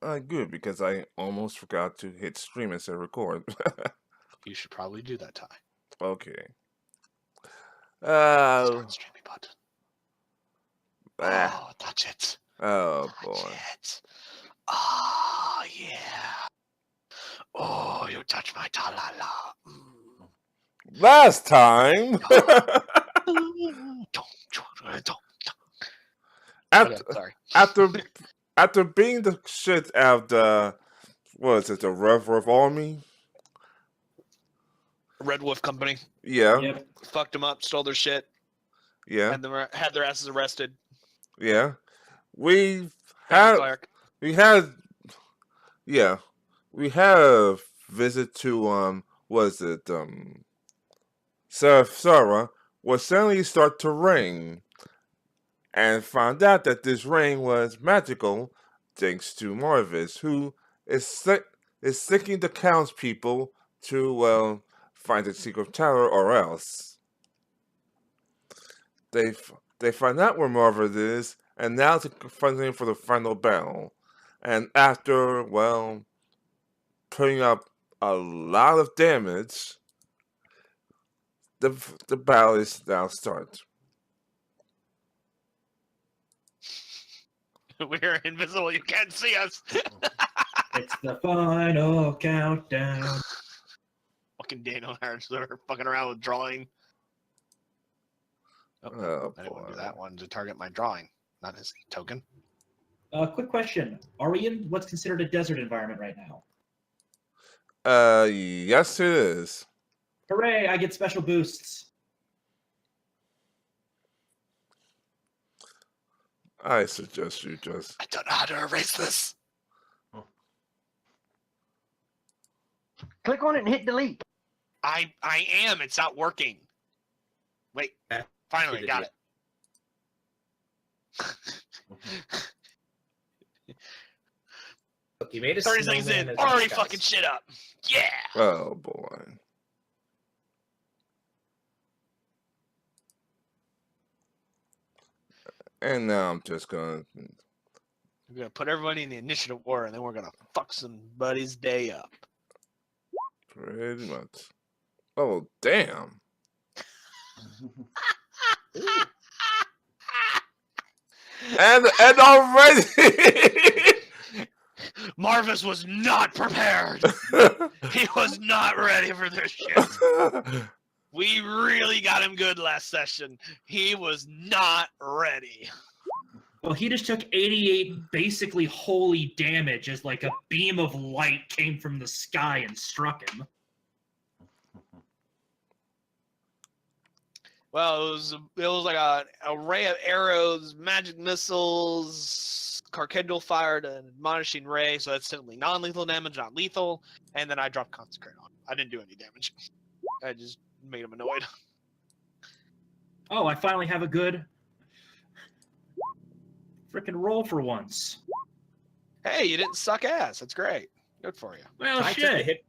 Good, because I almost forgot to hit stream instead of record. You should probably do that, Ty. Okay. Start streaming button. Ah, Oh, touch it. oh Touch boy. it. Oh, yeah. Oh, you touch my ta-la-la. Last time. Okay, after sorry. after after beating the shit out of the the Rev Army. Red Wolf Company. Yeah. Yep. Fucked them up, stole their shit, Yeah. had their asses arrested. Yeah. We Found the had cleric. we had yeah. We had a visit to Sarah was suddenly start to rain, and found out that this rain was magical thanks to Marvis, who is seeking the townspeople to find the secret tower, or else they find out where Marvis is, and now they're fighting for the final battle. And after putting up a lot of damage, the battle is now start. We're invisible. You can't see us. It's the final countdown. Fucking Daniel Harris are fucking around with drawing. Oh, I didn't want to do boy. that one to target my drawing, not his token. Quick question. Are we in what's considered a desert environment right now? Yes, it is. Hooray, I get special boosts. I suggest you just. I don't know how to erase this. Click on it and hit delete. I am. It's not working. Wait. Finally, got it. Look, you made a 30 seconds snowman in. as Already disguise. fucking shit up. Yeah. Oh boy. And now I'm just gonna. We're gonna put everybody in the initiative order, and then we're gonna fuck somebody's day up. Pretty much. Oh damn. and already. Marvis was not prepared. He was not ready for this shit. We really got him good last session. He was not ready. Well, he just took 88 basically holy damage as like a beam of light came from the sky and struck him. Well, it was like an array of arrows, magic missiles, Carkendal fired an admonishing ray, so that's simply non-lethal damage, not lethal, and then I dropped Consecrate on him. I didn't do any damage. I just made him annoyed. Oh, I finally have a good frickin' roll for once. Hey, you didn't suck ass. That's great. Good for you. Well, I took a shit. hit.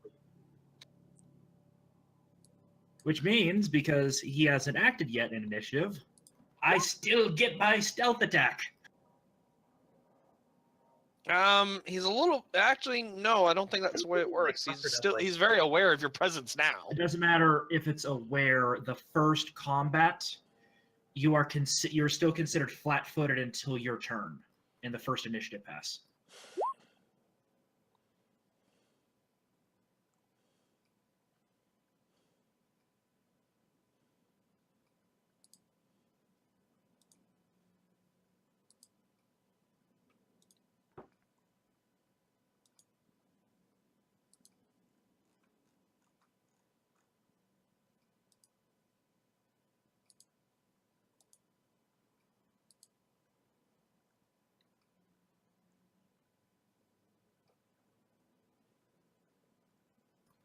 Which means, because he hasn't acted yet in initiative, I still get my stealth attack. He's a little. Actually, no, I don't think that's the way it works. He's very aware of your presence now. It doesn't matter if it's aware. The first combat, you're still considered flat-footed until your turn in the first initiative pass.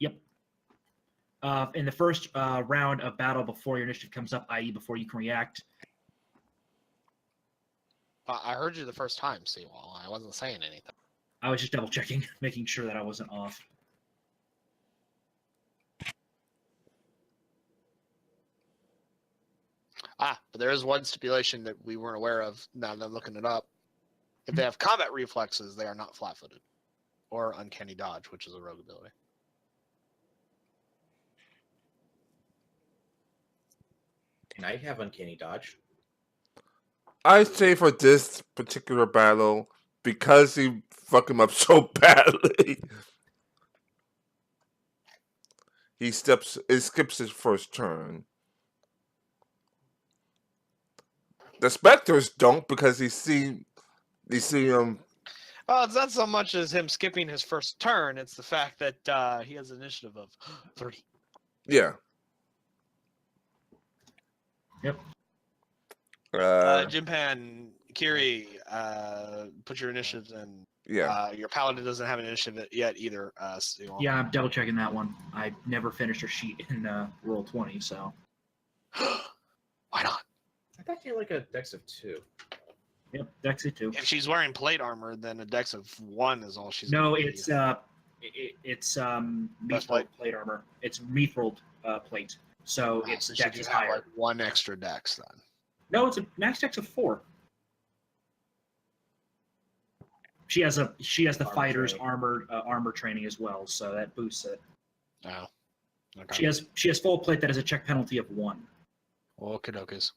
Yep. In the first round of battle before your initiative comes up, i.e. before you can react. I heard you the first time, Seawall. I wasn't saying anything. I was just double checking, making sure that I wasn't off. But there is one stipulation that we weren't aware of now that I'm looking it up. If they have combat reflexes, they are not flat-footed. or Uncanny Dodge, which is a rogue ability. Can I have Uncanny Dodge? I say for this particular battle, because he fucked him up so badly, it skips his first turn. The specters don't because you see him. Well, it's not so much as him skipping his first turn; it's the fact that he has an initiative of 30. Yeah. Yep. Jimpan, Kiri, put your initiatives in. Yeah. Your paladin doesn't have an initiative yet either. So Yeah, I'm double checking that one. I never finished a sheet in roll 20, so. Why not? I thought you had like a dex of 2. Yep, Dexy too. If she's wearing plate armor, then a dex of 1 is all she's. No, gonna be. it's Breastplate? mithril plate armor. It's mithril plate, so Oh, its so she dex could is have higher. like 1 extra dex then. No, it's a max dex of 4. She has the Armor fighter's training. armor training as well, so that boosts it. Oh. Okay. She has full plate that has a check penalty of 1. Okie dokies.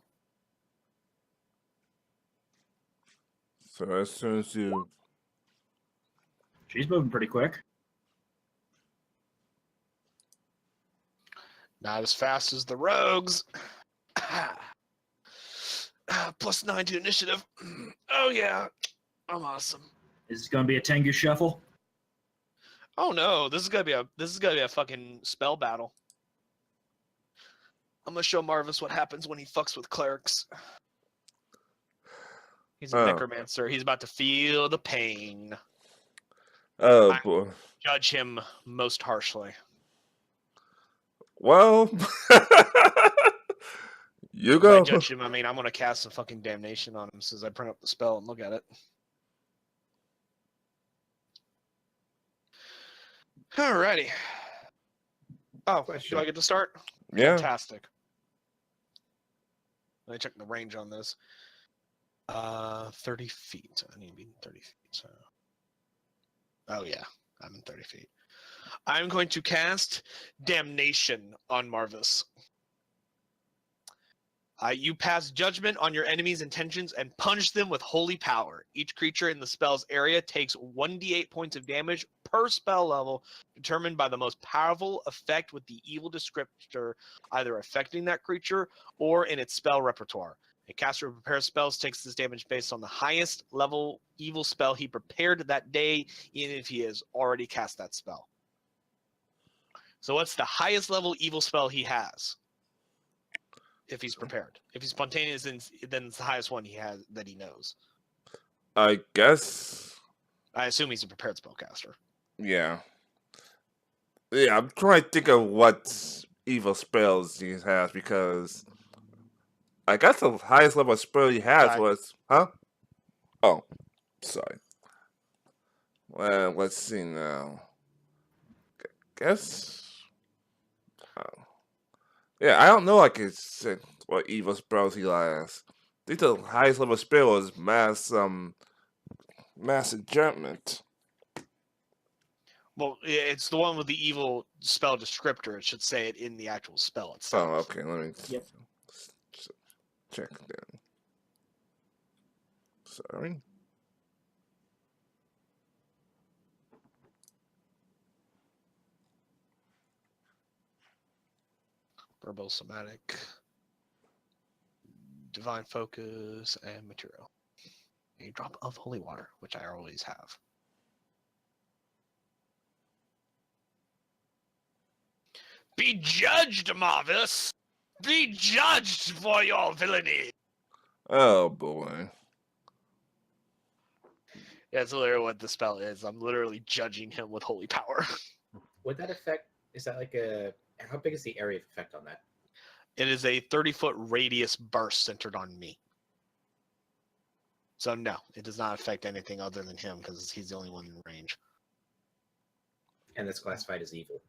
So as soon as you, She's moving pretty quick. Not as fast as the rogues. +9 to initiative. Oh yeah, I'm awesome. Is this going to be a Tengu shuffle? Oh no, this is gonna be a fucking spell battle. I'm gonna show Marvis what happens when he fucks with clerics. He's a Oh. necromancer. He's about to feel the pain. oh I- boy. Judge him most harshly. Well, you If I go. judge him, I mean I'm gonna cast some fucking damnation on him since I print up the spell and look at it. Alrighty. Oh, Question. do I get to start? Yeah. Fantastic. Let me check the range on this. 30 feet. I need to be 30 feet. So. Oh yeah, I'm in 30 feet. I'm going to cast Damnation on Marvis. You pass judgment on your enemy's intentions and punish them with holy power. Each creature in the spell's area takes 1d8 points of damage per spell level, determined by the most powerful effect with the evil descriptor either affecting that creature or in its spell repertoire. A caster who prepares spells takes this damage based on the highest level evil spell he prepared that day, even if he has already cast that spell. So what's the highest level evil spell he has? If he's prepared. If he's spontaneous, then it's the highest one he has that he knows. I guess. I assume he's a prepared spellcaster. Yeah. Yeah, I'm trying to think of what evil spells he has because I guess the highest level spell he has Sorry. was, huh? Oh, sorry. Well, let's see now. Guess. Yeah, I don't know. I can say what evil spells he has. I think the highest level spell is mass enchantment. Well, it's the one with the evil spell descriptor. It should say it in the actual spell itself. Oh, okay. Let me Yep. check then. Sorry. Verbal, somatic, divine focus, and material. A drop of holy water, which I always have. Be judged, Marvis! Be judged for your villainy! Oh boy. Yeah, that's literally what the spell is. I'm literally judging him with holy power. Would that affect? Is that like a? How big is the area of effect on that? It is a 30-foot radius burst centered on me. So no, it does not affect anything other than him because he's the only one in range. And that's classified as evil.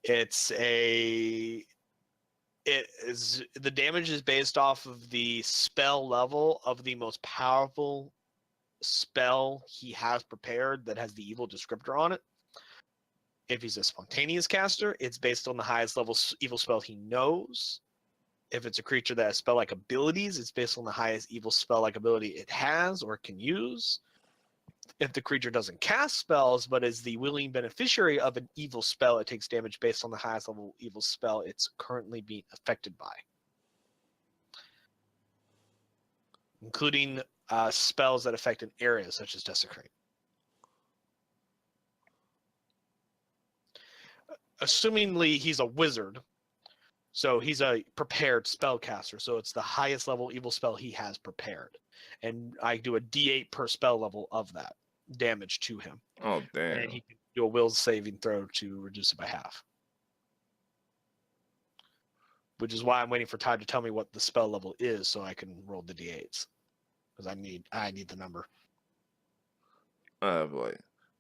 The damage is based off of the spell level of the most powerful spell he has prepared that has the evil descriptor on it. If he's a spontaneous caster, it's based on the highest level evil spell he knows. If it's a creature that has spell-like abilities, it's based on the highest evil spell-like ability it has or can use. If the creature doesn't cast spells, but is the willing beneficiary of an evil spell, it takes damage based on the highest level evil spell it's currently being affected by. Including spells that affect an area, such as Desecrate. Assumingly he's a wizard, so he's a prepared spellcaster, so it's the highest level evil spell he has prepared. And I do a d8 per spell level of that damage to him. Oh, damn. And he can do a will saving throw to reduce it by half. Which is why I'm waiting for Todd to tell me what the spell level is so I can roll the d8s. Because I need the number. Oh, boy.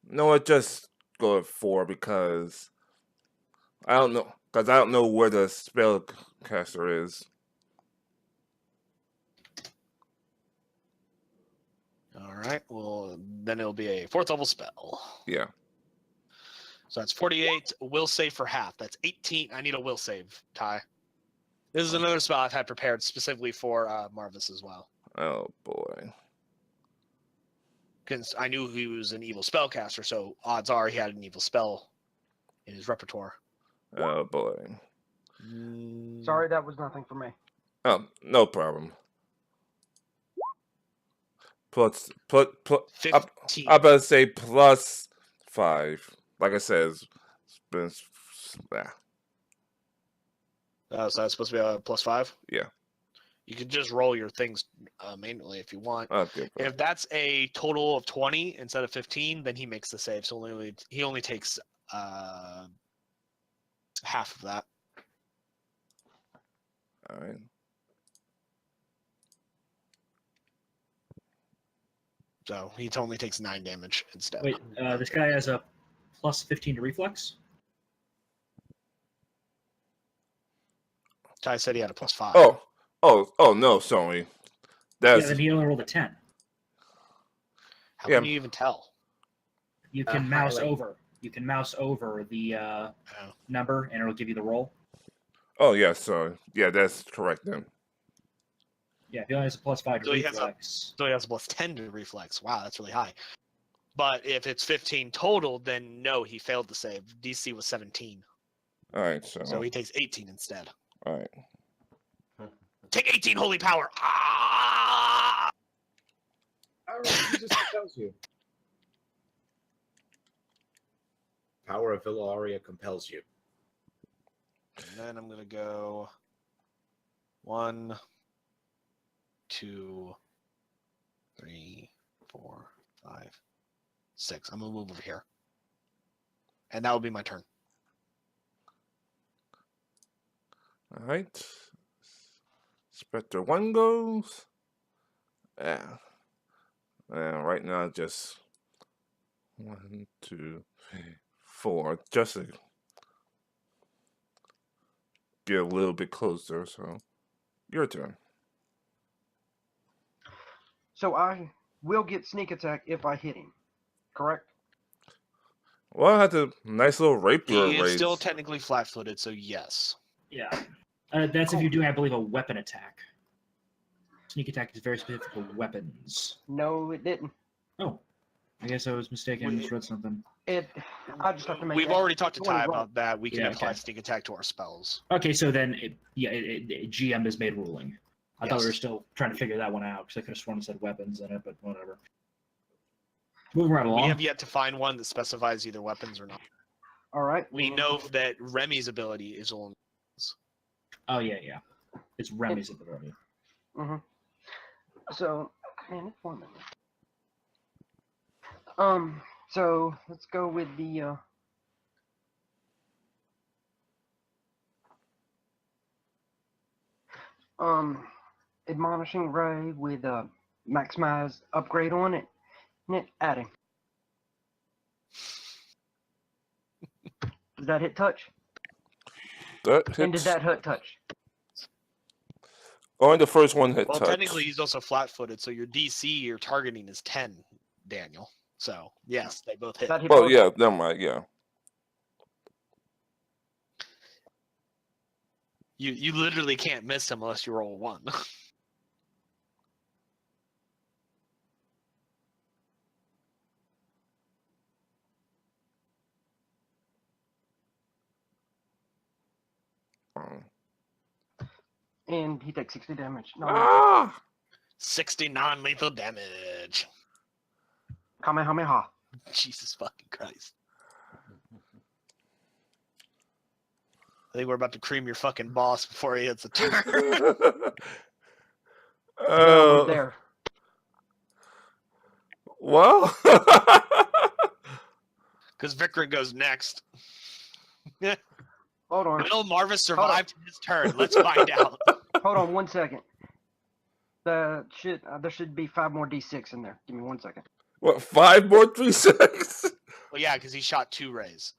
No, I just go at 4 because I don't know. Because I don't know where the spellcaster is. All right. Well, then it'll be a 4th level spell. Yeah. So that's 48. Will save for half. That's 18. I need a will save, Ty. This is another spell I've had prepared specifically for Marvis as well. Oh, boy. Because I knew he was an evil spellcaster, so odds are he had an evil spell in his repertoire. Oh, boy. Sorry, that was nothing for me. Oh, no problem. Plus, 15. I'm about to say plus 5. Like I said, it's been. Yeah. So that's supposed to be a plus 5? Yeah. You can just roll your things manually if you want. Okay. If that's a total of 20 instead of 15, then he makes the save. So he only takes half of that. All right. So he only takes 9 damage instead. Wait, this guy has a plus 15 to reflex? Ty said he had a plus 5. Oh, no, sorry. That's Yeah, then he only rolled a 10. How yeah. can you even tell? You can mouse highlight. over. You can mouse over the number, and it'll give you the roll. Oh, yeah, sorry. Yeah, that's correct then. Yeah, if he only has a plus 5 to So he has reflex. So he has a plus 10 to reflex. Wow, that's really high. But if it's 15 total, then no, he failed to save. DC was 17. All right, So he takes 18 instead. all right. Take 18 holy power. Ah! Power of Jesus compels you. Power of Villaria compels you. And then I'm going to go 1, 2, 3, 4, 5, 6. I'm going to move over here. And that will be my turn. All right. Spectre 1 goes. Yeah. And right now, just 1, 2, 3, 4. Just to get a little bit closer. So, your turn. So I will get sneak attack if I hit him, correct? Well, I had a nice little rapier He is raise. still technically flat-footed, so yes. Yeah. That's if you're doing, I believe, a weapon attack. Sneak attack is very specific for weapons. No, it didn't. Oh. I guess I was mistaken. I misread something. I just have to make. We've that already talked to 20 Ty roll. about that. We can Yeah, apply okay. sneak attack to our spells. Okay, so then, GM has made ruling. I thought we were Yes. still trying to figure that one out, because I could have sworn it said weapons in it, but whatever. Moving right We along. have yet to find one that specifies either weapons or not. All right. We know that Remy's ability is only. Oh, yeah. It's Remy's ability. Mm-hmm. So, man, it's 1 minute. So let's go with the admonishing ray with maximized upgrade on it. Adding. Does that hit touch? That And did hits. that hit touch? Only the first one hit Well, touch. technically, he's also flat-footed, so your DC, your targeting is 10. Daniel. So yes, they both hit. That hit Well, both? yeah, never mind. Yeah. You literally can't miss him unless you roll a 1. And he takes 60 damage. No, Ah! 60 non-lethal damage. Kamehameha. Jesus fucking Christ. I think we're about to cream your fucking boss before he hits a turn. We're almost Uh, there. well, Because Vikram goes next. Hold on. Will Marvis survive his turn? Let's find out. Hold on 1 second. There should be 5 more D6 in there. Give me 1 second. what? 5 more 3-6? Well, yeah, because he shot 2 rays.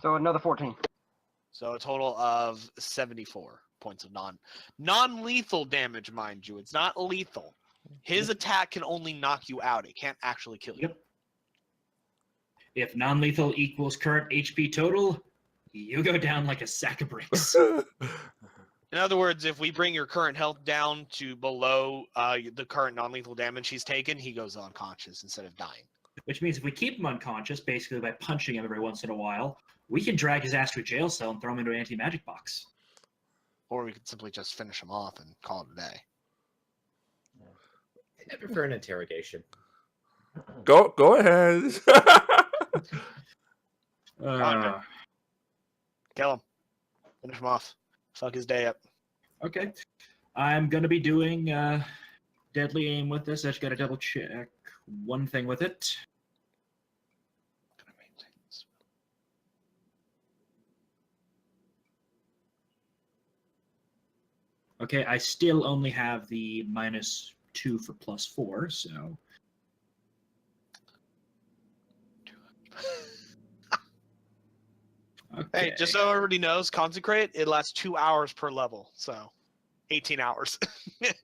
So another 14. So a total of 74 points of non-lethal damage, mind you. It's not lethal. His attack can only knock you out. It can't actually kill you. Yep. If non-lethal equals current HP total, you go down like a sack of bricks. In other words, if we bring your current health down to below the current non-lethal damage he's taken, he goes unconscious instead of dying. Which means if we keep him unconscious, basically by punching him every once in a while, we can drag his ass to a jail cell and throw him into an anti-magic box. Or we could simply just finish him off and call it a day. I prefer an interrogation. Go ahead. Kill him. Finish him off. Fuck his day up. Okay. I'm going to be doing deadly aim with this. I just got to double check one thing with it. Okay, I still only have the -2 for +4, so... Okay. Hey, just so everybody knows, Consecrate, it lasts 2 hours per level, so 18 hours.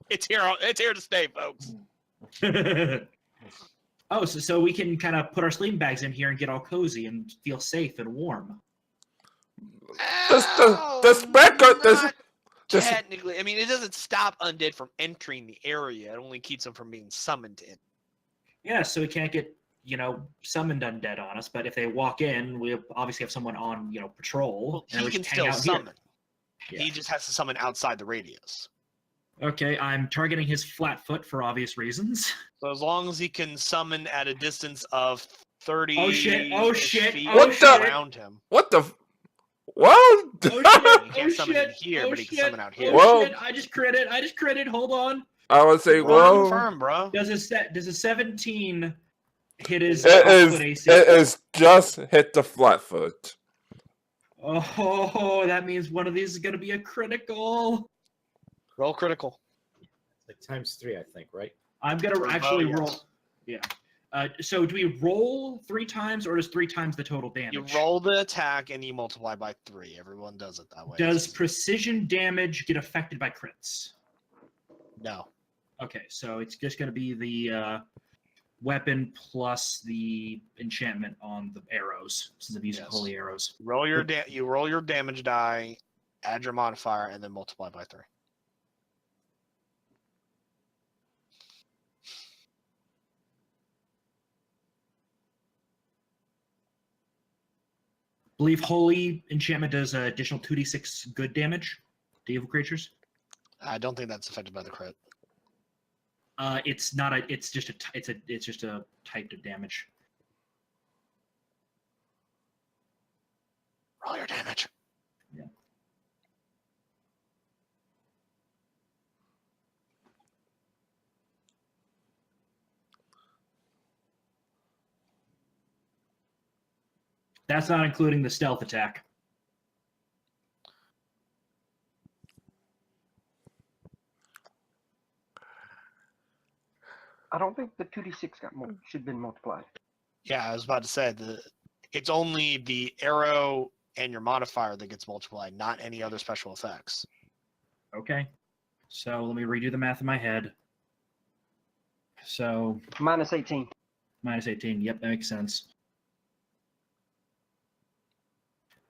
It's here to stay, folks. Oh, so we can kind of put our sleeping bags in here and get all cozy and feel safe and warm. Technically, I mean, it doesn't stop undead from entering the area. It only keeps them from being summoned in. Yeah, so we can't get, summoned undead on us, but if they walk in, we obviously have someone on, patrol. Well, he can still summon. Yeah. He just has to summon outside the radius. Okay, I'm targeting his flat foot for obvious reasons. So as long as he can summon at a distance of 30 Oh shit, oh shit, feet oh shit. around him. What the? What? Oh shit, He can't oh summon in shit, here, oh but he can shit, summon out here. oh Well- shit, I just critted, hold on. I would say, Roll well, confirm, bro. Does a 17 hit his it foot is AC? it is just hit the flat foot. Oh, that means one of these is going to be a critical. Roll critical. Like ×3, I think, right? I'm going to actually yes. roll. Yeah. So do we roll 3 times, or is 3 times the total damage? You roll the attack and you multiply by 3. Everyone does it that way. Does precision damage get affected by crits? No. Okay, so it's just going to be the weapon plus the enchantment on the arrows, since I'm using Yes. holy arrows. You roll your damage die, add your modifier, and then multiply by 3. Believe holy enchantment does additional 2d6 good damage to evil creatures. I don't think that's affected by the crit. It's not a. It's just a type of damage. Roll your damage. Yeah. That's not including the stealth attack. I don't think the 2d6 should have been multiplied. Yeah, I was about to say it's only the arrow and your modifier that gets multiplied, not any other special effects. Okay. So let me redo the math in my head. So Minus 18. minus 18. Yep, that makes sense.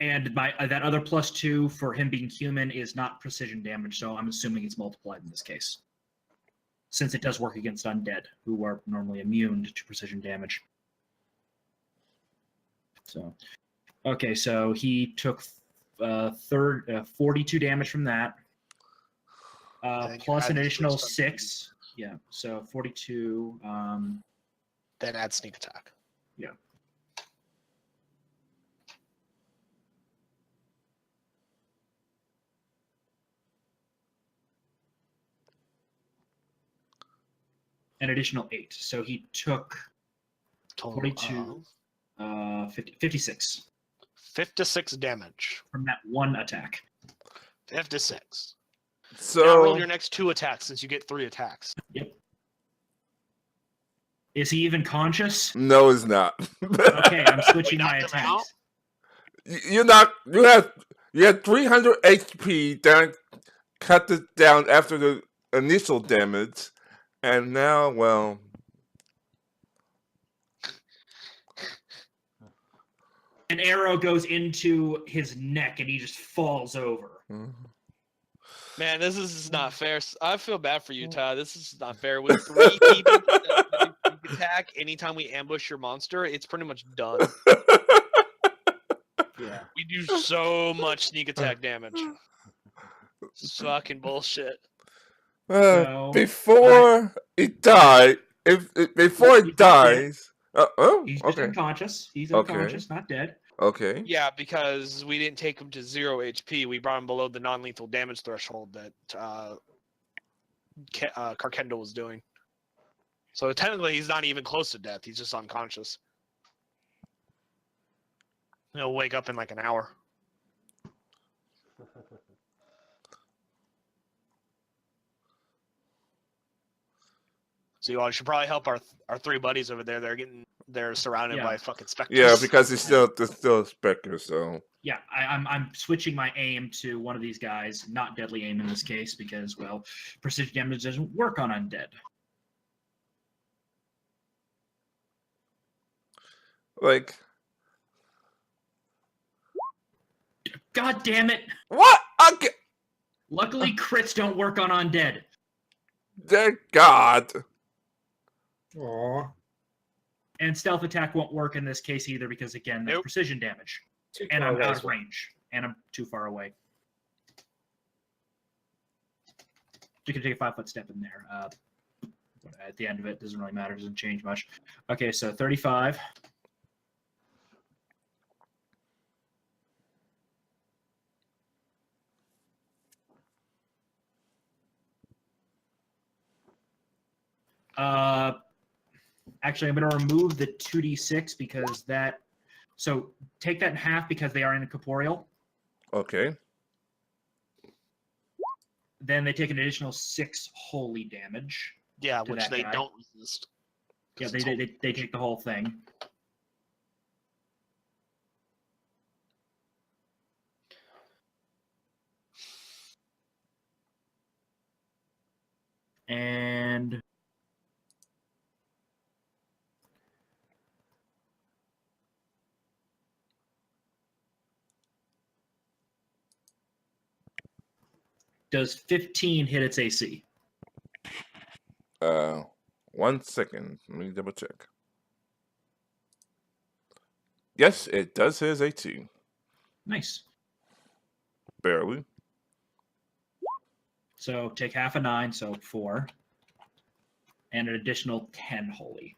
And that other +2 for him being human is not precision damage, so I'm assuming it's multiplied in this case, since it does work against undead, who are normally immune to precision damage. So, okay, so he took 42 damage from that, then you plus add an the additional first 6. Yeah, so 42. Then add sneak attack. Yeah. An additional 8. So he took Total 42, 56 56 damage. from that one attack. 56. Now So roll your next 2 attacks since you get 3 attacks. Yep. Is he even conscious? no, it's not. Okay, I'm switching We my knocked him out? attacks. You had 300 HP. Then cut it down after the initial damage, and now, well, An arrow goes into his neck and he just falls over. Man, this is not fair. I feel bad for you, Todd. This is not fair. With 3 people that do sneak attack, anytime we ambush your monster, it's pretty much done. Yeah. We do so much sneak attack damage. It's fucking bullshit. So, before it died, before He's it not dead. dies, oh, he's just okay, unconscious. He's Okay. unconscious, not dead. okay. Yeah, because we didn't take him to 0 HP. We brought him below the non-lethal damage threshold that Karkendall was doing. So technically, he's not even close to death. He's just unconscious. He'll wake up in like an hour. So you all should probably help our 3 buddies over there. They're surrounded Yeah. by fucking specters. Yeah, because there's still a Spectre, so Yeah, I'm switching my aim to one of these guys, not deadly aim in this case, because, well, precision damage doesn't work on undead. like God damn it! what? Okay, Luckily, crits don't work on undead. thank God. Aw. And stealth attack won't work in this case either because, again, that's Nope. precision damage. Too And far I'm away out as of well. range. And I'm too far away. You can take a 5-foot step in there. At the end of it, doesn't really matter. Doesn't change much. Okay, so 35. Actually, I'm going to remove the 2d6 because that. So take that in half because they are incorporeal. Okay, Then they take an additional 6 holy damage. Yeah, to which that they guy. don't resist. Yeah, 'Cause they, it's they, holy they take the whole thing. And does 15 hit its AC? 1 second. Let me double check. Yes, it does his 18. Nice. Barely. So take half a 9, so 4. And an additional 10 holy.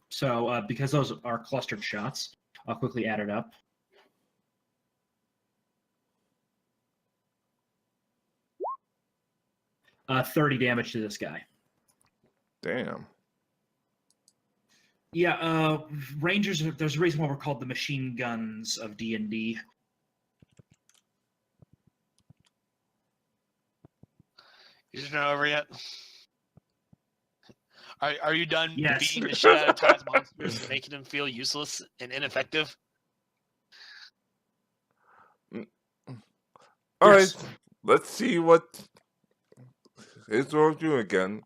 So because those are clustered shots, I'll quickly add it up. Uh, 30 damage to this guy. Damn. Yeah, Rangers, there's a reason why we're called the machine guns of D&D. Is it not over yet? Are you done Yes. beating the shit out of Todd's monsters and making them feel useless and ineffective? All right, Yes. let's see what Israel do again.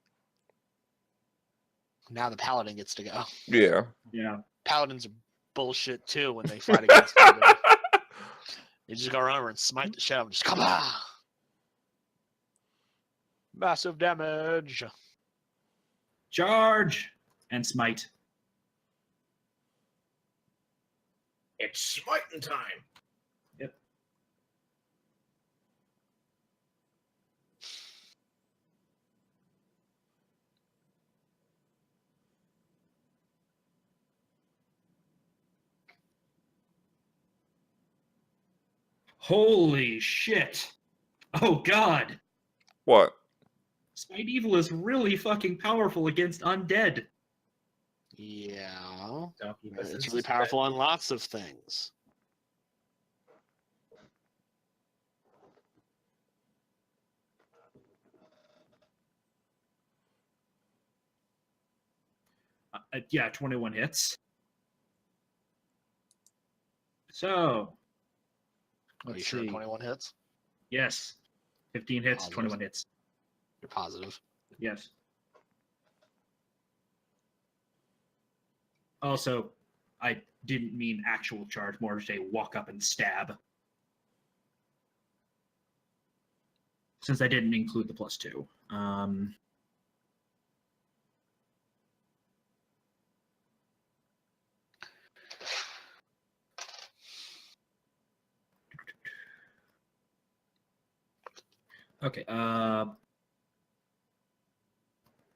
Now the paladin gets to go. Yeah. Yeah. Paladins are bullshit too when they fight against people. They just go around and smite the shit out of them. Just come on. Massive damage. Charge and smite. It's smiting time. Yep. Holy shit. Oh god. What? Smite Evil is really fucking powerful against undead. Yeah. Don't keep us in It's really suspense. powerful on lots of things. Yeah, 21 hits. So, Are you let's sure see. 21 hits? Yes. 15 hits, Positive. 21 hits. You're positive. Yes. Also, I didn't mean actual charge, more just a walk up and stab. Since I didn't include the +2. Okay,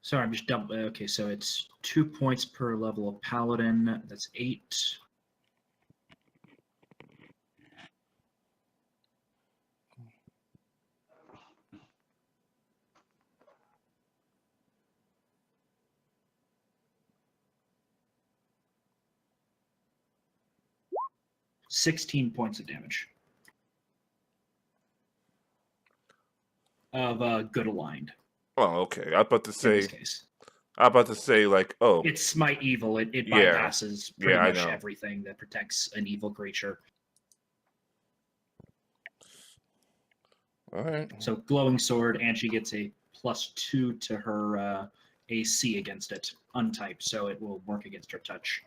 sorry, I'm just dumb. Okay, so it's 2 points per level of Paladin. That's 8. $16 of damage. Of good aligned, Oh, okay. I was about to in say. this case. Like, oh, It's Smite Evil. It Yeah. bypasses pretty Yeah, I much know. everything that protects an evil creature. all right. So Glowing Sword, and she gets a +2 to her AC against it, untyped, so it will work against her touch.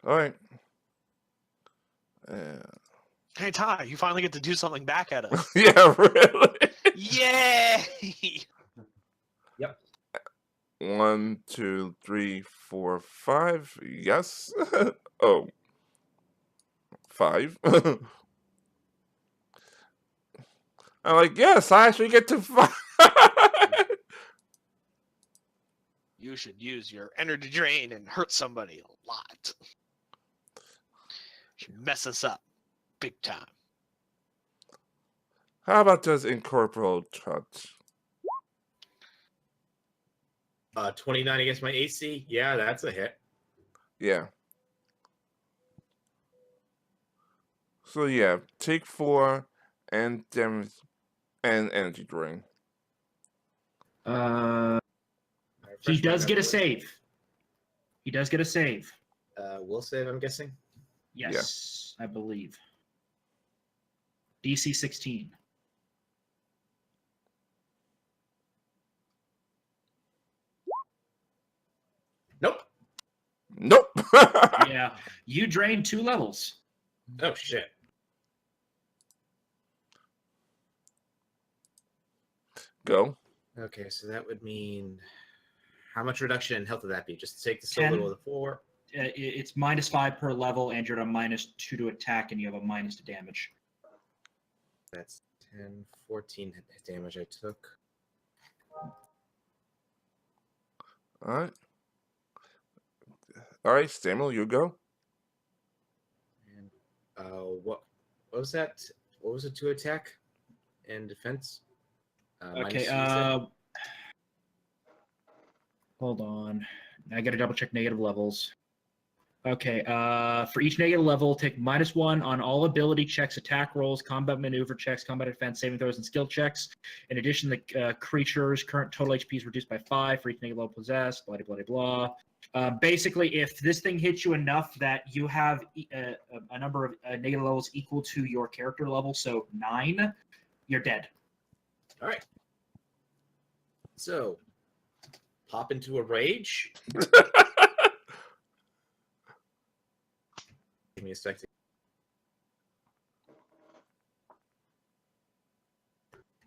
All right. Hey, Ty, you finally get to do something back at us. Yeah, really. Yay! 1, 2, 3, 4, 5. Yes. Oh. 5. I'm like, yes, I actually get to 5. You should use your energy drain and hurt somebody a lot. Should mess us up big time. How about this incorporeal touch? 29 against my AC. Yeah, that's a hit. Yeah. So yeah, take 4 and damage and energy drain. He does get a save. He does get a save. Will save, I'm guessing. Yes, I believe. DC 16. Nope. Nope. Yeah, you drain 2 levels. Oh shit. Go. Okay, so that would mean how much reduction in health would that be? Just take the 10. solo of the 4. It's -5 per level, and you're at a -2 to attack, and you have a -2 to damage. That's 10, 14 damage I took. All right, Samuel, you go. And what was that? What was it to attack and defense? Okay, hold on. I gotta double check negative levels. Okay, for each negative level, take -1 on all ability checks, attack rolls, combat maneuver checks, combat defense, saving throws, and skill checks. In addition, the creature's current total HP is reduced by 5 for each negative level possessed, blah, blah, blah, blah. Basically, if this thing hits you enough that you have a number of negative levels equal to your character level, so 9, you're dead. All right. So, pop into a rage. Give me a second.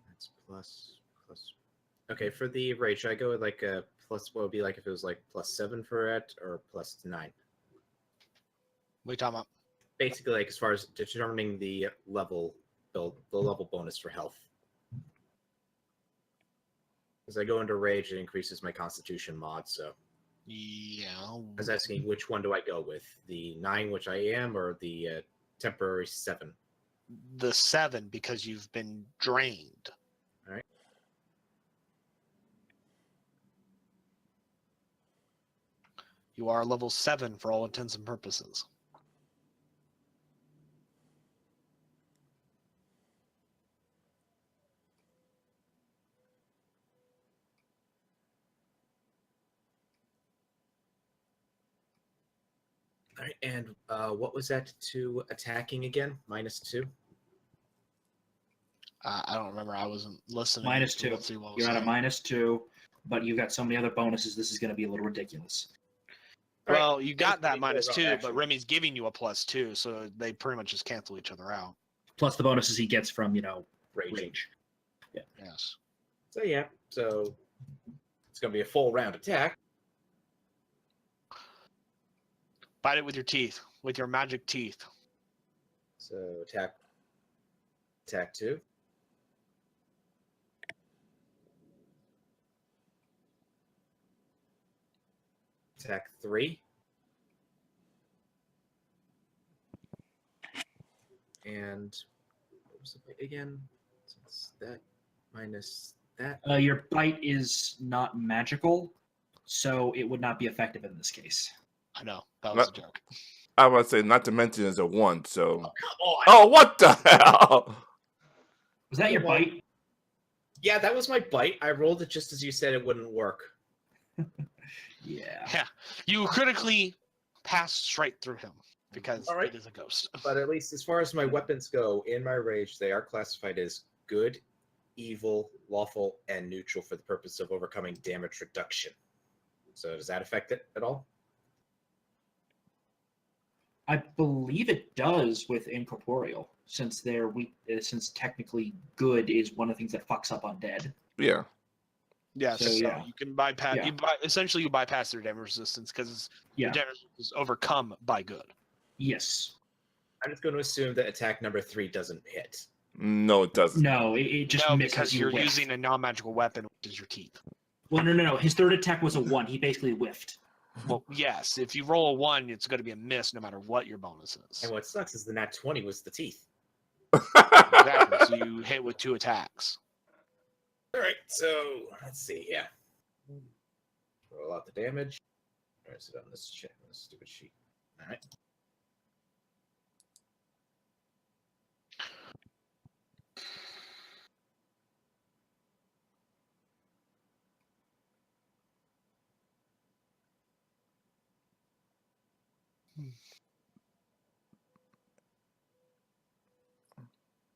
That's plus. Okay, for the rage, should I go with like a plus? What would be like if it was like +7 for it or +9? What are you talking about? Basically, like as far as determining the level build, the level bonus for health. As I go into rage, it increases my Constitution mod. So Yeah. I was asking which one do I go with? The 9, which I am, or the temporary 7? The 7 because you've been drained. All right. You are level 7 for all intents and purposes. All right, and what was that to attacking again? -2. I don't remember. I wasn't listening. -2. Let's see what was You're at a saying. -2, but you've got so many other bonuses. This is going to be a little ridiculous. Well, you got that Let's -2, go but action. Remy's giving you a +2, so they pretty much just cancel each other out. Plus the bonuses he gets from Raging. rage. Yes. So yeah, so it's gonna be a full round attack. Bite it with your teeth, with your magic teeth. So attack 2. Attack 3. And what was the bite again? So it's that minus that. Your bite is not magical, so it would not be effective in this case. I know. That was a joke. I would say not to mention it's a 1, so. Come on. Oh, what the hell? Was that your Come on. bite? Yeah, that was my bite. I rolled it just as you said it wouldn't work. Yeah. Yeah. You critically passed straight through him because All right. it is a ghost. But at least as far as my weapons go, in my rage, they are classified as good, evil, lawful, and neutral for the purpose of overcoming damage reduction. So does that affect it at all? I believe it does with incorporeal, since they're weak. Since technically good is one of the things that fucks up undead. Yeah. Yes. So, So yeah. you can bypass. Yeah. Essentially, you bypass their damage resistance because Yeah. your damage is overcome by good. Yes. I'm just going to assume that attack number 3 doesn't hit. No, it doesn't. No, it just No, misses because you you're whiff. using a non-magical weapon, which is your teeth. Well, no. His third attack was a 1. He basically whiffed. Well, yes. If you roll a 1, it's going to be a miss no matter what your bonus is. And what sucks is the nat 20 was the teeth. Exactly. So you hit with 2 attacks. All right, so let's see. Yeah. Roll out the damage. Or is it on this check? On this stupid sheet. All right.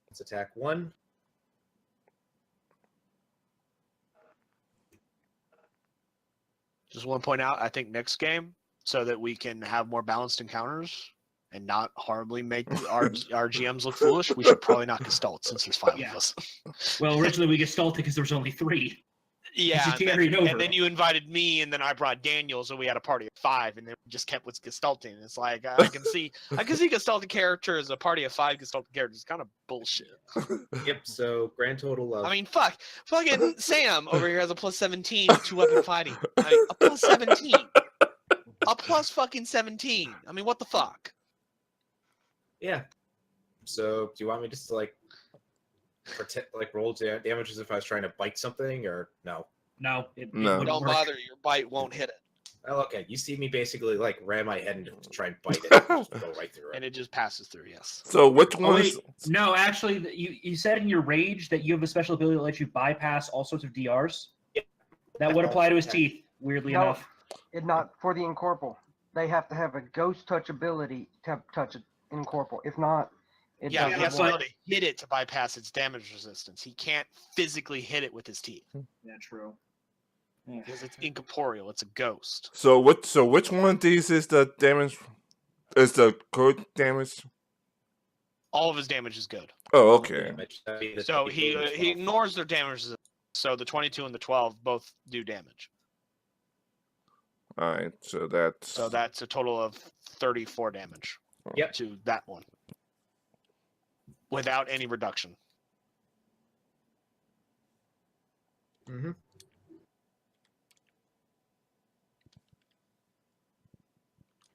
Let's attack 1. Just want to point out, I think next game, so that we can have more balanced encounters and not horribly make our GMs look foolish, we should probably not Gestalt since there's 5 Yeah. of us. Well, originally we gestalted because there was only 3. Yeah, just carried over. and then you invited me, and then I brought Daniel, so we had a party of 5, and then we just kept with Gestalting. It's like I can see Gestalting character as a party of 5 Gestalting characters. It's kind of bullshit. Yep, so grand total of... I mean, fucking Sam over here has a +17 with 2 weapon fighting. I mean, a +17, a plus fucking 17. I mean, what the fuck? Yeah. So do you want me just to roll damage as if I was trying to bite something, or no? No, it No. wouldn't Don't work. bother. Your bite won't hit it, Well, okay. You see me basically ram my head into to try and bite it. Just go right through and it. it just passes through. Yes. So which Oh, one wait. is... No, actually, you said in your rage that you have a special ability that lets you bypass all sorts of DRs. Yeah. That would apply to his Yeah. teeth, weirdly No. enough. It not for the incorporeal. They have to have a ghost touch ability to touch it incorporeal. If not, it Yeah, he doesn't has to work. be able to hit it to bypass its damage resistance. He can't physically hit it with his teeth. Yeah, true. because it's incorporeal. It's a ghost. So which one of these is the damage? Is the code damage? All of his damage is good. Oh, okay. Damage. That'd be the So 22 he and the he 12. ignores their damage. So the 22 and the 12 both do damage. All right. So that's a total of 34 damage. Yep. To that one. Without any reduction. Mm-hmm.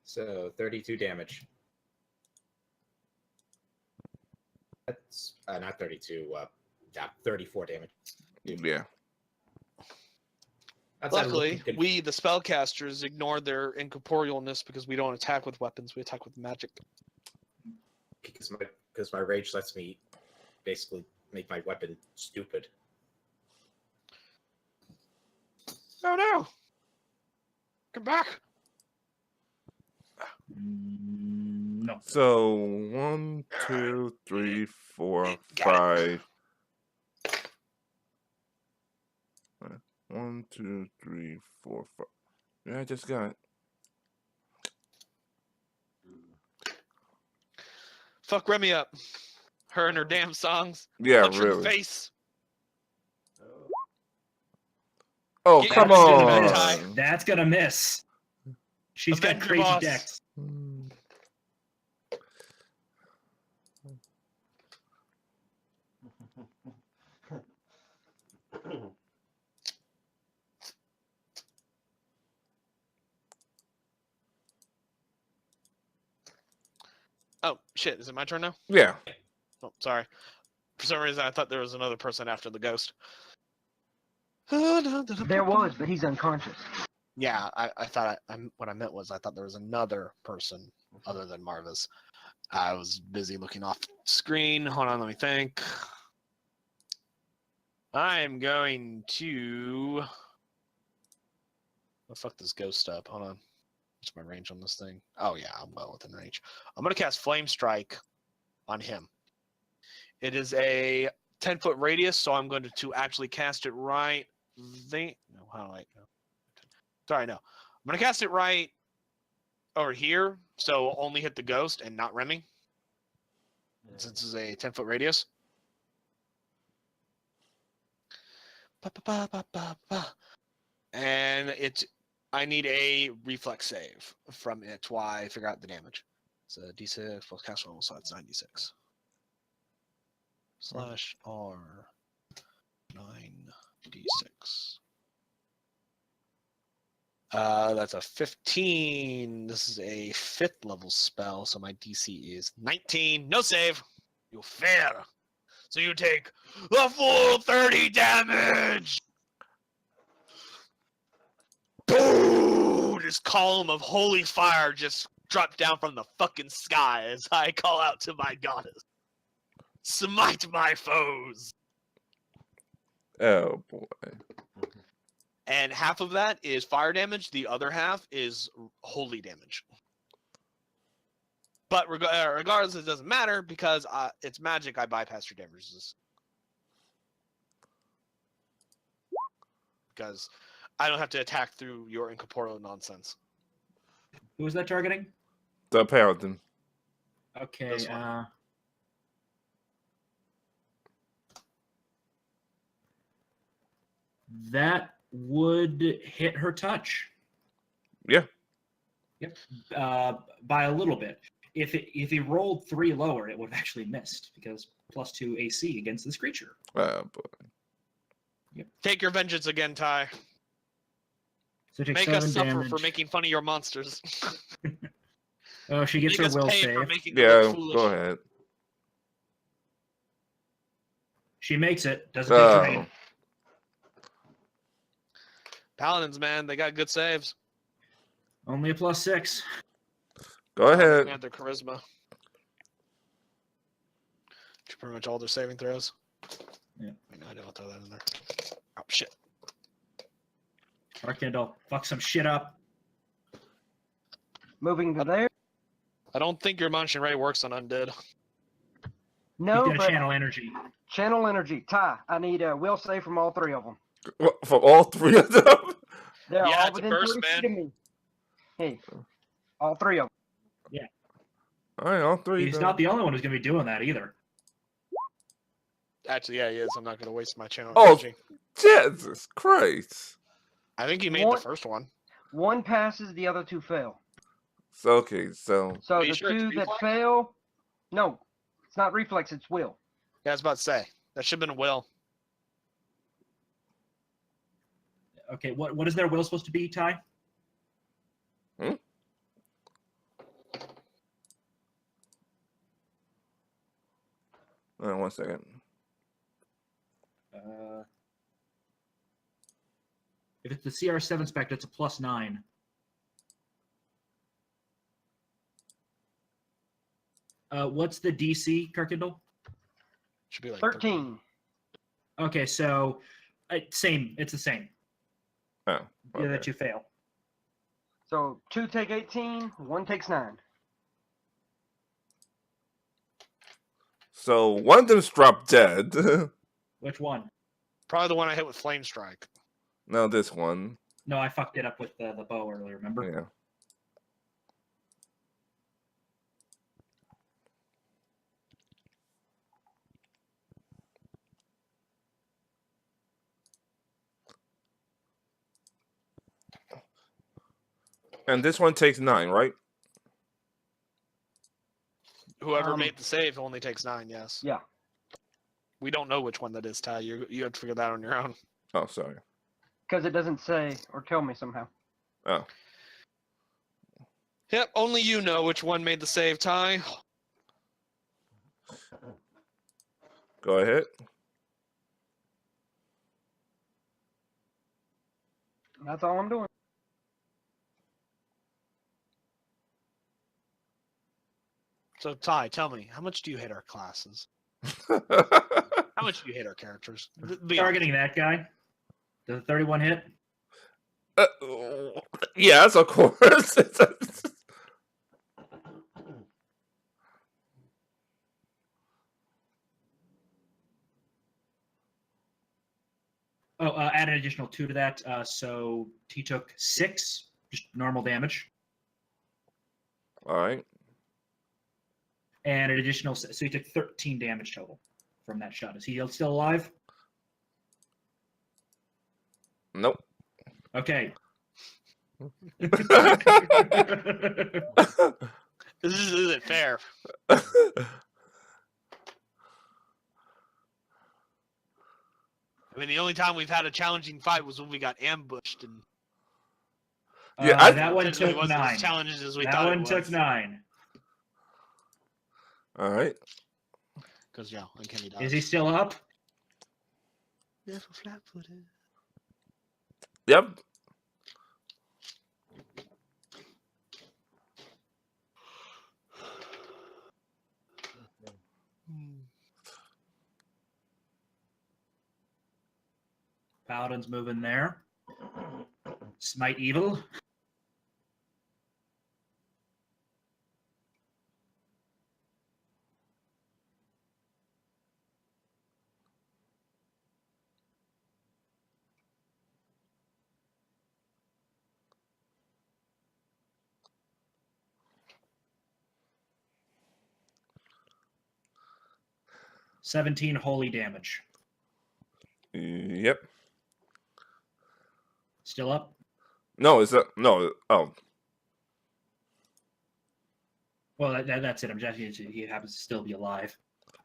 So 32 damage. That's not 32. 34 damage. yeah. Outside of Luckily, looking good- we, the spellcasters, ignored their incorporealness because we don't attack with weapons. We attack with magic. because my rage lets me basically make my weapon stupid. Oh no! Come back! No. So 1, 2, 3, 4, Got it. 5. 1, 2, 3, 4, 5. Yeah, I just got it. Fuck Remy up. Her and her damn songs. Yeah, Punch her in the really. face. Oh, Get come your shit That's back, gonna Ty. miss. on. That's gonna miss. She's got Avenger crazy boss. decks. Oh, shit. Is it my turn now? Yeah. Oh, sorry. For some reason, I thought there was another person after the ghost. There There was, but he's unconscious. Yeah, I thought what I meant was I thought there was another person other than Marvis. I was busy looking off screen. Hold on, let me think. I am going to... Oh, fuck this ghost up. Hold on. What's my range on this thing? Oh, yeah, I'm well within range. I'm going to cast Flame Strike on him. It is a 10-foot radius, so I'm going to actually cast it right there. No, how do I... No. Sorry, no. I'm going to cast it right over here, so only hit the ghost and not Remy. Since this is a 10-foot radius. And I need a reflex save from it while I figure out the damage. It's a D6 plus cast roll, so it's 96. Slash R 9d6. That's a 15. This is a 5th level spell, so my DC is 19. No save. You fail. So you take the full 30 damage. Boom! This column of holy fire just dropped down from the fucking sky as I call out to my goddess. Smite my foes. Oh boy. And half of that is fire damage. The other half is holy damage. But regardless, it doesn't matter because it's magic. I bypass your damages. Because I don't have to attack through your incorporeal nonsense. Who was that targeting? The paladin. Okay. This one. That would hit her touch. Yeah. Yep. By a little bit. If he rolled 3 lower, it would have actually missed because +2 AC against this creature. Oh boy. Take your vengeance again, Ty. So take Make 7 us suffer damage. for making fun of your monsters. Oh, she gets Make her us will pay save. for making them Yeah. look foolish. Go ahead. She makes it. Doesn't take drain. Oh. Paladins, man, they got good saves. Only a +6. Go ahead. They have their charisma. Pretty much all their saving throws. Yeah. I know I didn't throw that in there. Oh shit. Arkindle, fuck some shit up. Moving to there. I don't think your Munchkin Ray works on undead. No, He's gonna but channel energy. channel energy. Ty, I need a will save from all 3 of them. What, for all 3 of them? They're Yeah, all it's a within burst, 30 feet man. of me. Hey, all three of them. All right, all three. He's then. not the only one who's going to be doing that either. Actually, yeah, he is. I'm not going to waste my channel Oh. energy. Jesus Christ. I think he made What? the first one. One passes, the other two fail. So okay, so So Are you the sure it's two that reflex? fail, no, it's not reflex, it's will. Yeah, I was about to say. That should have been a will. Okay, what is their will supposed to be, Ty? one second. If it's the CR7 spec, it's a +9. What's the DC, Karkindle? Should be like 13. Okay, so same. It's the same. Oh, Yeah, okay. that you fail. So 2 take 18, 1 takes 9. So one of them's dropped dead. Which one? Probably the one I hit with Flame Strike. Now this one. No, I fucked it up with the bow earlier, remember? Yeah. And this one takes 9, right? Whoever made the save only takes 9, yes. Yeah. We don't know which one that is, Ty. You have to figure that out on your own. Oh, sorry. Because it doesn't say or tell me somehow. Oh. Yep, only you know which one made the save, Ty. Go ahead. That's all I'm doing. So, Ty, tell me, how much do you hate our classes? How much do you hate our characters? Be Targeting that guy. Does a 31 hit? Yes, of course. Oh, add an additional 2 to that. So he took 6, just normal damage. All right. And an additional, so he took 13 damage total from that shot. Is he still alive? Nope. Okay. This isn't fair. I mean, the only time we've had a challenging fight was when we got ambushed, and Yeah, that one admittedly took wasn't 9. as challenges as we That thought one it was. took 9. All right. Because yeah, uncanny dodge. Is he still up? Yeah, for flat-footed. Yep. Paladin's moving there. Smite evil. $17 holy damage. Yep. Still up? No, is that no? Oh, Well, that's it. I'm just he happens to still be alive.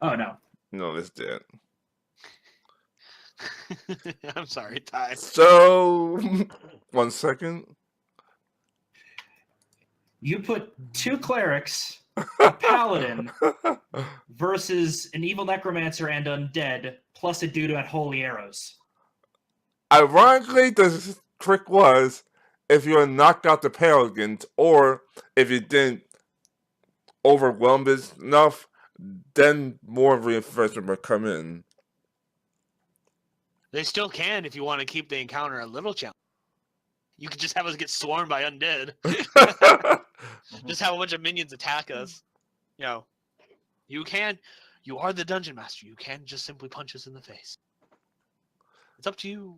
Oh no. no, it's dead. I'm sorry, Ty. So, 1 second. You put 2 clerics, a paladin, versus an evil necromancer and undead, plus a dude who had holy arrows. Ironically, the trick was if you had knocked out the paladins, or if you didn't overwhelm it enough, then more reinforcement would come in. They still can if you want to keep the encounter a little challenging. You could just have us get swarmed by undead. Just have a bunch of minions attack us. You know, you are the dungeon master. You can just simply punch us in the face. It's up to you.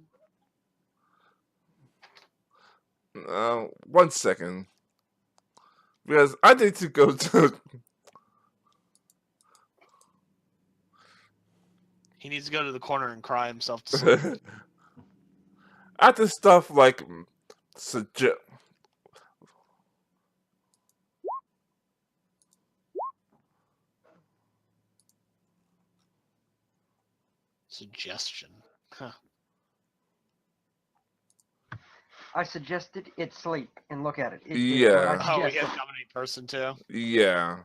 1 second. Because I need to go to. He needs to go to the corner and cry himself to sleep. After stuff like suggest. Suggestion. Huh. I suggested it sleep and look at it. What Yeah. I Oh, we suggested. have dominate person too. Yeah.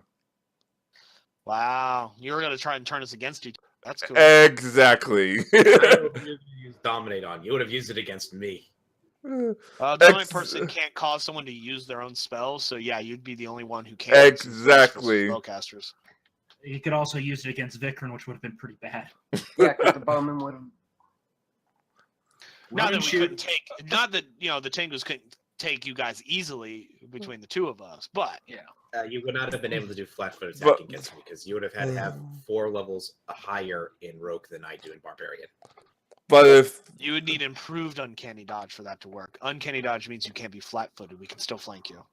Wow, you were gonna try and turn us against each other. That's cool. Exactly. I know if you used dominate on. You would have used it against me. Dominate person can't cause someone to use their own spells, so yeah, you'd be the only one who can. Exactly. Spellcasters. You could also use it against Vikram, which would have been pretty bad. Yeah, because the bowman would have. Not Run that and we shoot. couldn't take. Not that the Tengus couldn't take you guys easily between the two of us, but You would not have been able to do flat-foot attack But- against me because you would have had to have 4 levels higher in Rogue than I do in Barbarian. But if you would need improved uncanny dodge for that to work. Uncanny dodge means you can't be flat-footed. We can still flank you.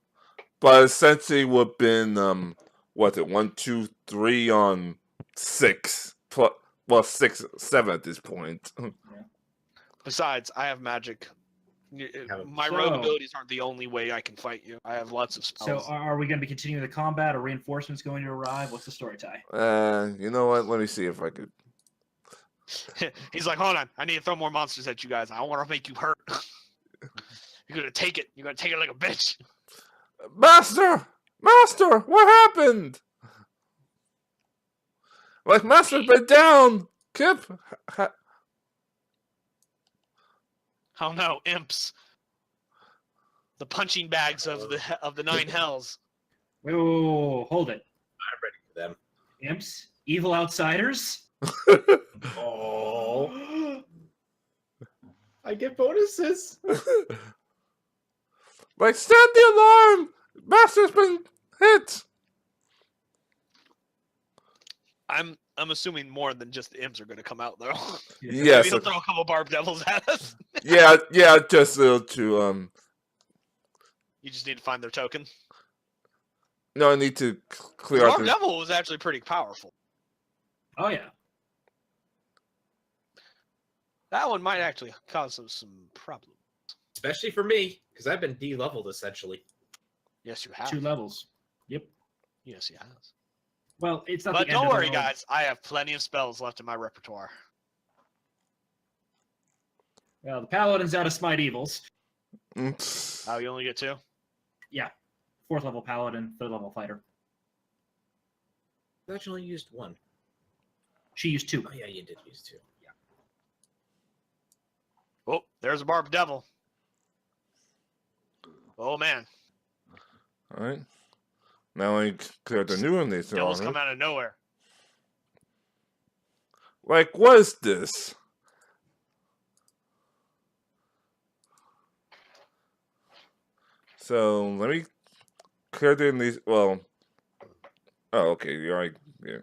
but essentially would have been what's it 1, 2, 3 on 6 plus well 6, 7 at this point. Besides, I have magic. My So- rogue abilities aren't the only way I can fight you. I have lots of So spells. are we going to be continuing the combat? Are reinforcements going to arrive? What's the story, Ty? You know what? Let me see if I could. He's like, hold on, I need to throw more monsters at you guys. I don't want to make you hurt. You're gonna take it. You're gonna take it like a bitch. Master, what happened? Like Master's been down. Kip, Oh no, imps. The punching bags of the 9 hells. Whoa, hold it. I'm ready for them. Imps? Evil outsiders? Oh, I get bonuses. like stand the alarm. Master's been hit. I'm assuming more than just the imps are gonna come out though. Yes. Maybe he'll throw a couple barb devils at us. Yeah. Just to You just need to find their token. No, I need to The clear out barb the. devil was actually pretty powerful. Oh, yeah. That one might actually cause some problems. Especially for me, because I've been de-leveled essentially. Yes, you have. 2 levels. Yep. Yes, you have. Well, it's not But the end don't of the worry, world. guys. I have plenty of spells left in my repertoire. Well, the paladin's out of smite evils. Oh, you only get 2? Yeah. 4th level paladin, 3rd level fighter. I thought you only used 1. She used 2. Oh yeah, you did use 2. Oh, there's a barb devil. Oh man, All right. Now I clear the new one. They devils come out of nowhere. Like, what is this? So let me clear these. Well, oh, okay. You're right. Yeah.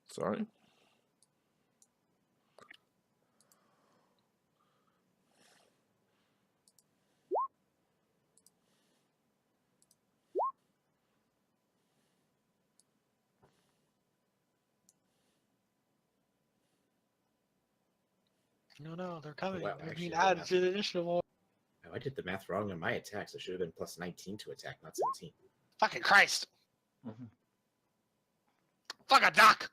Sorry. No, they're coming. Wow, They're actually, being they're added not. to the initiative order. Oh, I did the math wrong on my attacks. I should have been plus 19 to attack, not 17. Fucking Christ! Mhm. Fuck a duck!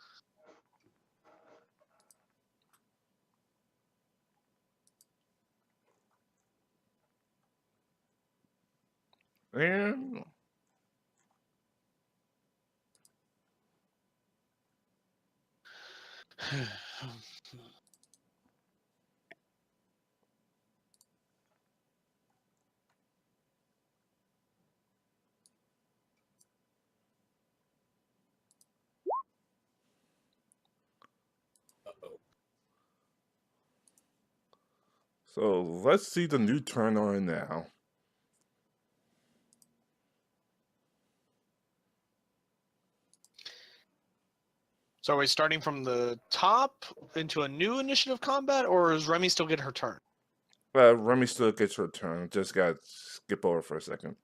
Yeah. So let's see the new turn on now. So are we starting from the top into a new initiative combat, or does Remy still get her turn? Remy still gets her turn. Just got to skip over for a second.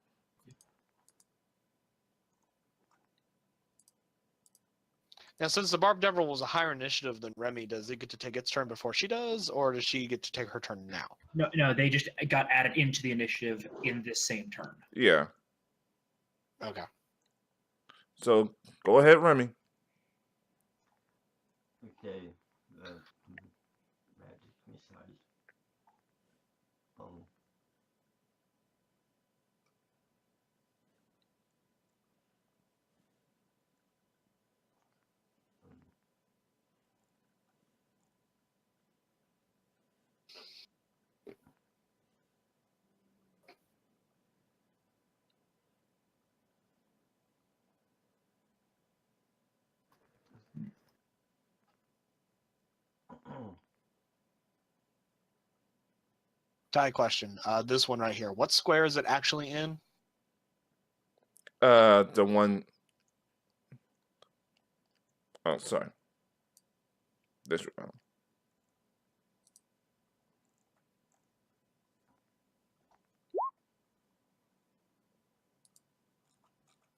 Now, since the Barb Devil was a higher initiative than Remy, does it get to take its turn before she does, or does she get to take her turn now? No, they just got added into the initiative in this same turn. Yeah. Okay. So go ahead, Remy. Okay. Magic missile. Oh. Tie question. This one right here. What square is it actually in? The one. Oh, sorry. This round.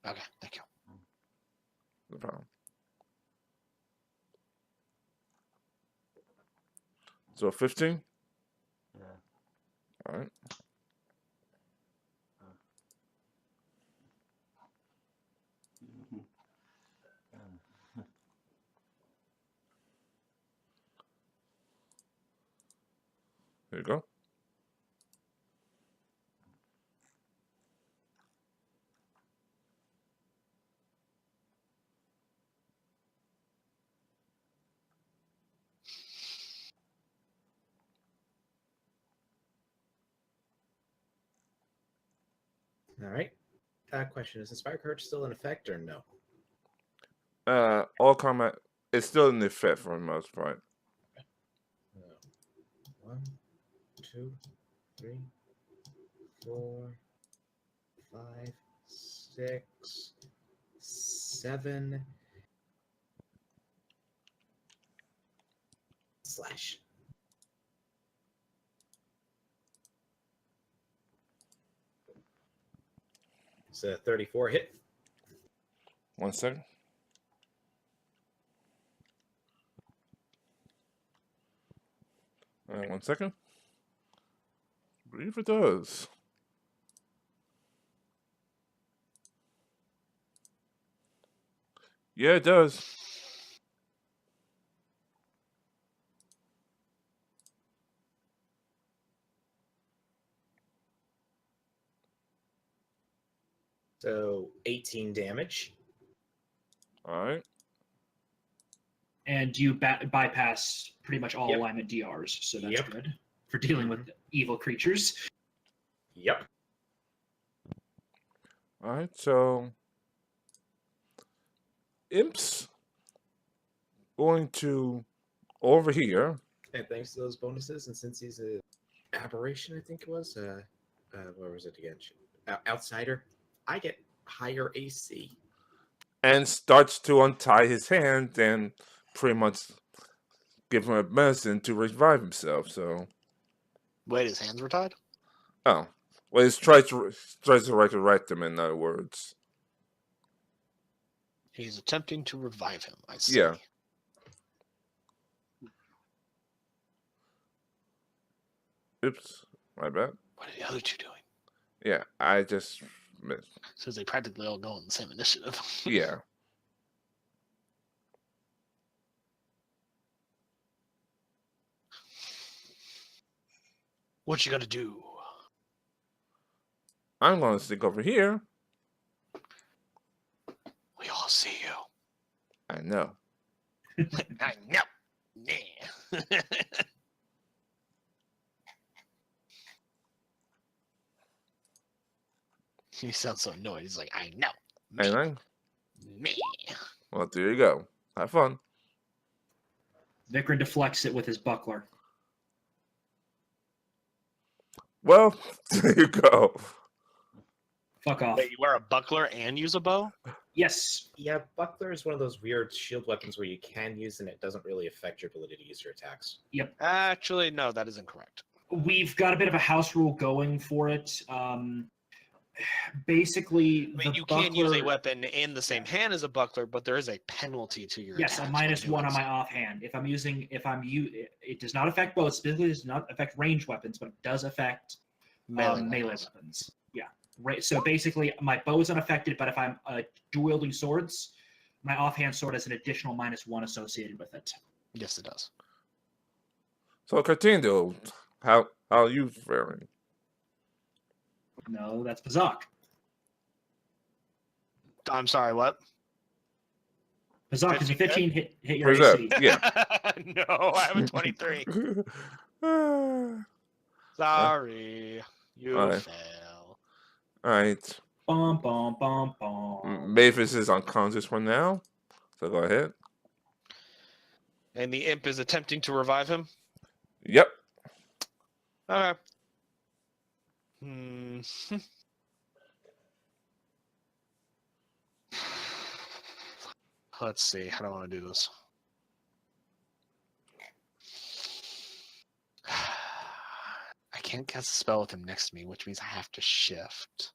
Okay, thank you. No problem. So 15. Yeah. All right. There you go. All right. Question: is Inspire Courage still in effect or no? All combat is still in effect for the most part. 1, 2, 3, 4, 5, 6, 7. Slash. It's a 34 hit. 1 second. All right, 1 second. I believe it does. Yeah, it does. So 18 damage. All right. And you bypass pretty much all Yep. alignment DRs, so that's Yep. good for dealing with evil creatures. Yep. All right. So Imp's going to over here. And thanks to those bonuses, and since he's a aberration, I think it was. Where was it again? Outsider. I get higher AC. And starts to untie his hand and pretty much give him a medicine to revive himself. So, Wait, his hands were tied? well, he's tries to resurrect him. In other words, He's attempting to revive him, I see. Yeah. oops, my bad. What are the other two doing? Yeah, I just missed. Since they practically all go on the same initiative. Yeah, What you gonna do? I'm going to stick over here. We all see you. I know. I know. Yeah. He sounds so annoyed. He's like, I know. Me. And I, Me. well, there you go. Have fun. Vikram deflects it with his buckler. Well, there you go. Fuck off. Wait, you wear a buckler and use a bow? Yes. Yeah, buckler is one of those weird shield weapons where you can use and it doesn't really affect your ability to use your attacks. Actually, no, that is incorrect. We've got a bit of a house rule going for it. Basically, I mean, the you buckler, can use a weapon in the same hand as a buckler, but there is a penalty to your Yes, a attacks minus when one doing on so. my offhand. It does not affect bows. Specifically, does not affect ranged weapons, but it does affect melee weapons. weapons. Yeah. Right. So basically, my bow is unaffected, but if I'm dual wielding swords, my offhand sword has an additional -1 associated with it. Yes, it does. So, Cartindo, how are you faring? No, that's Bazak. I'm sorry, what? Bazak is a 15 15 hit your Where's that? AC. Yeah. No, I have a 23. All Sorry, you Alright. fail. right. Bum bum bum bum. Mavis is unconscious for now, so go ahead. And the imp is attempting to revive him. Yep. Okay. Let's see. How do I want to do this? I can't cast a spell with him next to me, which means I have to shift.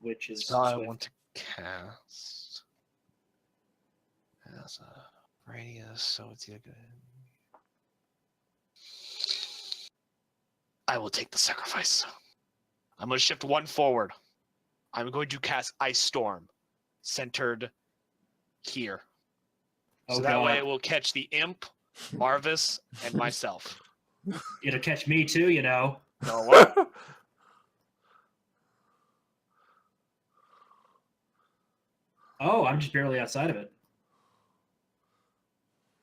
Which is Spell I Swift. want to cast has a radius, so it's either good. I will take the sacrifice. I'm going to shift one forward. I'm going to cast Ice Storm, centered here. So Oh, that God. way it will catch the imp, Marvis, and myself. It'll catch me too, you know. So what? Oh, I'm just barely outside of it.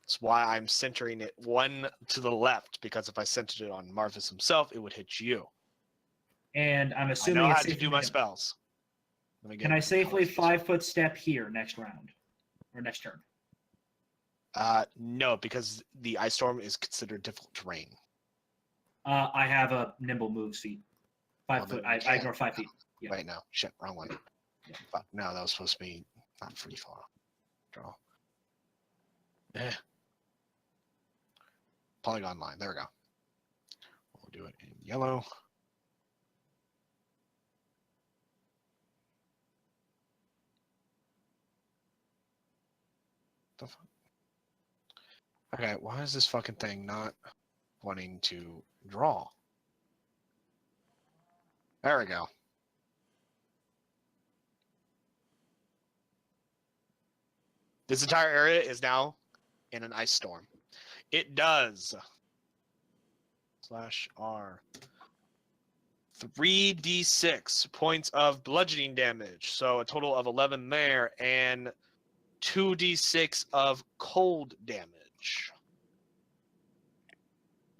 That's why I'm centering it one to the left, because if I centered it on Marvis himself, it would hit you. And I'm I assuming know it's how to safe do for my me to- spells. Let me Can get I safely colors. 5-foot step here next round? Or next turn? No, because the ice storm is considered difficult terrain. I have a nimble moves feat. 5 Well, foot. then you I can't. ignore 5 feet. Yeah. Wait, no. Shit, wrong one. Fuck, no, that was supposed to be not free fall. Draw. Polygon line. There we go. We'll do it in yellow. The fuck? Okay, why is this fucking thing not wanting to draw? There we go. This entire area is now in an ice storm. It does /R 3d6 points of bludgeoning damage, so a total of 11 there, and 2d6 of cold damage.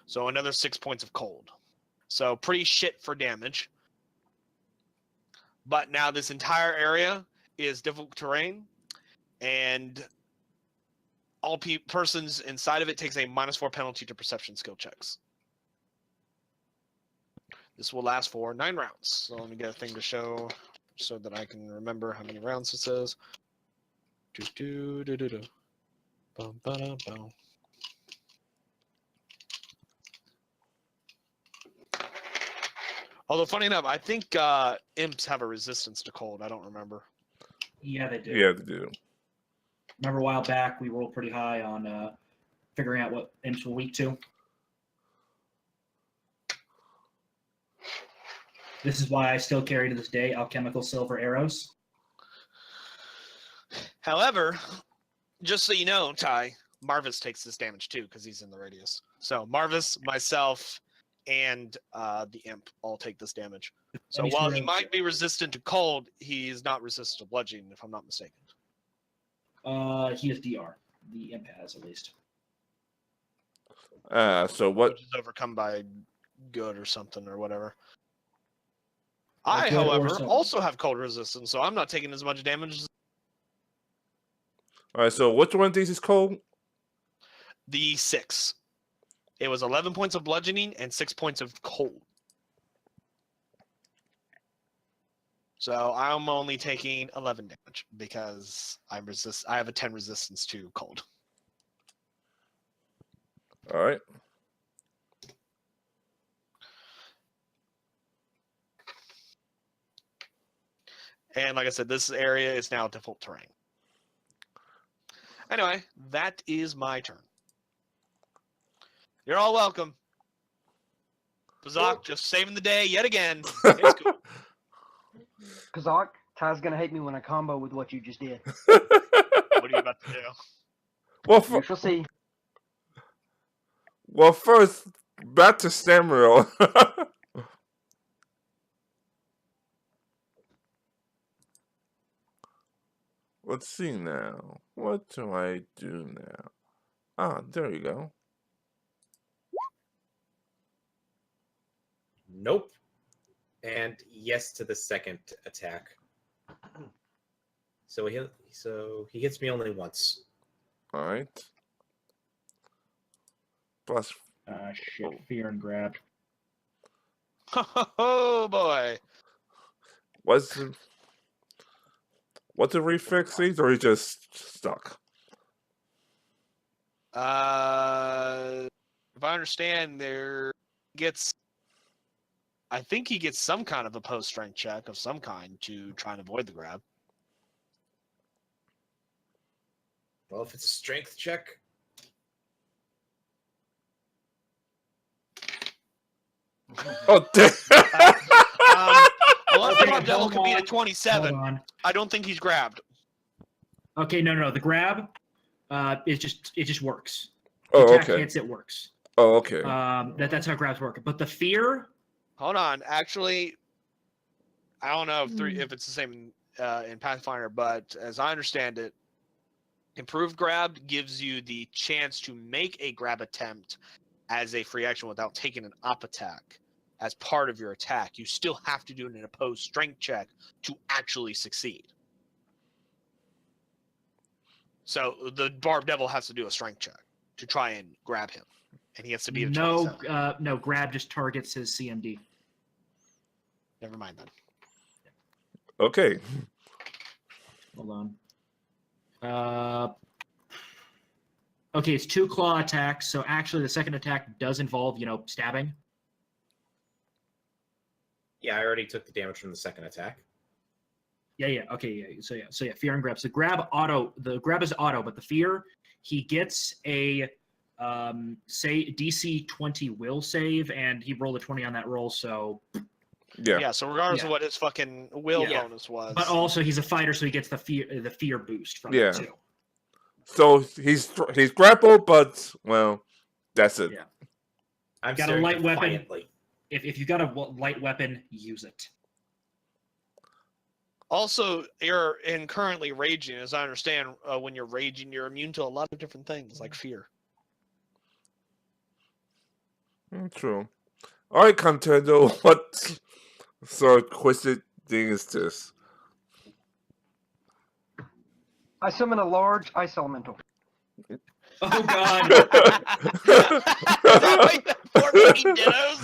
So another 6 points of cold. So pretty shit for damage. But now this entire area is difficult terrain, and all persons inside of it takes a -4 penalty to perception skill checks. This will last for 9 rounds. So let me get a thing to show so that I can remember how many rounds this is. Bum, ba-dum, bum. Although, funny enough, I think imps have a resistance to cold. I don't remember. Yeah, they do. Yeah, they do. Remember a while back, we rolled pretty high on figuring out what imps were weak to. This is why I still carry to this day alchemical silver arrows. However, just so you know, Ty, Marvis takes this damage too because he's in the radius. So Marvis, myself, and the imp all take this damage. So Any while sort he of- might be resistant to cold, he's not resistant to bludgeoning, if I'm not mistaken. He is DR. The imp has, at least. So what? Which is overcome by good or something or whatever. Or I, good or however, something. also have cold resistance, so I'm not taking as much damage as All right. So which one of these is cold? the 6. It was 11 points of bludgeoning and 6 points of cold. So I'm only taking 11 damage because I have a 10 resistance to cold. All right. And like I said, this area is now default terrain. Anyway, that is my turn. You're all welcome. Bazak just saving the day yet again. It's cool. Kazak, Ty's gonna hate me when I combo with what you just did. What are you about to do? well, You shall see. well, first, back to Samuel. Let's see now. What do I do now? Ah, there you go. Nope. And yes to the second attack. So he hits me only once. All right. Plus, Shit, fear and grab. Oh boy. what's the refix these, or he just stuck? If I understand, I think he gets some kind of a post strength check of some kind to try and avoid the grab. Well, if it's a strength check, Oh, damn. Unless Okay, the devil hold can beat a on. 27, Hold on. I don't think he's grabbed. Okay, no. The grab, it just works. Oh, Attack okay. hits, it works. Oh, okay. That's how grabs work. But the fear, Hold on. Actually, I don't know if it's the same in Pathfinder, but as I understand it, improved grab gives you the chance to make a grab attempt as a free action without taking an op attack as part of your attack. You still have to do an opposed strength check to actually succeed. So the Barb Devil has to do a strength check to try and grab him, and he has to beat a 27. no, grab just targets his CMD. Never mind then. Okay. Hold on. Okay, it's 2 claw attacks, so actually the second attack does involve, stabbing. yeah, I already took the damage from the second attack. Yeah. Okay, yeah. So fear and grab. So the grab is auto, but the fear, he gets a say DC 20 will save, and he rolled a 20 on that roll, so Yeah. So regardless of Yeah. what his fucking will Yeah. bonus was. but also he's a fighter, so he gets the fear boost from Yeah. it too. So he's grappled, but well, that's it. Yeah. I'm Got a staring light weapon. defiantly. If you got a light weapon, use it. Also, you're currently raging. As I understand, when you're raging, you're immune to a lot of different things, like fear. True. All right, Contendo, what sort of twisted thing is this? I summon a large ice elemental. Oh god. Is that like the 4 fucking dittos?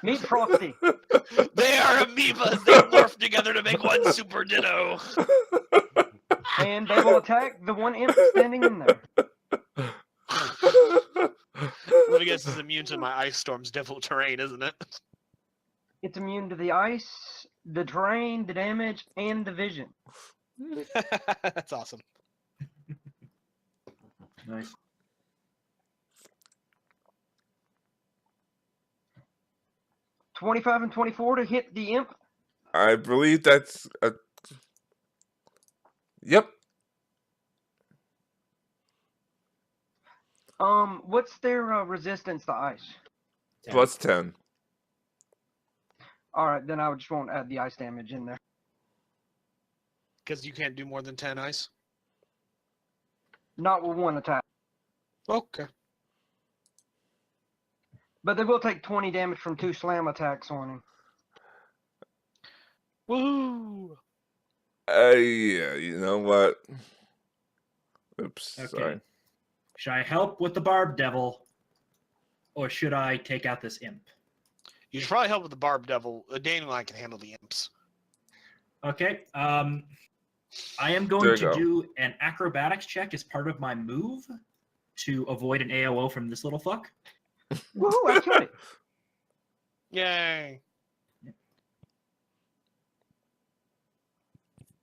Meet Frosty. They are amoebas. They morph together to make one super ditto. And they will attack the one imp standing in there. Let me guess, is immune to my ice storm's devil terrain, isn't it? It's immune to the ice, the terrain, the damage, and the vision. That's awesome. Nice. $25 and 24 to hit the imp. I believe that's a. Yep. What's their resistance to ice? 10. Plus 10. All right, then I just won't add the ice damage in there. Because you can't do more than 10 ice? Not with one attack. Okay. But they will take 20 damage from 2 slam attacks on him. Woo! Yeah, you know what? Oops, Okay. sorry. Should I help with the Barb Devil, or should I take out this imp? You should probably help with the barb devil. Daniel and I can handle the imps. Okay. I am There going you to go. do an acrobatics check as part of my move to avoid an AOO from this little fuck. Woohoo! I killed it. Yay!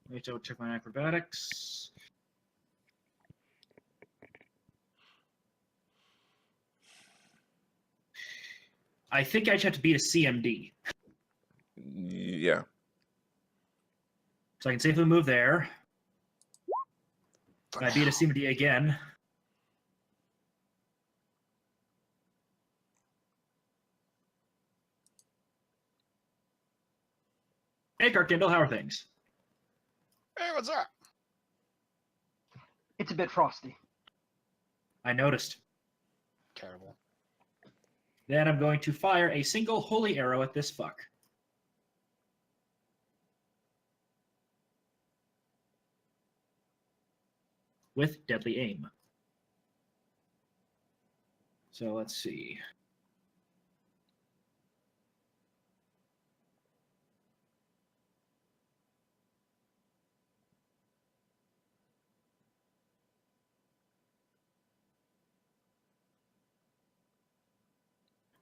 Let me check my acrobatics. I think I just have to beat a CMD. Yeah. So I can safely move there. I beat a CMD again. Hey, Karkindle, how are things? Hey, what's up? It's a bit frosty. I noticed. Terrible. Then I'm going to fire a single holy arrow at this fuck. With deadly aim. So let's see.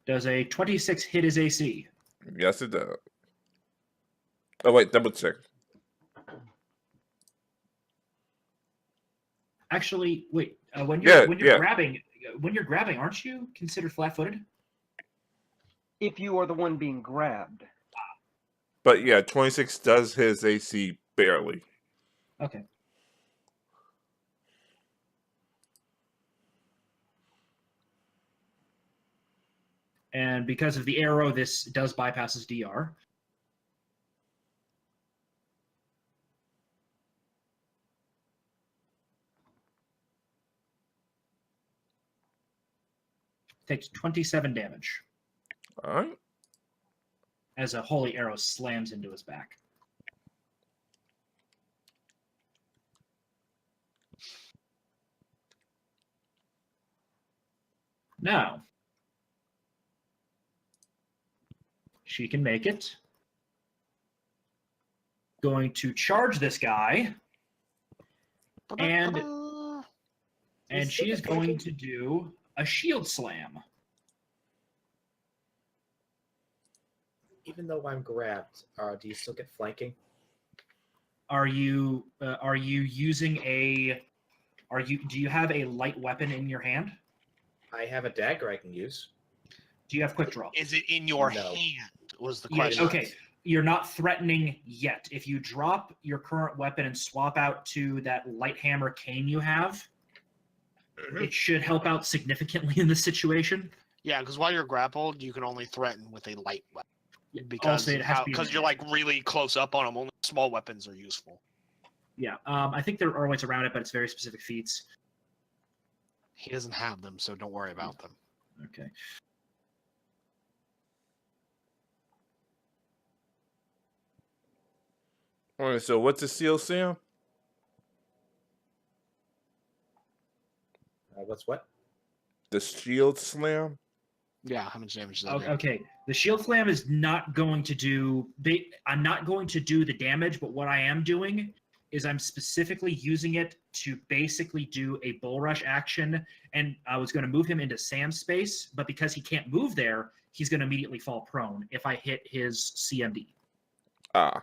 Does a 26 hit his AC? Yes, it does. Oh wait, double check. Actually, wait. When Yeah, you're yeah. grabbing, aren't you considered flat-footed? If you are the one being grabbed. But yeah, 26 does his AC barely. Okay. And because of the arrow, this does bypasses DR. Takes 27 damage All right. as a holy arrow slams into his back. Now, she can make it. Going to charge this guy, and she is going to do a shield slam. Even though I'm grabbed, do you still get flanking? Are you using a? Do you have a light weapon in your hand? I have a dagger I can use. Do you have quick draw? Is it in your No. hand? Was the Yeah, question. okay. You're not threatening yet. If you drop your current weapon and swap out to that light hammer cane you have, it should help out significantly in this situation. Yeah, because while you're grappled, you can only threaten with a light weapon. Because Also, it has to be because you're like really close up on them. Only small weapons are useful. Yeah, I think there are ways around it, but it's very specific feats. He doesn't have them, so don't worry about them. Okay. All right. So what's the seal, Sam? What's what? The shield slam. Yeah, how much damage does that do? Okay. The shield slam is not going to do. I'm not going to do the damage, but what I am doing is I'm specifically using it to basically do a bull rush action, and I was going to move him into Sam's space, but because he can't move there, he's going to immediately fall prone if I hit his CMD. Ah.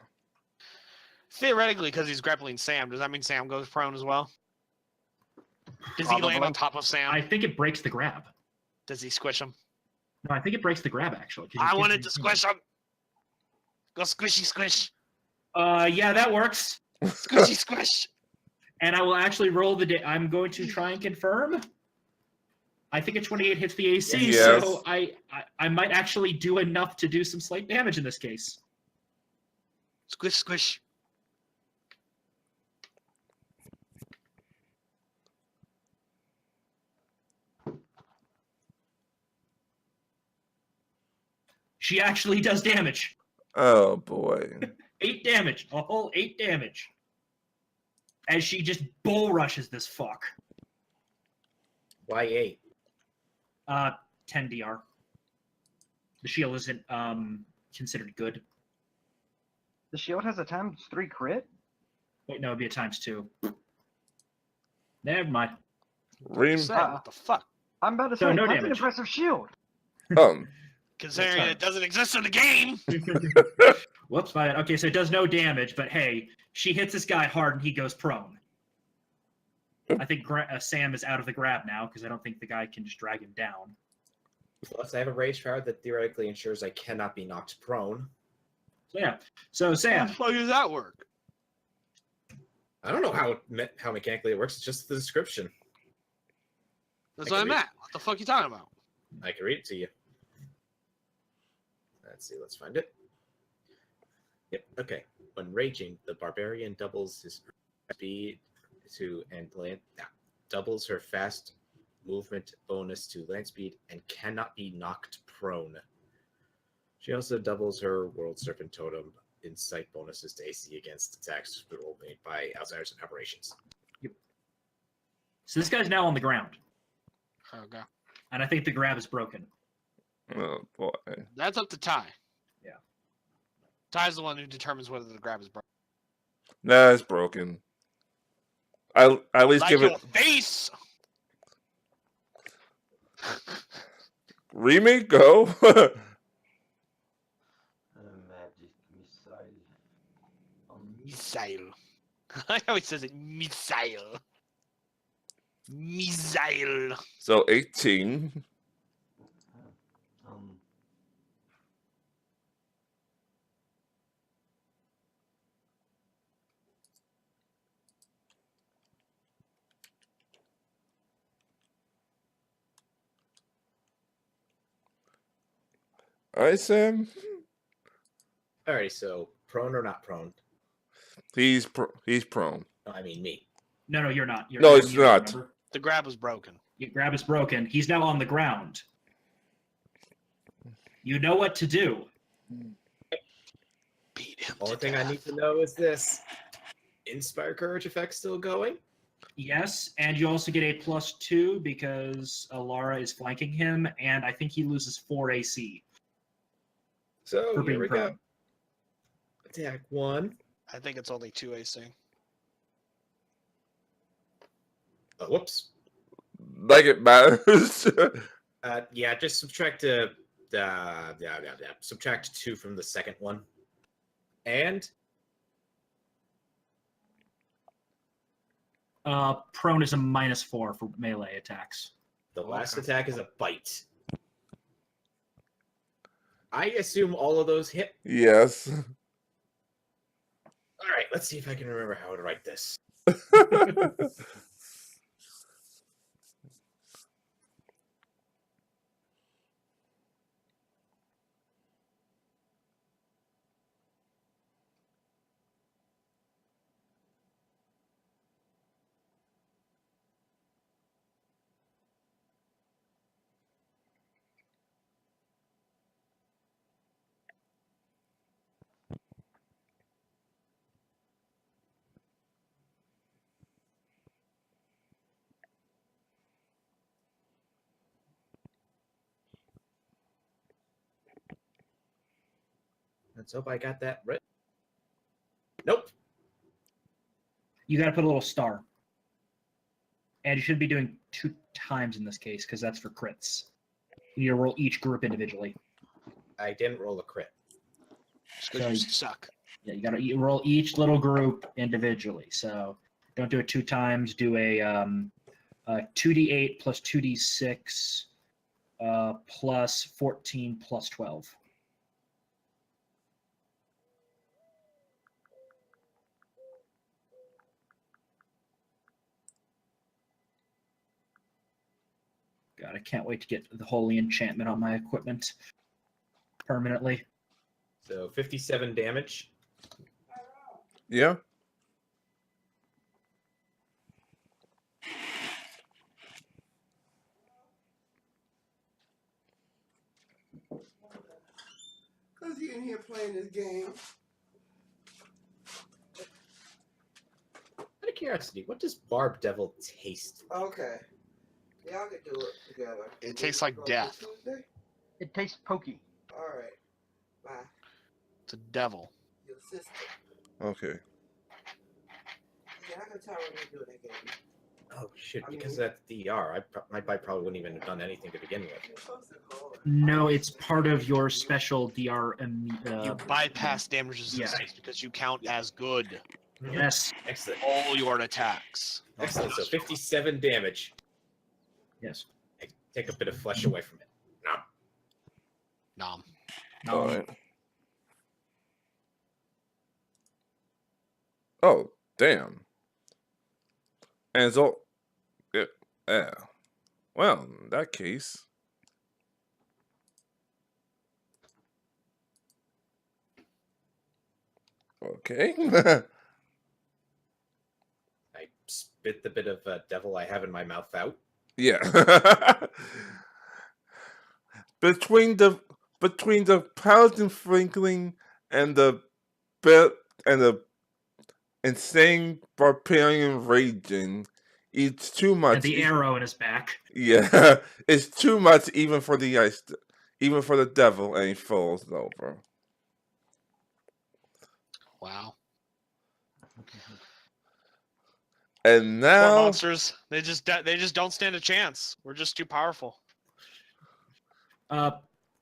Theoretically, because he's grappling Sam, does that mean Sam goes prone as well? Does he land Probably. on top of Sam? I think it breaks the grab. Does he squish him? No, I think it breaks the grab actually. 'cause I he's wanted to getting- squish him. Go squishy squish. Yeah, that works. Squishy squish. And I will actually roll the. I'm going to try and confirm. I think a 28 hits the AC, Yes. so I might actually do enough to do some slight damage in this case. Squish squish. She actually does damage. Oh boy. 8 damage. A whole 8 damage. As she just bull rushes this fuck. Why 8? 10 DR. The shield isn't considered good. The shield has a ×3 crit. Wait, no, it'd be a ×2. Never mind. Reem, Say, what the fuck? I'm about to So say, no that's an damage. impressive shield. Considering fine. it doesn't exist in the game. Whoops, my bad. Okay, so it does no damage, but hey, she hits this guy hard and he goes prone. I think Sam is out of the grab now because I don't think the guy can just drag him down. Plus, I have a rage power that theoretically ensures I cannot be knocked prone. So yeah, so How Sam, the fuck does that work? I don't know how mechanically it works. It's just the description. That's I what can I'm read- at. What the fuck you talking about? I can read it to you. Let's see. Let's find it. Yep. Okay. When raging, the barbarian doubles his speed to and land. Doubles her fast movement bonus to land speed and cannot be knocked prone. She also doubles her World Serpent Totem insight bonuses to AC against attacks rolled made by outsiders and operations. so this guy's now on the ground, Okay. and I think the grab is broken. oh boy. That's up to Ty. Yeah. Ty's the one who determines whether the grab is broken. Nah, it's broken. I at least Like give your it face. remake. Go. Magic missile. Missile. I always says it. Missile. Missile. So 18. Um, All right, Sam. Alrighty. So prone or not prone? He's prone. No, I mean me. No, you're not. You're, No, you're it's muted, not. remember? The grab was broken. Your grab is broken. He's now on the ground. You know what to do. Beat him. Only to thing I death. need to know is this: Inspire Courage effect still going? Yes, and you also get a +2 because Alara is flanking him, and I think he loses 4 AC. So For here being we prone. go. Attack 1. I think it's only 2 AC. Oh, whoops. Like it matters. Yeah, just subtract subtract 2 from the second one, and Prone is a -4 for melee attacks. the last Okay. attack is a bite. I assume all of those hit. Yes. All right, let's see if I can remember how to write this. Let's hope I got that right. Nope. You got to put a little star. And you should be doing 2 times in this case, because that's for crits. You need to roll each group individually. I didn't roll a crit. Just because you suck. Yeah, you got to roll each little group individually. So don't do it 2 times. Do a 2d8 plus 2d6 plus 14 plus 12. God, I can't wait to get the holy enchantment on my equipment permanently. So 57 damage. Yeah. Cause he in here playing this game. Out of curiosity, what does Barb Devil taste like? Okay. Y'all can do it together. It tastes like Go death. Tuesday? It tastes pokey. It's a devil. Your sister. Okay. Yeah, I can tell when they do that game. Oh shit! I Because mean- of that DR, my bite probably wouldn't even have done anything to begin with. You're supposed to call it. No, it's part of your special DR. You bypass damage resistance because you count as good. Yes. Excellent. All your attacks. Excellent. So 57 damage. Yes. Take a bit of flesh away from it. Nom. All right. Oh, damn. And so, yeah. Well, in that case. Okay. I spit the bit of devil I have in my mouth out. Yeah. between the paladin Franklin and the insane barbarian raging, it's too much. And the arrow in his back. Yeah, it's too much even for the devil, and he falls over. Wow. And Poor now, monsters. They just don't stand a chance. We're just too powerful.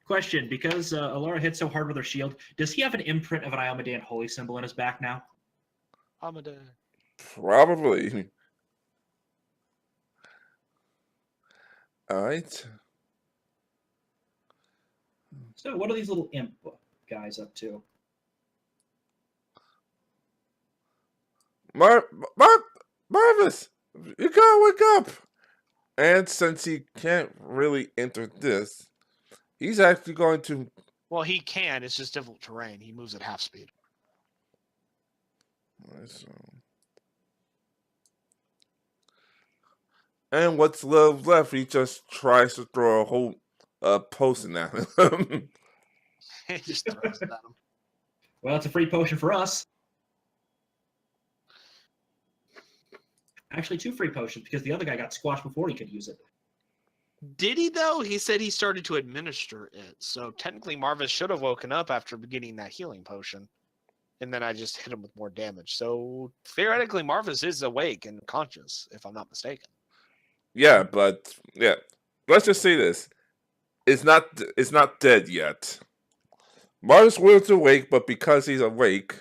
Question: because Alara hit so hard with her shield, does he have an imprint of an Iomedean holy symbol in his back now? Hamada. probably. All right. So, what are these little imp guys up to? Marvis, you gotta wake up. And since he can't really enter this, he's actually going to. Well, he can. It's just difficult terrain. He moves at half speed. And what's left, he just tries to throw a whole potion at him. He just throws it at him. Well, it's a free potion for us. Actually, 2 free potions because the other guy got squashed before he could use it. Did he though? He said he started to administer it. So technically, Marvis should have woken up after getting that healing potion, and then I just hit him with more damage. So theoretically, Marvis is awake and conscious, if I'm not mistaken. Yeah, but yeah, let's just say this: it's not dead yet. Marvis Will's awake, but because he's awake,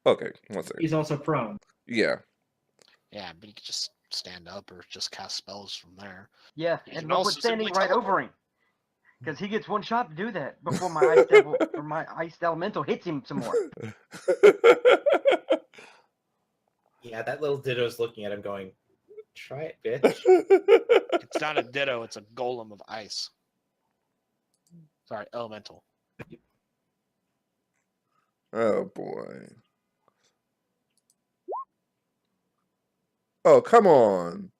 okay, one second. He's also prone. Yeah, Yeah, but he could just stand up or just cast spells from there. Yeah, You and can look also what's standing simply right teleport. over him. Because he gets one shot to do that before my ice devil or my iced elemental hits him some more. Yeah, that little ditto's looking at him going, try it, bitch. It's not a ditto, it's a golem of ice. Sorry, elemental. Oh boy. Oh, come on.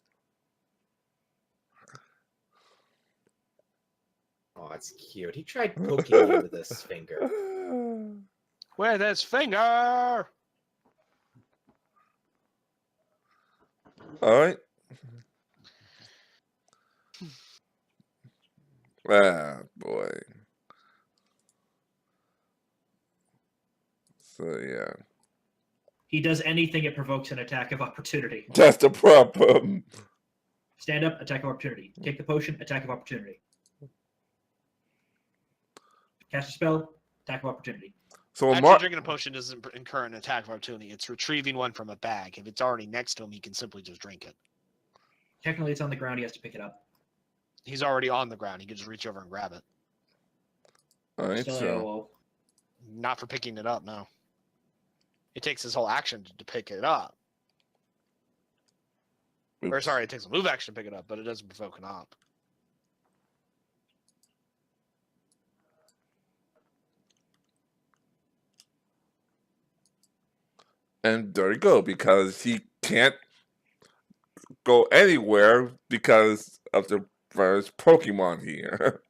Oh, it's cute. He tried poking you with his finger. With his finger! All right. Ah, boy. So, yeah. He does anything it provokes an attack of opportunity. That's the problem. Stand up, attack of opportunity. Take the potion, attack of opportunity. Cast a spell, attack of opportunity. So, Actually, drinking a potion doesn't incur an attack of opportunity. It's retrieving one from a bag. If it's already next to him, he can simply just drink it. Technically, it's on the ground. He has to pick it up. He's already on the ground. He can just reach over and grab it. all right, Still so. AOO. Not for picking it up, no. It takes his whole action to pick it up. Or Oops. sorry, it takes a move action to pick it up, but it doesn't provoke an op. And there you go, because he can't go anywhere because of the various Pokemon here.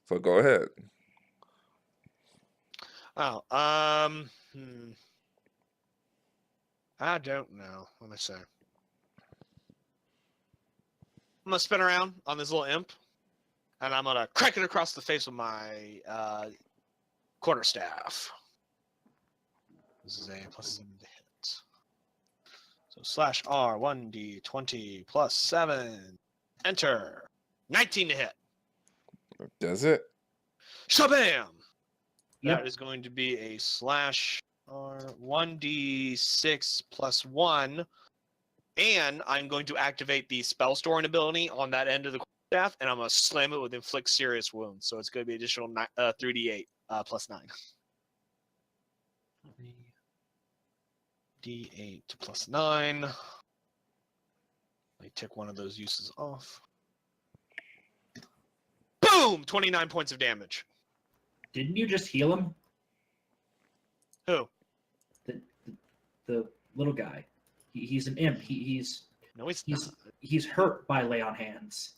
So go ahead. Oh, I don't know. Let me see. I'm gonna spin around on this little imp. and I'm gonna crack it across the face with my quarterstaff. This is a +7 to hit. So /R 1d20 +7. Enter. 19 to hit. Does it? Shabam! Yep. That is going to be a /R 1d6 +1. And I'm going to activate the spell storing ability on that end of the staff, and I'm going to slam it with inflict serious wounds. So it's going to be additional 3d8 +9. D8 +9. Let me tick one of those uses off. Boom! 29 points of damage. Didn't you just heal him? Who? The little guy. He's an imp. He's No, he's he's hurt by lay on hands.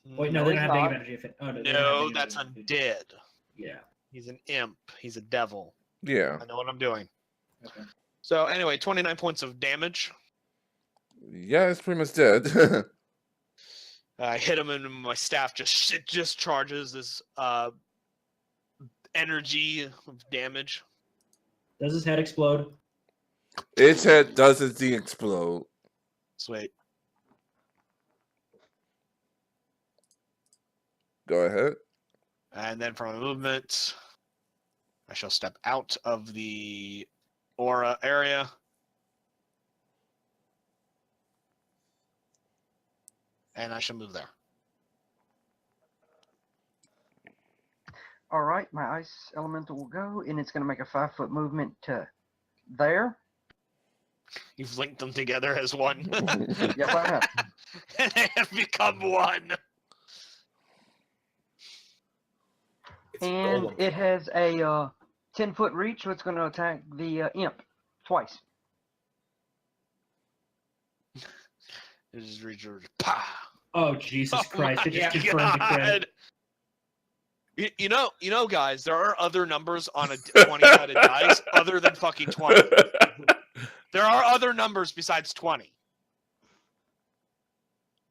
Wait, no, No, they don't he's have not. negative energy. Oh, no, they don't have No, negative that's energy. undead. Yeah. He's an imp. He's a devil. Yeah. I know what I'm doing. Okay. So anyway, 29 points of damage. Yeah, it's pretty much dead. I hit him, and my staff just charges this energy of damage. Does his head explode? Its head doesn't de-explode. Sweet. Go ahead. And then from a movement, I shall step out of the aura area. And I shall move there. All right, my ice elemental will go, and it's going to make a 5-foot movement to there. You've linked them together as one. Yep, I have. And they have become one. It's And golem. it has a 10-foot reach, so it's going to attack the imp twice. It just reaches. Pa! Oh Jesus Oh Christ! It my just confirmed the crit. God. You know, guys, there are other numbers on a 20-sided dice other than fucking 20. There are other numbers besides 20.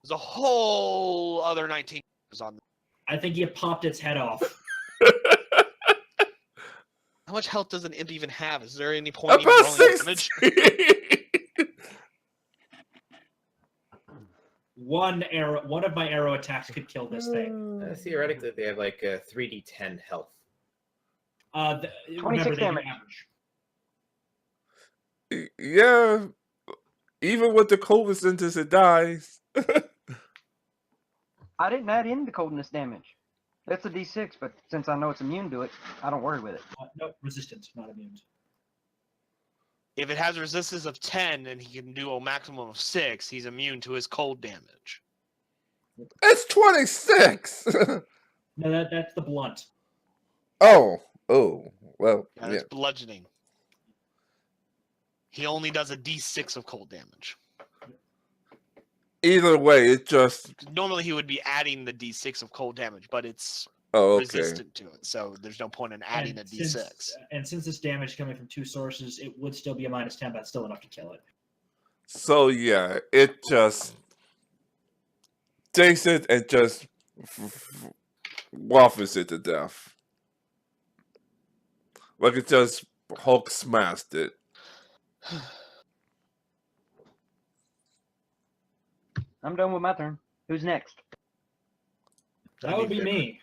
There's a whole other 19 numbers on there. I think you popped its head off. How much health does an imp even have? Is there any point in About rolling damage? 60. One of my arrow attacks could kill this thing. Theoretically, they have like 3d10 health. Remember, 26 they do damage. average. Yeah. Even with the coldest sentence, it dies. I didn't add in the coldness damage. That's a d6, but since I know it's immune to it, I don't worry with it. No, resistant, not immune. If it has a resistance of 10 and he can do a maximum of 6, he's immune to his cold damage. It's 26. No, that's the blunt. Oh, well, Yeah, yeah. that's bludgeoning. He only does a d6 of cold damage. Either way, it just. Normally he would be adding the d6 of cold damage, but it's Oh, okay. resistant to it, so there's no point in adding a d6. Since this damage is coming from two sources, it would still be a -10, but it's still enough to kill it. So yeah, it just takes it and just waffles it to death. Like it just Hulk smashed it. I'm done with my turn. Who's next? That would be me.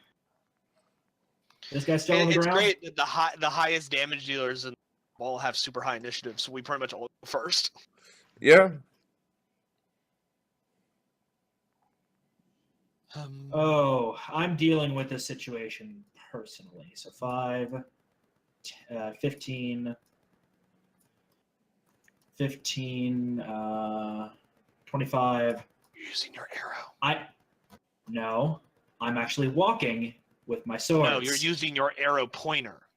This guy's still on the It's ground? great that the highest damage dealers in all have super high initiative, so we pretty much all go first. Yeah. Oh, I'm dealing with this situation personally. So 5, 15, 25. You're using your arrow. No, I'm actually walking with my sword. No, you're using your arrow pointer.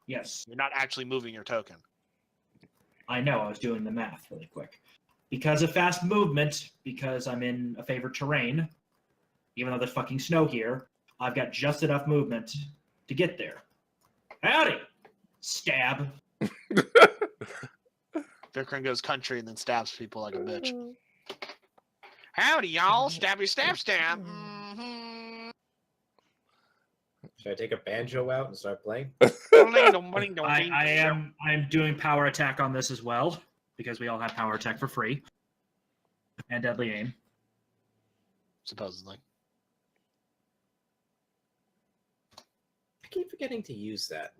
Yes, You're not actually moving your token. I know. I was doing the math really quick. Because of fast movement, because I'm in a favored terrain, even though there's fucking snow here, I've got just enough movement to get there. Howdy! Stab. Vikram goes country and then stabs people like a bitch. Howdy, y'all. Stabby, stab, stab. Mm-hmm. Should I take a banjo out and start playing? I'm doing power attack on this as well, because we all have power attack for free. And deadly aim. Supposedly. I keep forgetting to use that.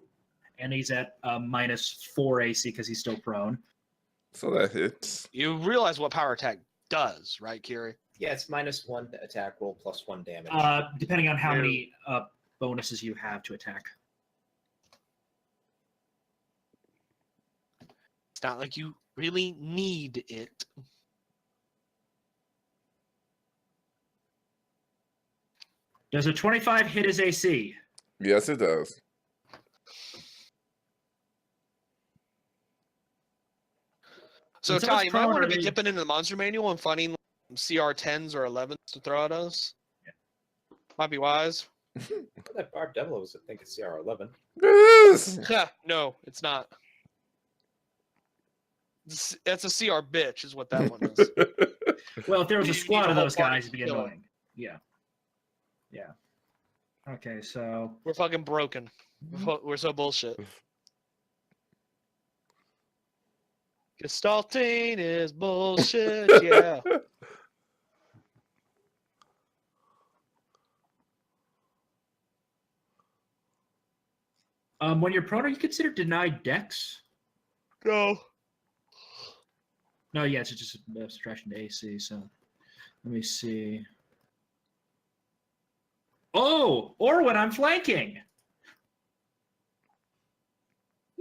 And he's at -4 AC because he's still prone. So that hits. You realize what power attack does, right, Kiri? Yeah, it's -1 attack roll plus 1 damage. Depending on how many bonuses you have to attack. It's not like you really need it. Does a 25 hit his AC? Yes, it does. So, When someone's Ty, you might prone, want to are be they- dipping into the monster manual and finding CR 10s or 11s to throw at us. Yeah. Might be wise. That Barb Devil was, I think, it's CR 11. Yes. No, it's not. That's a CR bitch, is what that one is. Well, if there was a You need squad a of whole those party guys, to it'd be kill it. annoying. Yeah. Yeah. Okay, so We're fucking broken. We're so bullshit. Gestalting is bullshit, yeah. when you're prone, are you considered denied dex? Go. No, yeah, it's just a subtraction to AC. So let me see. Oh, or when I'm flanking,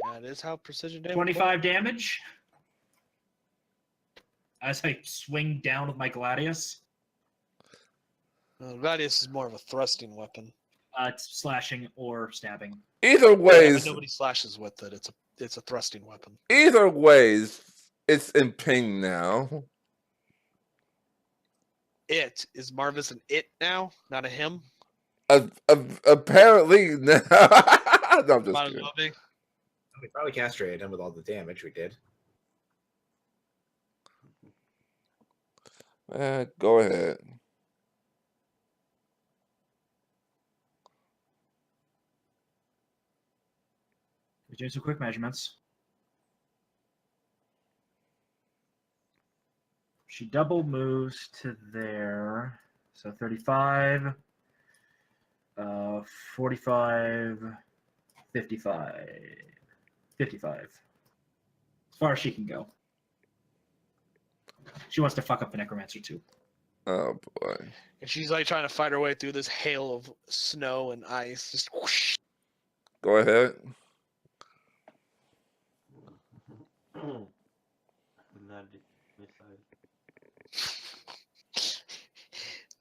That is how precision damage 25 damage as I swing down with my Gladius. Gladius is more of a thrusting weapon. It's slashing or stabbing. Either Yeah, but ways, nobody slashes with it. It's a thrusting weapon. either ways, it's in pain now. It is Marvis an it now, not a him. Apparently, no. I'm just Might as kidding. well be. We probably castrated him with all the damage we did. Go ahead. We're doing some quick measurements. She double moves to there. So 35, 45, 55. 55. As far as she can go. She wants to fuck up the necromancer too. Oh boy. And she's like trying to fight her way through this hail of snow and ice. Just whoosh. Go ahead. Magic missile.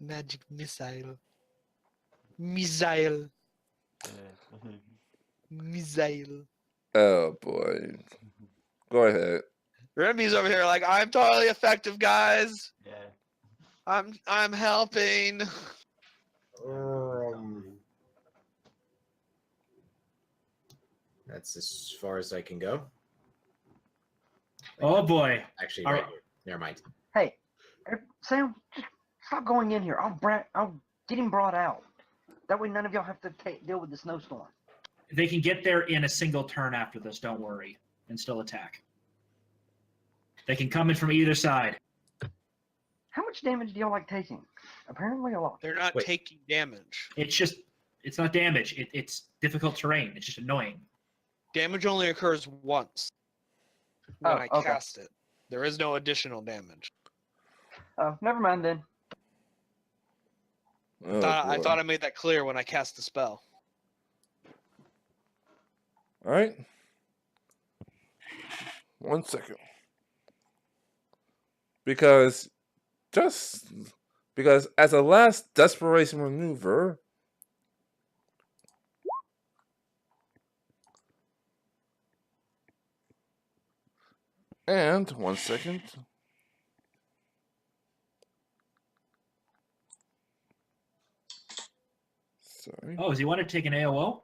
Magic missile. Missile. Yeah. Missile. Oh boy. Go ahead. Remy's over here like, I'm totally effective, guys. Yeah. I'm helping. That's as far as I can go. Oh boy. Actually, All right right. here. Never mind. Hey, Sam, just stop going in here. I'll get him brought out. That way, none of y'all have to deal with the snowstorm. They can get there in a single turn after this, don't worry, and still attack. They can come in from either side. How much damage do y'all like taking? Apparently a lot. They're not Wait. taking damage. It's not damage. It's difficult terrain. It's just annoying. Damage only occurs once when Oh, I okay. cast it. There is no additional damage. Oh, never mind then. Oh, I boy. thought I made that clear when I cast the spell. All right. 1 second. Because as a last desperation maneuver, and 1 second. Sorry. Oh, does he want to take an AOO?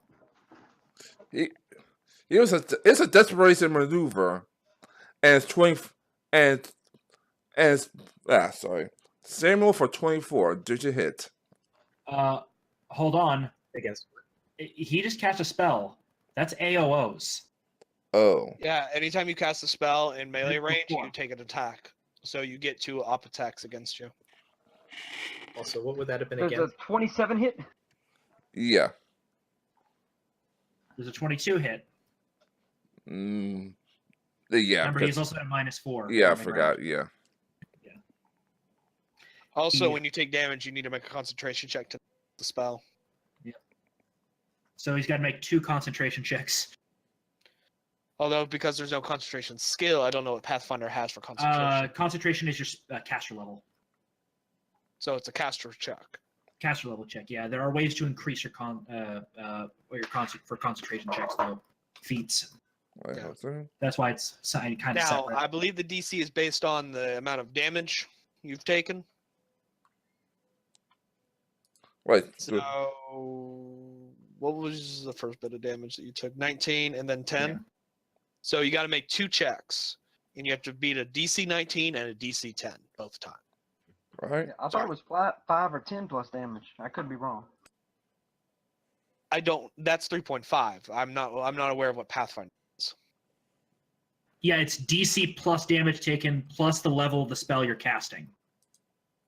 It's a desperation maneuver, and it's 20 sorry. Samuel for 24. Did you hit? Hold on. Against He just cast a spell. That's AOOs. Oh. Yeah, anytime you cast a spell in melee Hit range, before. you take an attack. So you get 2 op attacks against you. Also, what would that have been There's again? a 27 hit. Yeah. There's a 22 hit. Mm, yeah. Remember, he's because- also at -4. yeah, I on the ground. forgot. Yeah. Also, Yeah. when you take damage, you need to make a concentration check to the spell. So he's got to make 2 concentration checks. Although, because there's no concentration skill, I don't know what Pathfinder has for concentration. Concentration is your caster level. So it's a caster check. Caster level check. Yeah, there are ways to increase your for concentration checks though. Feats. Wait, Yeah. what's that? That's why it's kind of Now, separate. I believe the DC is based on the amount of damage you've taken. Wait. So, what was the first bit of damage that you took? 19 and then 10? Yeah. So you got to make 2 checks, and you have to beat a DC 19 and a DC 10 both times. Right. Yeah, I thought it was 5 or 10 plus damage. I could be wrong. I don't. That's 3.5. I'm not aware of what Pathfinder. Yeah, it's DC plus damage taken plus the level of the spell you're casting.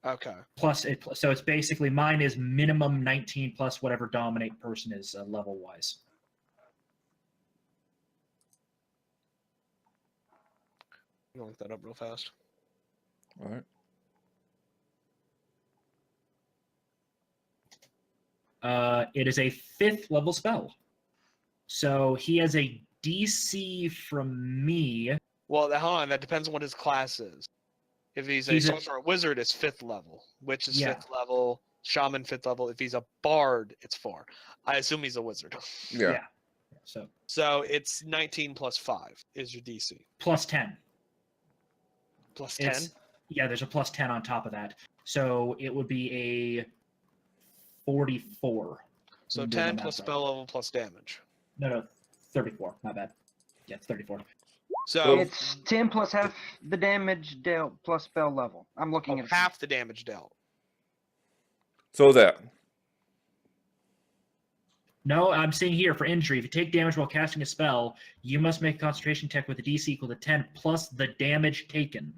Okay. Plus it, so it's basically mine is minimum 19 plus whatever dominate person is level wise. I'm gonna look that up real fast. All right. It is a 5th level spell. So he has a DC from me. Well, hold on. That depends on what his class is. If he's a He's a- sorcerer wizard, it's 5th level. Witch is Yeah. 5th level. Shaman 5th level. If he's a bard, it's 4. I assume he's a wizard. Yeah. So So it's 19 plus 5 is your DC. plus 10. Plus 10. Yeah, there's a plus 10 on top of that. So it would be a 44. So I'm doing 10 the plus math spell level plus damage. No, 34. My bad. Yeah, it's 34. So It's 10 plus half the damage dealt plus spell level. I'm looking at it. half the damage dealt. So that. No, I'm seeing here for injury. If you take damage while casting a spell, you must make a concentration check with a DC equal to 10 plus the damage taken.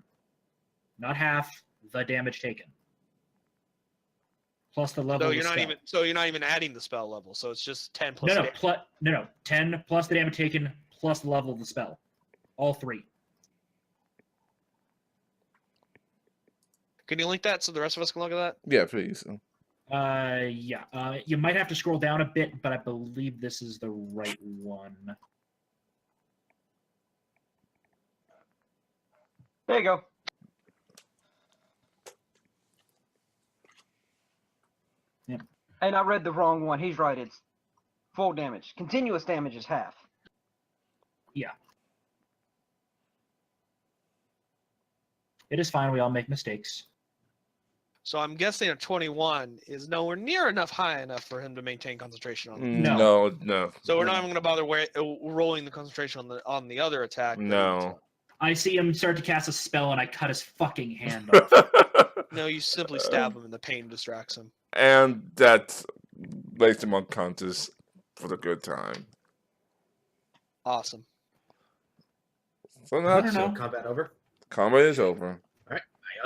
Not half, the damage taken. Plus the level So of the you're not spell. even adding the spell level. So it's just 10 plus. No, damage. no, 10 plus the damage taken plus the level of the spell. All 3. Can you link that so the rest of us can look at that? Yeah, please. Yeah. You might have to scroll down a bit, but I believe this is the right one. There you go. Yeah. And I read the wrong one. He's right. It's full damage. Continuous damage is half. Yeah. It is fine. We all make mistakes. So I'm guessing a 21 is nowhere near high enough for him to maintain concentration on it. No. No. So we're not even going to bother rolling the concentration on the other attack. No. I see him start to cast a spell, and I cut his fucking hand off. No, you simply stab him and the pain distracts him. And that makes him unconscious for the good time. Awesome. So I now don't know. Combat over. combat is over. I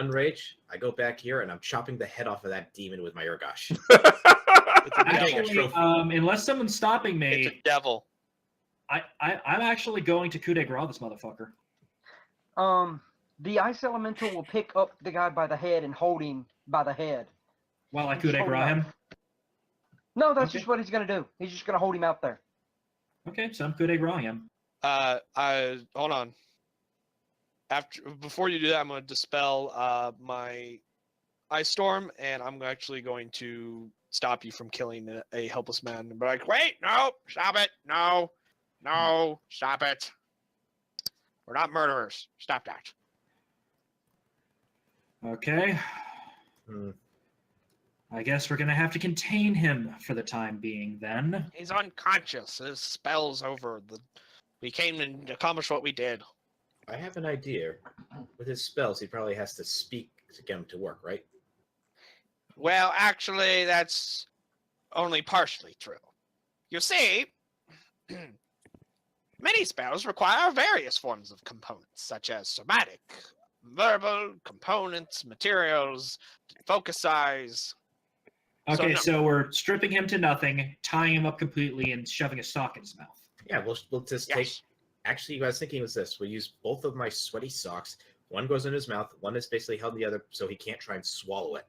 unrage. I go back here and I'm chopping the head off of that demon with my Urgosh. It's a devil. Actually, unless someone's stopping It's me, a devil. I'm actually going to coup de grace this motherfucker. The ice elemental will pick up the guy by the head and hold him by the head. While I Just coup de hold grace him him. No, that's Okay. just what he's gonna do. He's just gonna hold him out there. Okay, so I'm coup de grace him. Hold on. Before you do that, I'm going to dispel my ice storm, and I'm actually going to stop you from killing a helpless man. But like, wait, no, stop it, no, stop it. We're not murderers. Stop that. Okay. Hmm. I guess we're gonna have to contain him for the time being then. He's unconscious. His spell's over. We came and accomplished what we did. I have an idea. With his spells, he probably has to speak to get him to work, right? Well, actually, that's only partially true. You see, many spells require various forms of components, such as somatic, verbal, components, materials, focus size. Okay, no. so we're stripping him to nothing, tying him up completely, and shoving a sock in his mouth. Yeah, we'll just Yes. take. Actually, I was thinking was this: we'll use both of my sweaty socks. One goes in his mouth. One is basically held in the other, so he can't try and swallow it.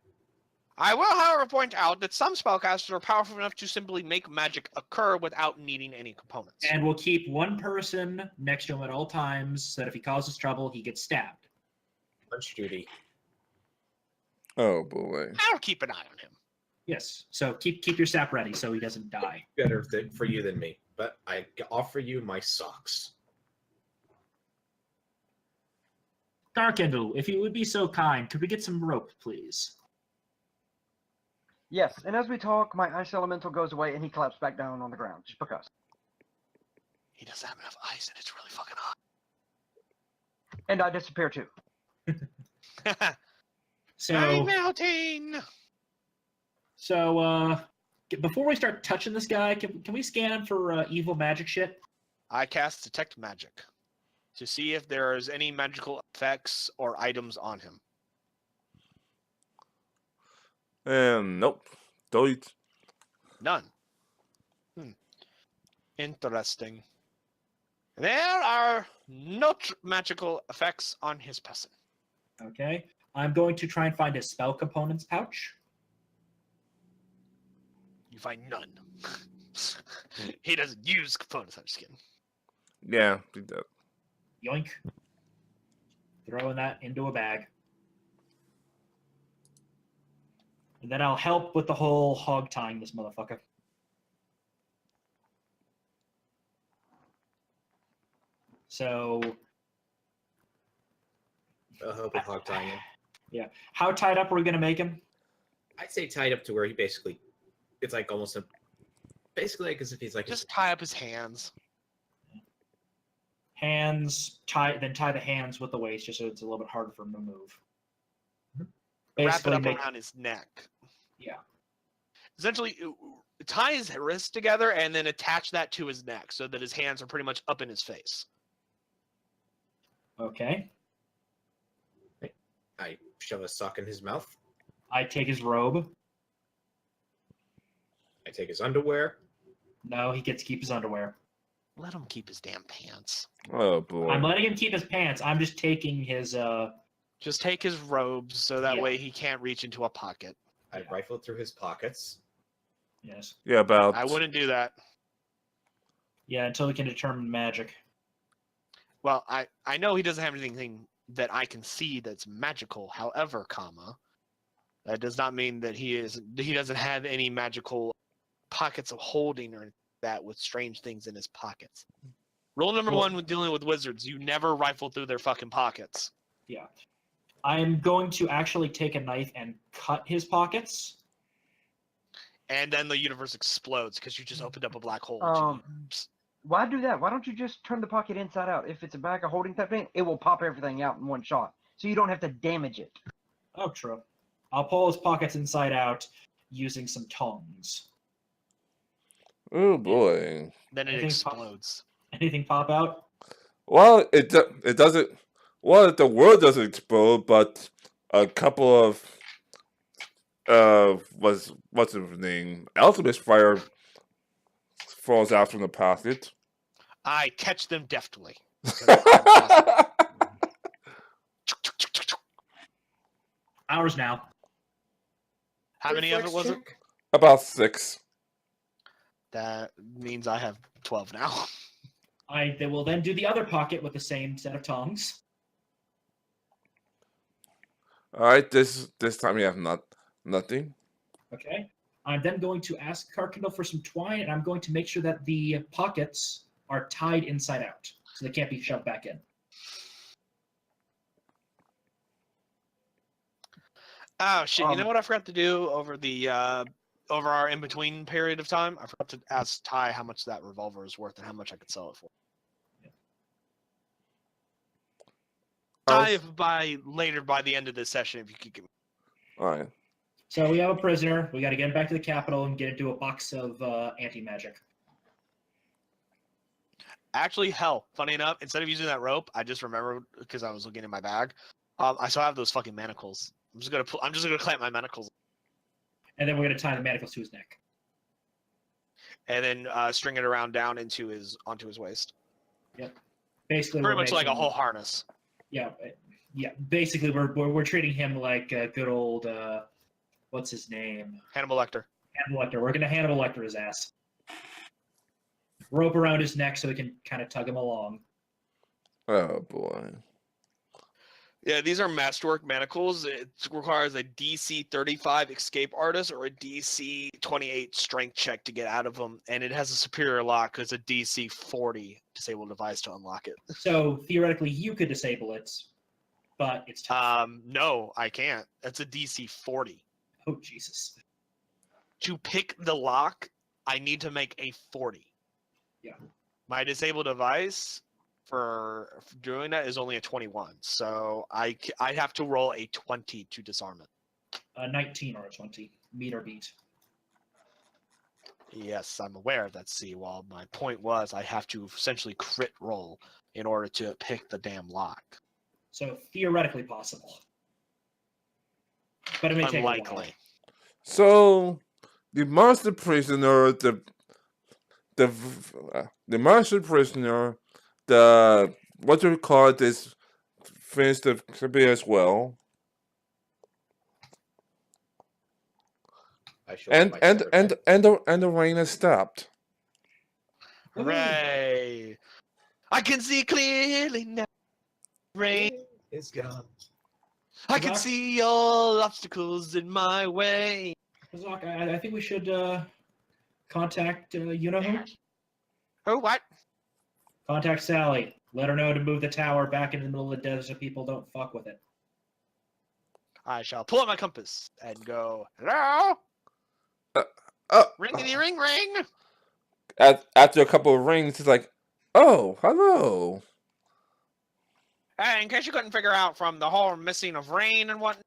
I will, however, point out that some spellcasters are powerful enough to simply make magic occur without needing any components. And we'll keep one person next to him at all times, so that if he causes trouble, he gets stabbed. Punch duty. Oh boy. I'll keep an eye on him. Yes. So keep your sap ready so he doesn't die. Better for you than me, but I offer you my socks. Darkendle, if you would be so kind, could we get some rope, please? Yes, and as we talk, my ice elemental goes away and he collapses back down on the ground, just because. He doesn't have enough ice, and it's really fucking hot. And I disappear too. So, I'm melting. so before we start touching this guy, can we scan him for evil magic shit? I cast Detect Magic to see if there is any magical effects or items on him. And nope. Delete. None. Interesting. There are no magical effects on his person. Okay. I'm going to try and find his spell components pouch. You find none. He doesn't use components. I'm just kidding. Yeah, do that. Yoink. Throwing that into a bag. And then I'll help with the whole hog tying this motherfucker. So, I'll help with hog tying him. yeah. How tied up are we going to make him? I'd say tied up to where he basically, it's like almost a, basically like as if he's like Just tie up his hands. Hands, then tie the hands with the waist just so it's a little bit harder for him to move. Wrap Basically it up make- around his neck. Yeah. Essentially, tie his wrists together and then attach that to his neck so that his hands are pretty much up in his face. Okay. I shove a sock in his mouth. I take his robe. I take his underwear. No, he gets to keep his underwear. Let him keep his damn pants. Oh boy. I'm letting him keep his pants. I'm just taking his Just take his robes so that Yeah. way he can't reach into a pocket. I rifle through his pockets. yes. Yeah, about. I wouldn't do that. Yeah, until we can determine magic. Well, I know he doesn't have anything that I can see that's magical. However, that does not mean that he doesn't have any magical pockets of holding or that with strange things in his pockets. Rule number Well- one when dealing with wizards: you never rifle through their fucking pockets. Yeah. I'm going to actually take a knife and cut his pockets. And then the universe explodes because you just opened up a black hole. Why do that? Why don't you just turn the pocket inside out? If it's a bag of holding type thing, it will pop everything out in one shot. So you don't have to damage it. Oh, true. I'll pull his pockets inside out using some tongs. Oh boy. Then it Anything explodes. Anything pop out? Well, it doesn't. Well, the world doesn't explode, but a couple of what's his name? Alchemist fire falls out from the pocket. I catch them deftly. because I'm awesome. Ours now. How many of it was it? About 6. That means I have 12 now. They will then do the other pocket with the same set of tongs. All right, this time we have nothing. Okay. I'm then going to ask Karkindle for some twine, and I'm going to make sure that the pockets are tied inside out, so they can't be shoved back in. Oh shit! You know what I forgot to do over the over our in between period of time? I forgot to ask Ty how much that revolver is worth and how much I could sell it for. Ty, if by the end of this session, if you could give me. All right. So we have a prisoner. We got to get him back to the capital and get into a box of anti-magic. Actually, hell, funny enough, instead of using that rope, I just remembered because I was looking in my bag. I still have those fucking manacles. I'm just gonna clamp my manacles And then we're gonna tie the manacles to his neck. and then string it around down onto his waist. Basically, Pretty we're much like a making- whole harness. Yeah, yeah. Basically, we're treating him like a good old what's his name? Hannibal Lecter. Hannibal Lecter. We're gonna Hannibal Lecter his ass. Rope around his neck so we can kind of tug him along. Oh boy. Yeah, these are masterwork manacles. It requires a DC 35 escape artist or a DC 28 strength check to get out of them, and it has a superior lock because it's a DC 40 disable device to unlock it. So theoretically, you could disable it, but it's tough. No, I can't. That's a DC 40. Oh Jesus! To pick the lock, I need to make a 40. Yeah. My disable device for doing that is only a 21, so I have to roll a 20 to disarm it. A 19 or a 20, meet or beat. Yes, I'm aware of that, Seawall. My point was I have to essentially crit roll in order to pick the damn lock. So theoretically possible, but it may take a while. Unlikely. So the monster prisoner, the monster prisoner, the what do we call it? This finished the be as well. I show And my and separate and head. and the rain has stopped. Hooray! I can see clearly now. Rain. It's gone. I can Doc? see all obstacles in my way. Zach, I think we should contact you know who? Oh, what? Contact Sally. Let her know to move the tower back into the middle of the desert so people don't fuck with it. I shall pull out my compass and go, hello? Ringity ring ring. After a couple of rings, it's like, oh, hello. Hey, in case you couldn't figure out from the whole missing of rain and whatnot,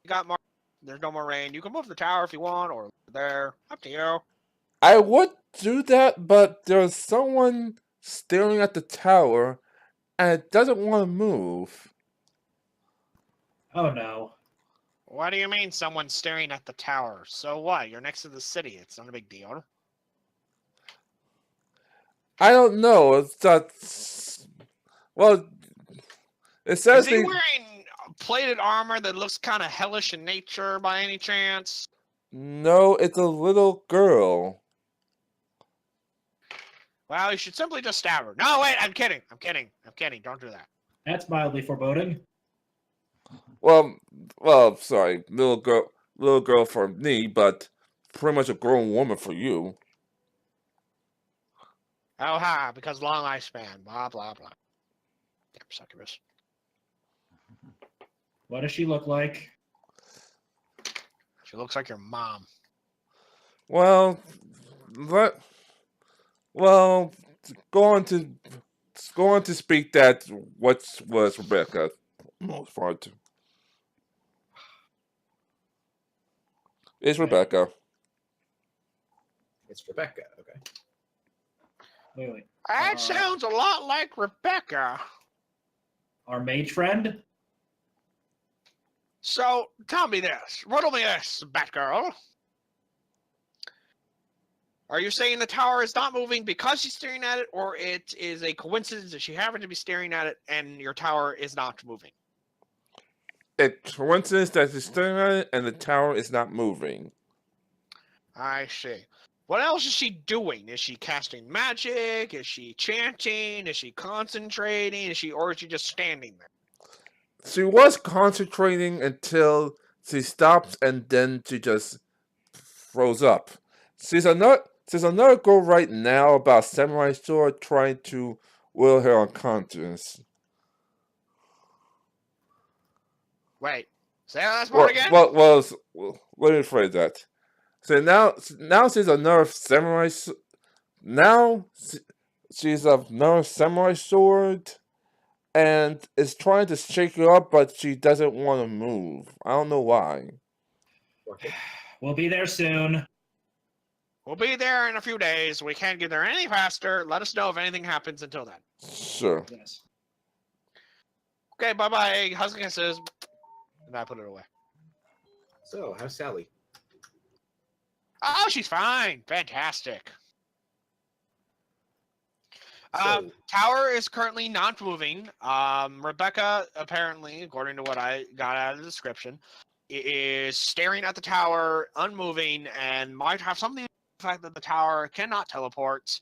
you got more. There's no more rain. You can move the tower if you want, or there. Up to you. I would do that, but there's someone staring at the tower, and it doesn't want to move. Oh no. What do you mean someone's staring at the tower? So what? You're next to the city. It's not a big deal. I don't know. It's not. Well, it Is says he he- wearing plated armor that looks kind of hellish in nature by any chance? no. It's a little girl. Well, you should simply just stab her. No, wait, I'm kidding. I'm kidding. I'm kidding. Don't do that. That's mildly foreboding. Well, sorry, little girl for me, but pretty much a grown woman for you. Oh, ha, because long lifespan. Blah, blah, blah. Damn succubus. What does she look like? She looks like your mom. Well, go on to speak that what was Rebecca most part. It's Rebecca. It's Rebecca. Okay. Wait. That sounds a lot like Rebecca. Our mage friend? So, tell me this. Riddle me this, Batgirl. Are you saying the tower is not moving because she's staring at it, or it is a coincidence that she happened to be staring at it and your tower is not moving? It's coincidence that she's staring at it and the tower is not moving. I see. What else is she doing? Is she casting magic? Is she chanting? Is she concentrating? Or is she just standing there? She was concentrating until she stops and then she just froze up. She's another girl right now about samurai sword trying to will her unconscious. Wait, say that last part again? Well, let me phrase that. So now she's another samurai. Now she's another samurai sword, and is trying to shake her up, but she doesn't want to move. I don't know why. Working. We'll be there soon. We'll be there in a few days. We can't get there any faster. Let us know if anything happens until then. Sure. Yes. Okay, bye-bye. Hugs and kisses. And I put it away. So, how's Sally? Oh, she's fine. Fantastic. So, Tower is currently not moving. Rebecca, apparently, according to what I got out of the description, is staring at the tower, unmoving, and might have something to do with the fact that the tower cannot teleport.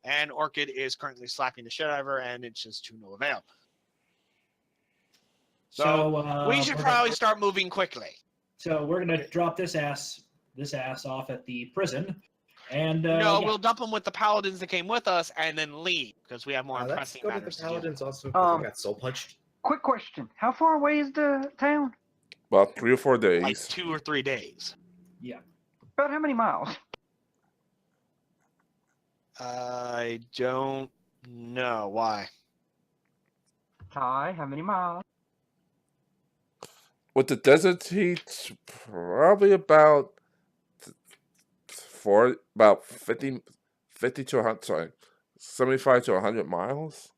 And Orchid is currently slapping the shit out of her, and it's just to no avail. So we should probably start moving quickly. So we're gonna drop this ass off at the prison, and No, yeah. we'll dump them with the paladins that came with us, and then leave because we have more let's pressing go to the matters to do. Paladins also because Um, I got soul punched. Quick question: how far away is the town? About 3 or 4 days. Like 2 or 3 days. About how many miles? I don't know why. Ty, how many miles? With the desert heat, probably about 50 to 100, sorry, 75 to 100 miles.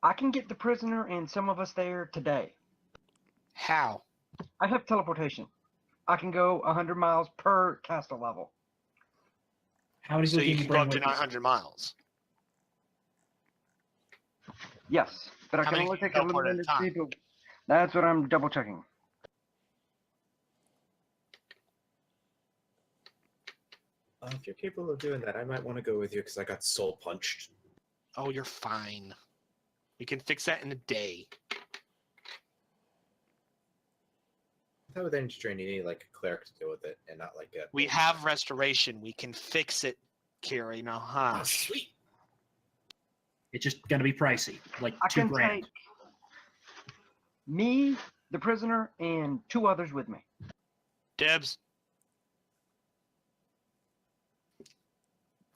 I can get the prisoner and some of us there today. How? I have teleportation. I can go 100 miles per caster level. How many So people you can can go bring up to with you? 900 miles. Yes, but I How can many only can take a teleport at a limited time? people. That's what I'm double checking. If you're capable of doing that, I might want to go with you because I got soul punched. Oh, you're fine. We can fix that in a day. I would then train you need like a cleric to deal with it and not like a. We have restoration. We can fix it, Kira. You know, huh? Oh, sweet. It's just gonna be pricey, like I $2 can grand. take me, the prisoner, and 2 others with me. Debs.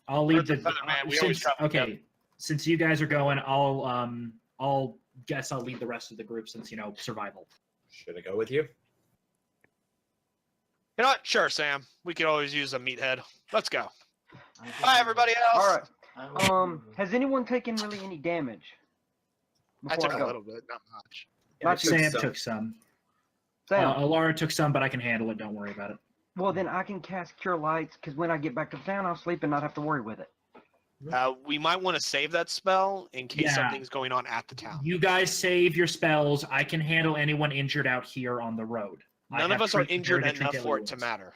I'll leave Earth the and Feather, man, we always travel together. Since you guys are going, I'll guess I'll lead the rest of the group since survival. Should I go with you? You know what? Sure, Sam. We could always use a meathead. Let's go. I think Bye, I everybody will. else. All right. I will. Has anyone taken really any damage? I Before took a go? little bit, not much. Yeah, I Not you. Sam some. took some. Sam. Alara took some, but I can handle it. Don't worry about it. Well, then I can cast Cure Lights because when I get back to town, I'll sleep and not have to worry with it. We might want to save that spell in case Yeah. something's going on at the town. You guys save your spells. I can handle anyone injured out here on the road. None of us are injured enough for it to matter.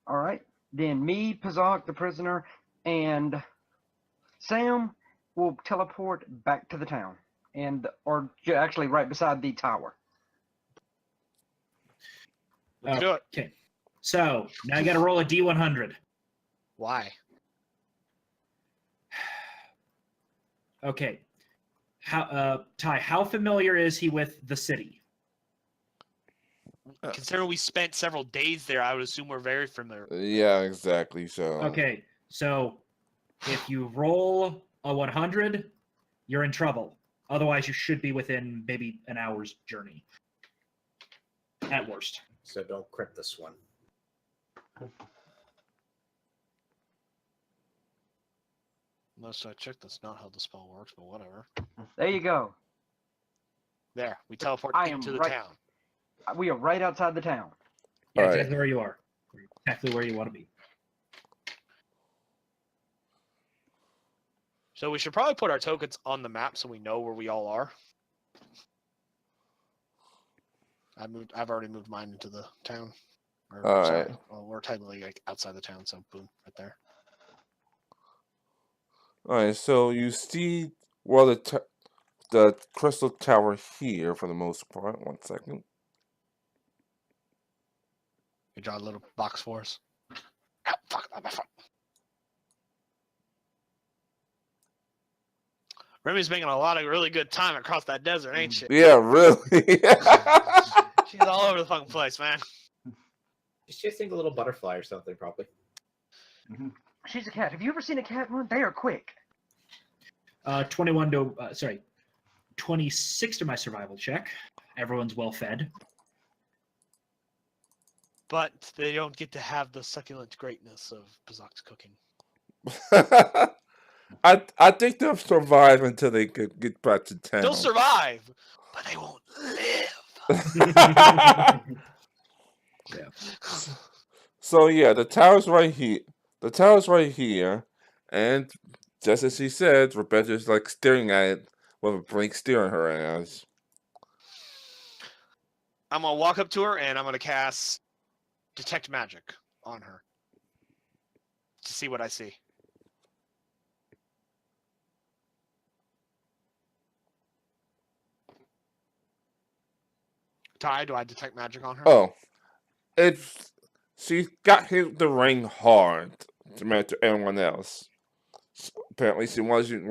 All right. Then me, Pazak, the prisoner, and Sam will teleport back to the town, or actually right beside the tower. Let's do it. Okay. So now you got to roll a D100. Why? Okay. Ty, how familiar is he with the city? Considering we spent several days there, I would assume we're very familiar. Yeah, exactly. So Okay, so if you roll a 100, you're in trouble. Otherwise, you should be within maybe an hour's journey. At worst. So don't crit this one. Unless I check, that's not how the spell works, but whatever. There you go. There, we teleport I am into the right- town. We are right outside the town. Yeah, All right. exactly where you are. Exactly where you want to be. So we should probably put our tokens on the map so we know where we all are. I've already moved mine into the town. Or, All sorry, right. well, we're technically like outside the town, so boom, right there. all right. So you see, well, the crystal tower here for the most part. 1 second. You draw a little box for us. Oh, fuck, my fault. Remy's making a lot of really good time across that desert, ain't she? Yeah, really. She's all over the fucking place, man. She's chasing a little butterfly or something, probably. She's a cat. Have you ever seen a cat run? They are quick. 26 to my survival check. Everyone's well fed. But they don't get to have the succulent greatness of Pazak's cooking. I think they'll survive until they get back to town. They'll survive, but they won't live. So yeah, the tower's right here. The tower's right here, and just as he said, Rebecca's like staring at it with a blank stare in her eyes. I'm gonna walk up to her and I'm gonna cast Detect Magic on her to see what I see. Ty, do I detect magic on her? Oh, it's she got hit the ring hard compared to everyone else. Apparently, she wasn't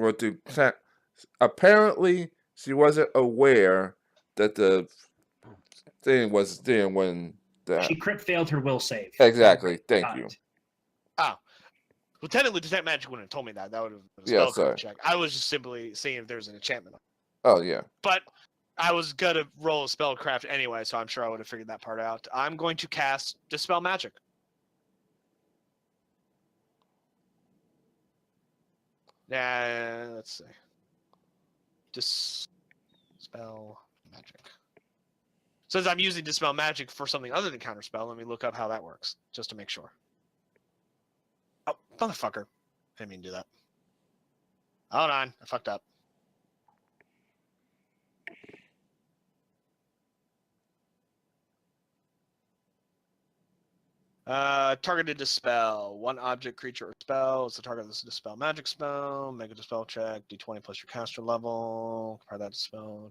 apparently she wasn't aware that the thing was there when the She crit failed her will save. exactly. Thank Got you. it. Well, technically, Detect Magic wouldn't have told me that. That would have been a Yeah, spellcraft sorry. check. I was just simply seeing if there's an enchantment. Oh yeah. But I was gonna roll a spellcraft anyway, so I'm sure I would have figured that part out. I'm going to cast Dispel Magic. Let's see. Dispel Magic. Since I'm using Dispel Magic for something other than Counterspell, let me look up how that works, just to make sure. Oh, motherfucker. I didn't mean to do that. Hold on, I fucked up. Targeted dispel. One object, creature, or spell is the target of this dispel magic spell. Make a dispel check. D20 plus your caster level. Compare that to spell.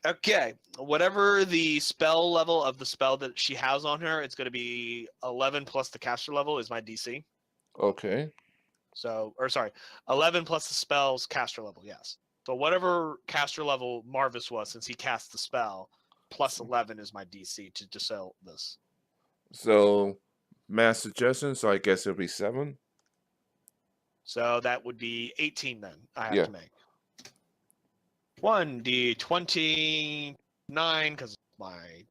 Okay. Whatever the spell level of the spell that she has on her, it's going to be 11 plus the caster level is my DC. Okay. So, or sorry, 11 plus the spell's caster level, yes. So whatever caster level Marvis was, since he cast the spell, plus 11 is my DC to dispel this. So, mass suggestion. So I guess it'll be 7. So that would be 18 then I have Yeah. to make. 1d29 because my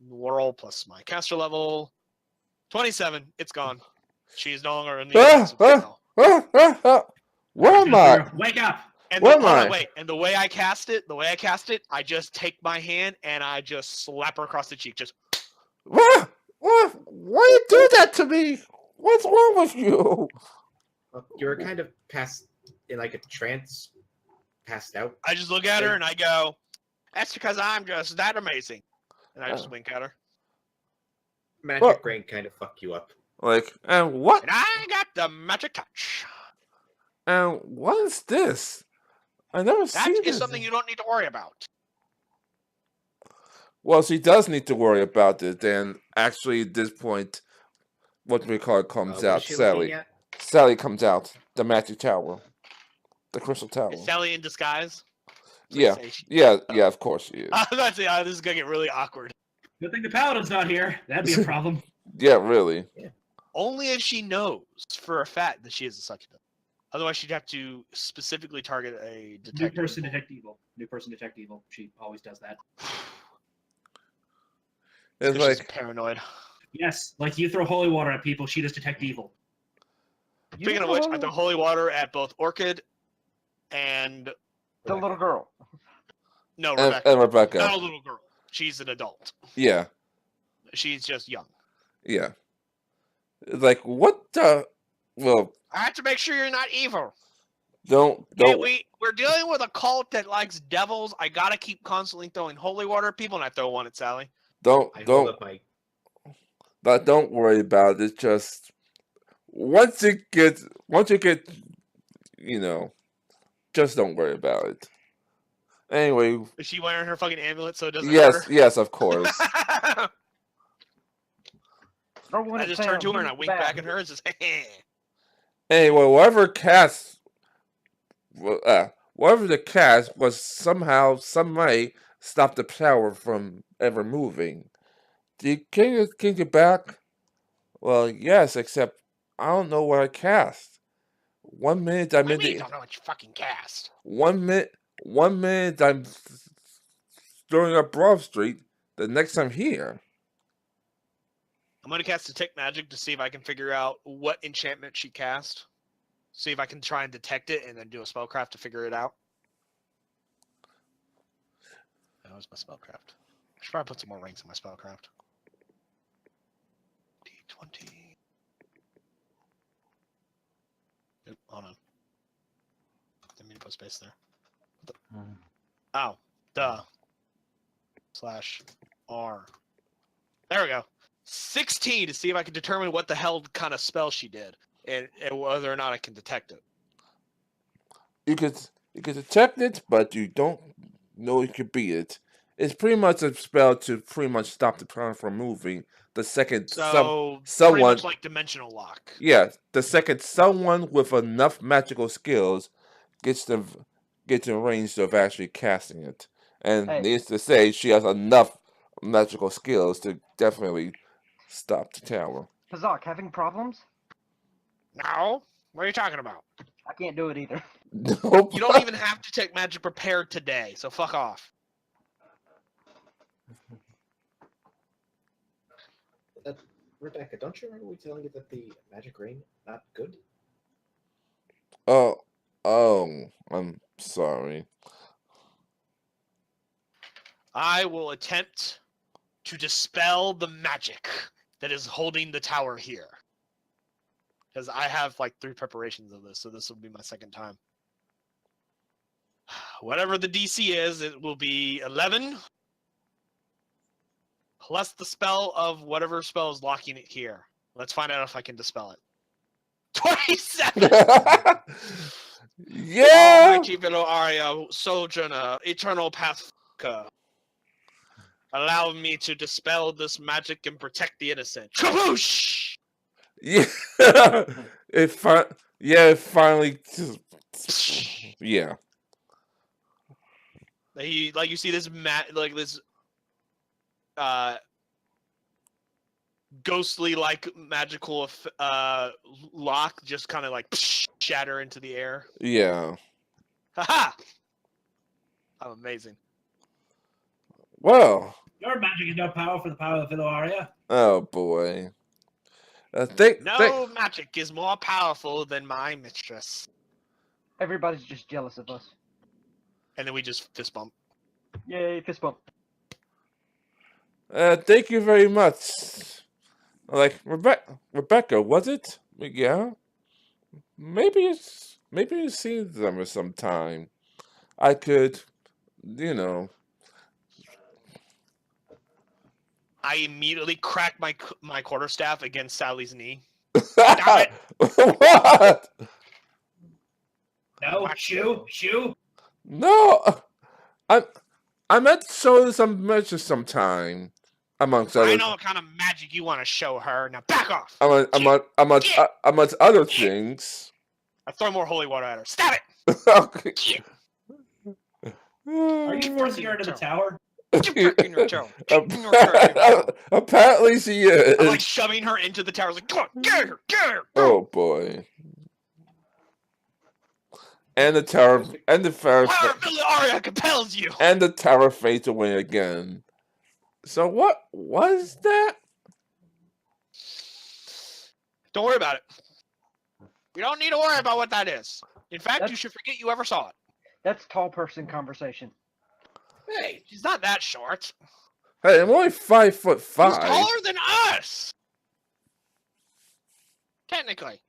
whirl plus my caster level. 27. It's gone. She is no longer in the offensive spell. Where am I? Wake up! And Where am hold on, I? wait. And the way I cast it, I just take my hand and I just slap her across the cheek. Just What? Why you do that to me? What's wrong with you? You were kind of in like a trance, passed out. I just look at her and I go, "That's because I'm just that amazing." And I just wink at her. Magic Well- brain kind of fuck you up. Like, and what? And I got the magic touch. And what is this? I never That seen is this. something you don't need to worry about. Well, she does need to worry about it. Then, actually, at this point, what we call it comes What out. is she looking Sally. at? Sally comes out. The magic tower. The crystal tower. Is Sally in disguise? Yeah. PlayStation. Yeah, of course she is. That's it. This is gonna get really awkward. Good thing the paladin's not here. That'd be a problem. Yeah, really. Only if she knows for a fact that she is a succubus. Otherwise, she'd have to specifically target a New detective. person detect evil. New person detect evil. She always does that. It's She's like, paranoid. Yes, like you throw holy water at people, she does detect evil. Speaking of which, I throw holy water at both Orchid and The little girl. no and Rebecca. Rebecca. Not a little girl. She's an adult. Yeah, She's just young. yeah. It's like, what the? Well, I have to make sure you're not evil. don't. We're dealing with a cult that likes devils. I gotta keep constantly throwing holy water at people, and I throw one at Sally. I hold Don't. up my. But don't worry about it. It's just once you get, just don't worry about it. Anyway, Is she wearing her fucking amulet so it doesn't yes, hurt yes, of course. her? Throw one I at just turn to Sam. her and I He's wink bad. back at her and just, Anyway, whatever the cast was somehow, some way, stopped the tower from ever moving. Can you get back? Well, yes, except I don't know what I cast. 1 minute I'm What in do you mean you the don't know what you fucking cast? 1 minute I'm throwing up Broad Street. The next I'm here. I'm gonna cast Detect Magic to see if I can figure out what enchantment she cast. See if I can try and detect it, and then do a spellcraft to figure it out. That was my spellcraft. I should probably put some more ranks in my spellcraft. D20. Nope, hold on. Didn't mean to put space there. Oh, duh. /R. There we go. 16 to see if I can determine what the hell kind of spell she did, and whether or not I can detect it. You could detect it, but you don't know it could be it. It's pretty much a spell to pretty much stop the time from moving. The second So pretty someone, much like dimensional lock. yeah, the second someone with enough magical skills gets in range of actually casting it, and Hey. needs to say she has enough magical skills to definitely stop the tower. Pazak, having problems? No, what are you talking about? I can't do it either. Nope. You don't even have to take magic prepared today, so fuck off. Rebecca, don't you remember we telling you that the magic ring not good? Oh, I'm sorry. I will attempt to dispel the magic that is holding the tower here. Because I have like 3 preparations of this, so this will be my second time. Whatever the DC is, it will be 11 plus the spell of whatever spell is locking it here. Let's find out if I can dispel it. 27! Yeah. Almighty Below Aria, Sojourner, Eternal Pathfinder. Allow me to dispel this magic and protect the innocent. Kaboosh! Yeah. It finally. Yeah. Like you see this this ghostly like magical lock just kind of like shatter into the air. Yeah. Haha! I'm amazing. Well. Your magic is no power for the power of Philoaria. Oh boy. No magic is more powerful than my mistress. Everybody's just jealous of us. And then we just fist bump. Yay, fist bump. Thank you very much. Like Rebecca, was it? Yeah. Maybe you've seen them sometime. I could, you know. I immediately crack my quarterstaff against Sally's knee. What? No, shoo. No, I meant to show some measures sometime. Amongst I other, know what kind of magic you want to show her. Now back off. amongst other things. I throw more holy water at her. Stab it. Okay. Are you forcing her into the tower? Get back in your tower. Get in your tower. Apparently she is. I'm like shoving her into the tower. I was like, come on, get her, go. Oh boy. And the tower, and the tower, Aria compels you. and the tower fades away again. So what was that? Don't worry about it. You don't need to worry about what that is. In fact, you should forget you ever saw it. That's tall person conversation. Hey, she's not that short. Hey, I'm only 5'5". She's taller than us. Technically.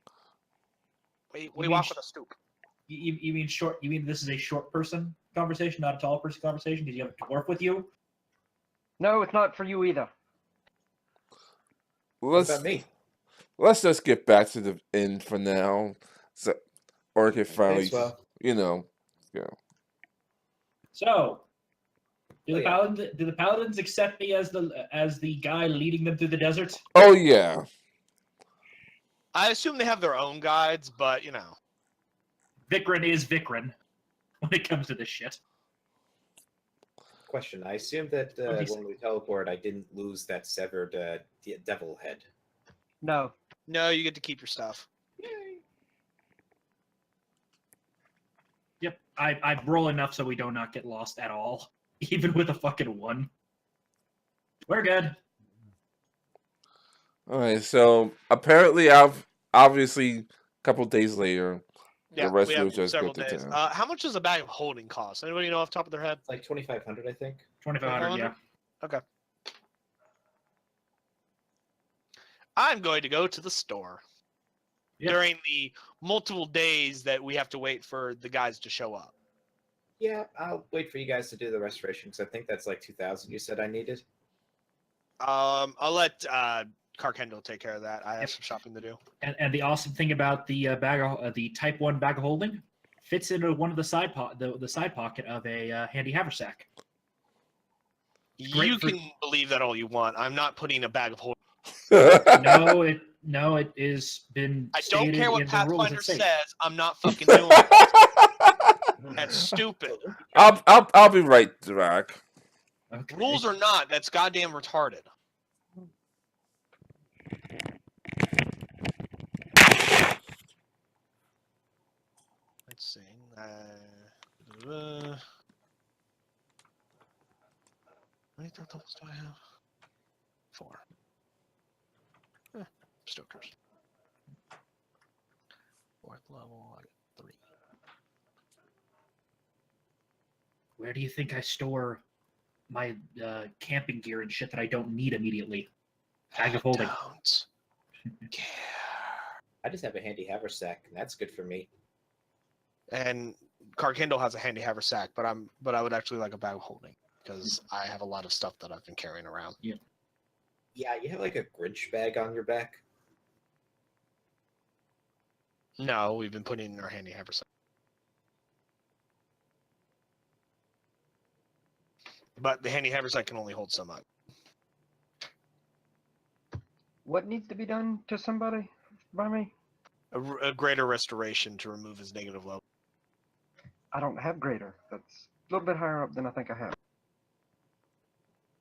We mean walk with a stoop. You mean short? You mean this is a short person conversation, not a tall person conversation? Because you have a dwarf with you? No, it's not for you either. What about me? Let's just get back to the end for now. So, or get finally, Thanks, well. Yeah. So, do Oh, the paladins accept me as the guy leading them through the desert? Oh yeah. I assume they have their own guides, but you know. Vikrin is Vikrin when it comes to this shit. Question. I assume that when we teleport, I didn't lose that severed devil head. No. No, you get to keep your stuff. Yay! Yep, I roll enough so we do not get lost at all, even with a fucking 1. We're good. All right. So apparently, obviously, a couple days later, Yeah, the rest we of have us just go several to days. town. How much does a bag of holding cost? Anybody know off the top of their head? It's like 2,500, I think. 2,500, yeah. Okay. I'm going to go to the store Yeah. during the multiple days that we have to wait for the guys to show up. Yeah, I'll wait for you guys to do the restoration because I think that's like 2,000. You said I needed. I'll let Carkendall take care of that. I have Yep. some shopping to do. And the awesome thing about the the Type 1 bag of holding fits into one of the side pocket of a handy haversack. Great You for- can believe that all you want. I'm not putting a bag of holding. No, it is been I don't stated care what in the rules Pathfinder it's safe. says. I'm not fucking doing it. That's stupid. I'll be right back. Okay. Rules or not, that's goddamn retarded. Let's see. How many doubles do I have? 4. Stokers. 4th level, I got 3. Where do you think I store my camping gear and shit that I don't need immediately? Bag of holding. Don't care. I just have a handy haversack, and that's good for me. And Carkendall has a handy haversack, but I would actually like a bag of holding because I have a lot of stuff that I've been carrying around. Yeah, you have like a Grinch bag on your back. No, we've been putting in our handy haversack. But the handy haversack can only hold so much. What needs to be done to somebody by me? A greater restoration to remove his negative level. I don't have greater. That's a little bit higher up than I think I have.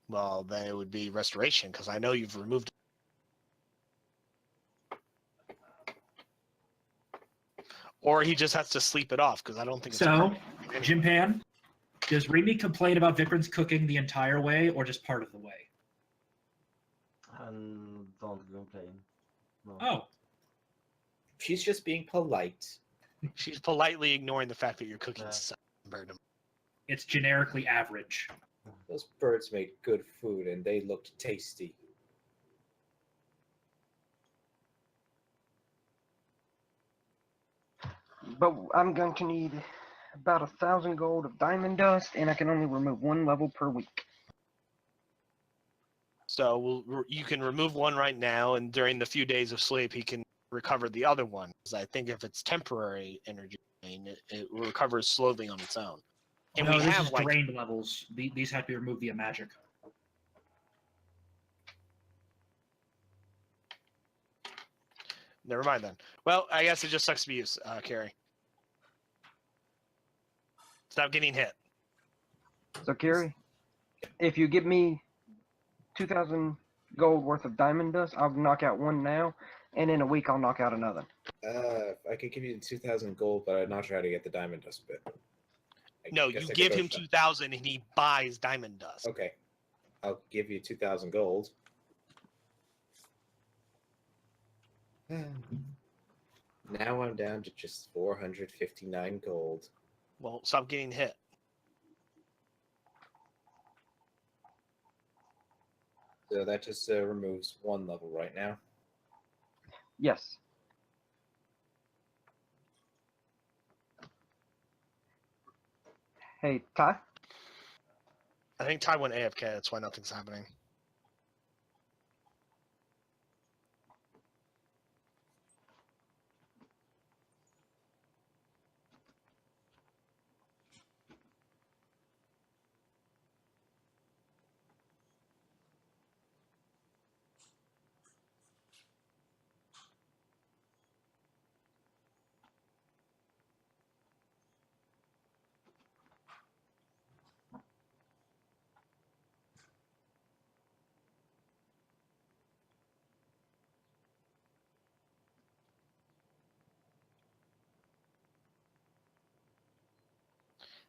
Well, then it would be restoration because I know you've removed. Or he just has to sleep it off because I don't think it's So, permanent anyway. Jim Pan, does Remy complain about Vikram's cooking the entire way or just part of the way? And don't complain. No. Oh, She's just being polite. She's politely ignoring the fact that you're cooking Yeah. some bird. it's generically average. Those birds made good food, and they looked tasty. But I'm going to need about 1,000 gold of diamond dust, and I can only remove 1 level per week. So you can remove one right now, and during the few days of sleep, he can recover the other one. Because I think if it's temporary energy drain, it recovers slowly on its own. And No, we this have is like drained levels. These have to be removed via magic. never mind then. Well, I guess it just sucks to be you, Carrie. Stop getting hit. So, Carrie, if you give me 2,000 gold worth of diamond dust, I'll knock out one now, and in a week I'll knock out another. I could give you 2,000 gold, but I'm not sure how to get the diamond dust bit. No, you give him 2,000 and he buys diamond dust. Okay, I'll give you 2,000 gold. Now I'm down to just 459 gold. Well, stop getting hit. So that just removes 1 level right now. Yes. Hey, Ty? I think Ty went AFK. That's why nothing's happening.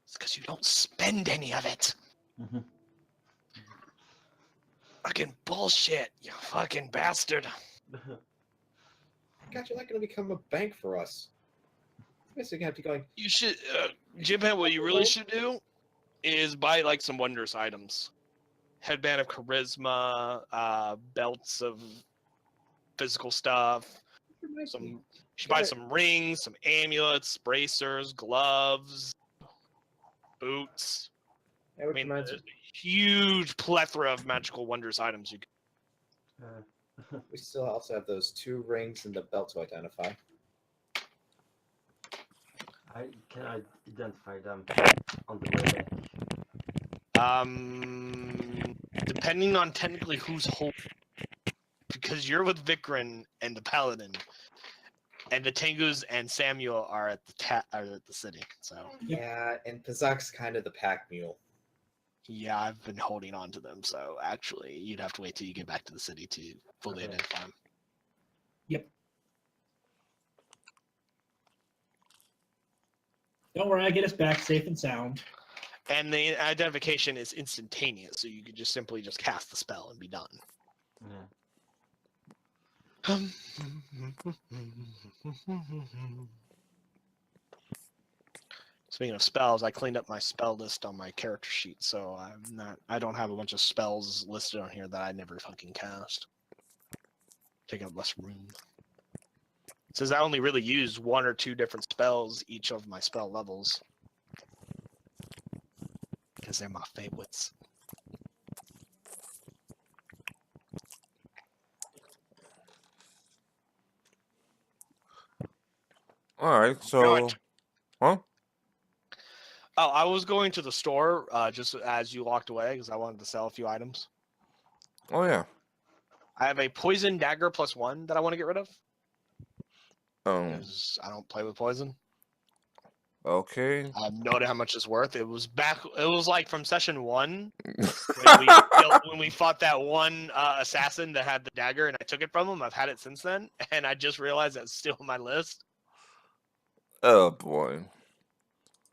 It's because you don't spend any of it. Mhm. Fucking bullshit, you fucking bastard. God, you're not going to become a bank for us. Basically, gonna have to be going. You should, Jimhead, what you really should do is buy like some wondrous items. Headband of charisma, belts of physical stuff. You should buy some rings, some amulets, bracers, gloves, boots. Yeah, which reminds there's a huge plethora of magical wondrous items you can. we still also have those 2 rings and the belt to identify. Can I identify them on the way back? Depending on technically who's holding, because you're with Vikrin and the Paladin, and the Tengus and Samuel are at the city. So Yeah, and Pazak's kind of the pack mule. yeah, I've been holding on to them. So actually, you'd have to wait till you get back to the city to fully Okay. identify them. Yep. Don't worry, I get us back safe and sound. And the identification is instantaneous, so you could just simply cast the spell and be done. Yeah. Speaking of spells, I cleaned up my spell list on my character sheet, so I don't have a bunch of spells listed on here that I never fucking cast. Taking up less room. It says I only really use 1 or 2 different spells each of my spell levels. Because they're my favorites. All right, so, huh? Oh, I was going to the store just as you walked away because I wanted to sell a few items. Oh yeah. I have a poison dagger +1 that I want to get rid of. Because I don't play with poison. Okay. I have no idea how much it's worth. It was like from session 1 when we fought that one assassin that had the dagger and I took it from him. I've had it since then, and I just realized that's still on my list. Oh boy.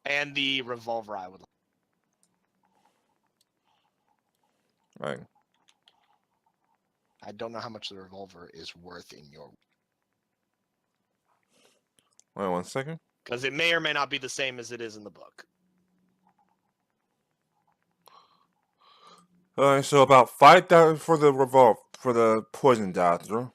And the revolver I would like. Right. I don't know how much the revolver is worth in your... Wait 1 second. Because it may or may not be the same as it is in the book. All right, so about 5,000 for the poison dagger,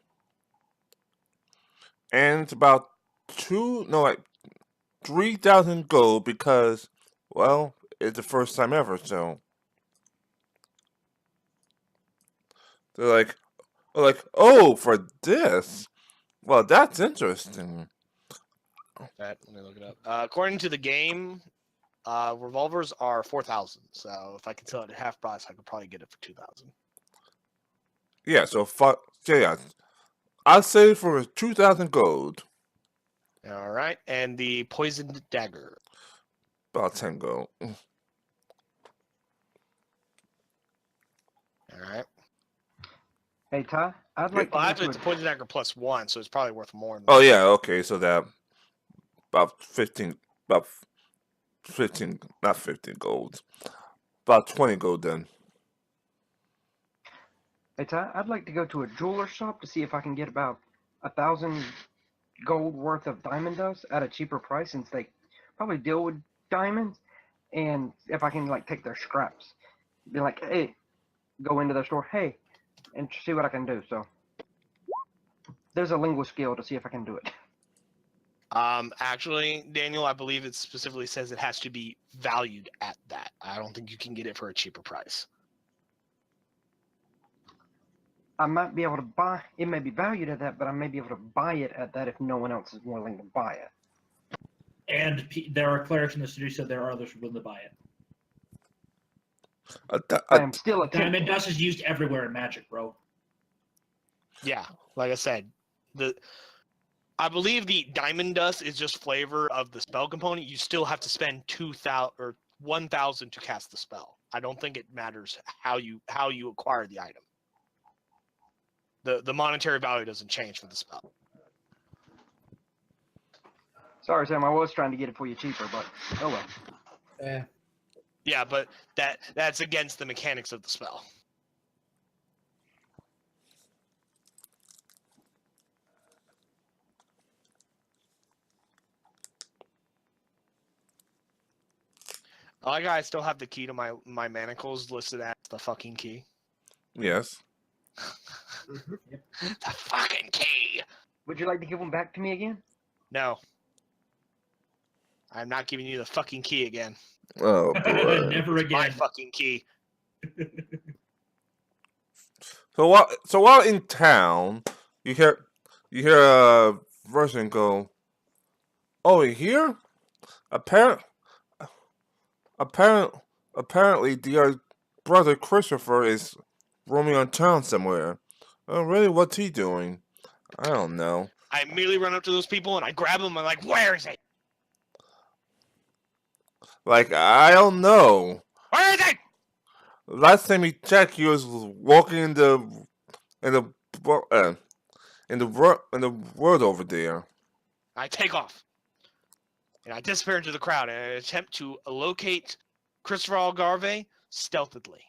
and it's about 3,000 gold because, well, it's the first time ever. So they're like, oh, for this. Well, that's interesting. Let me look it up. According to the game, revolvers are 4,000. So if I could sell it at half price, I could probably get it for 2,000. Yeah, so yeah. I'd say for 2,000 gold. All right, and the poisoned dagger. About 10 gold. All right. Hey Ty, I'd like Well, to actually, go it's to a poison dagger +1, so it's probably worth more. Than Oh that. yeah, okay, so that about 15, not 15 gold, about 20 gold then. Hey Ty, I'd like to go to a jeweler shop to see if I can get about 1,000 gold worth of diamond dust at a cheaper price, since they probably deal with diamonds, and if I can like take their scraps, be like, hey, go into their store, hey, and see what I can do. So there's a lingual skill to see if I can do it. Actually, Daniel, I believe it specifically says it has to be valued at that. I don't think you can get it for a cheaper price. I might be able to buy it, may be valued at that, but I may be able to buy it at that if no one else is willing to buy it. And there are clerics in the city, so there are others willing to buy it. I am still a Diamond temple. dust is used everywhere in Magic, bro. Yeah, like I said, I believe the diamond dust is just flavor of the spell component. You still have to spend 2,000 or 1,000 to cast the spell. I don't think it matters how you acquire the item. The monetary value doesn't change for the spell. Sorry, Sam, I was trying to get it for you cheaper, but oh well. Yeah, but that's against the mechanics of the spell. I like how I still have the key to my manacles listed as the fucking key. Yes. The fucking key! Would you like to give them back to me again? No. I'm not giving you the fucking key again. Oh boy. Never It's my again. fucking key. So while in town, you hear a person go, "Oh, you here? Apparent, apparent, apparently, the brother Christopher is roaming on town somewhere. Oh, really? What's he doing? I don't know. I immediately run up to those people and I grab them. I'm like, where is it? Like, I don't know. Where is it? Last time he checked, he was walking in the wo- uh, in the world over there. I take off. And I disappear into the crowd and I attempt to locate Christopher Algarve stealthily.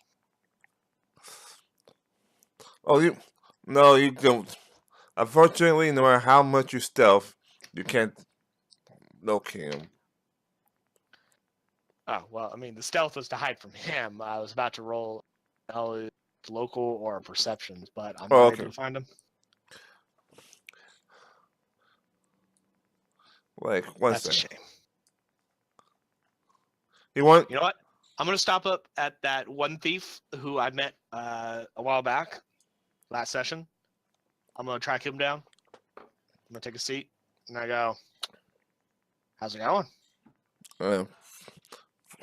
Oh, you don't. Unfortunately, no matter how much you stealth, you can't locate him. Oh, well, I mean, the stealth was to hide from him. I was about to roll local or perceptions, but I'm not able to find him. Like, one That's a second. shame. You want? You know what? I'm going to stop up at that one thief who I met a while back, last session. I'm going to track him down. I'm going to take a seat, and I go, how's it going?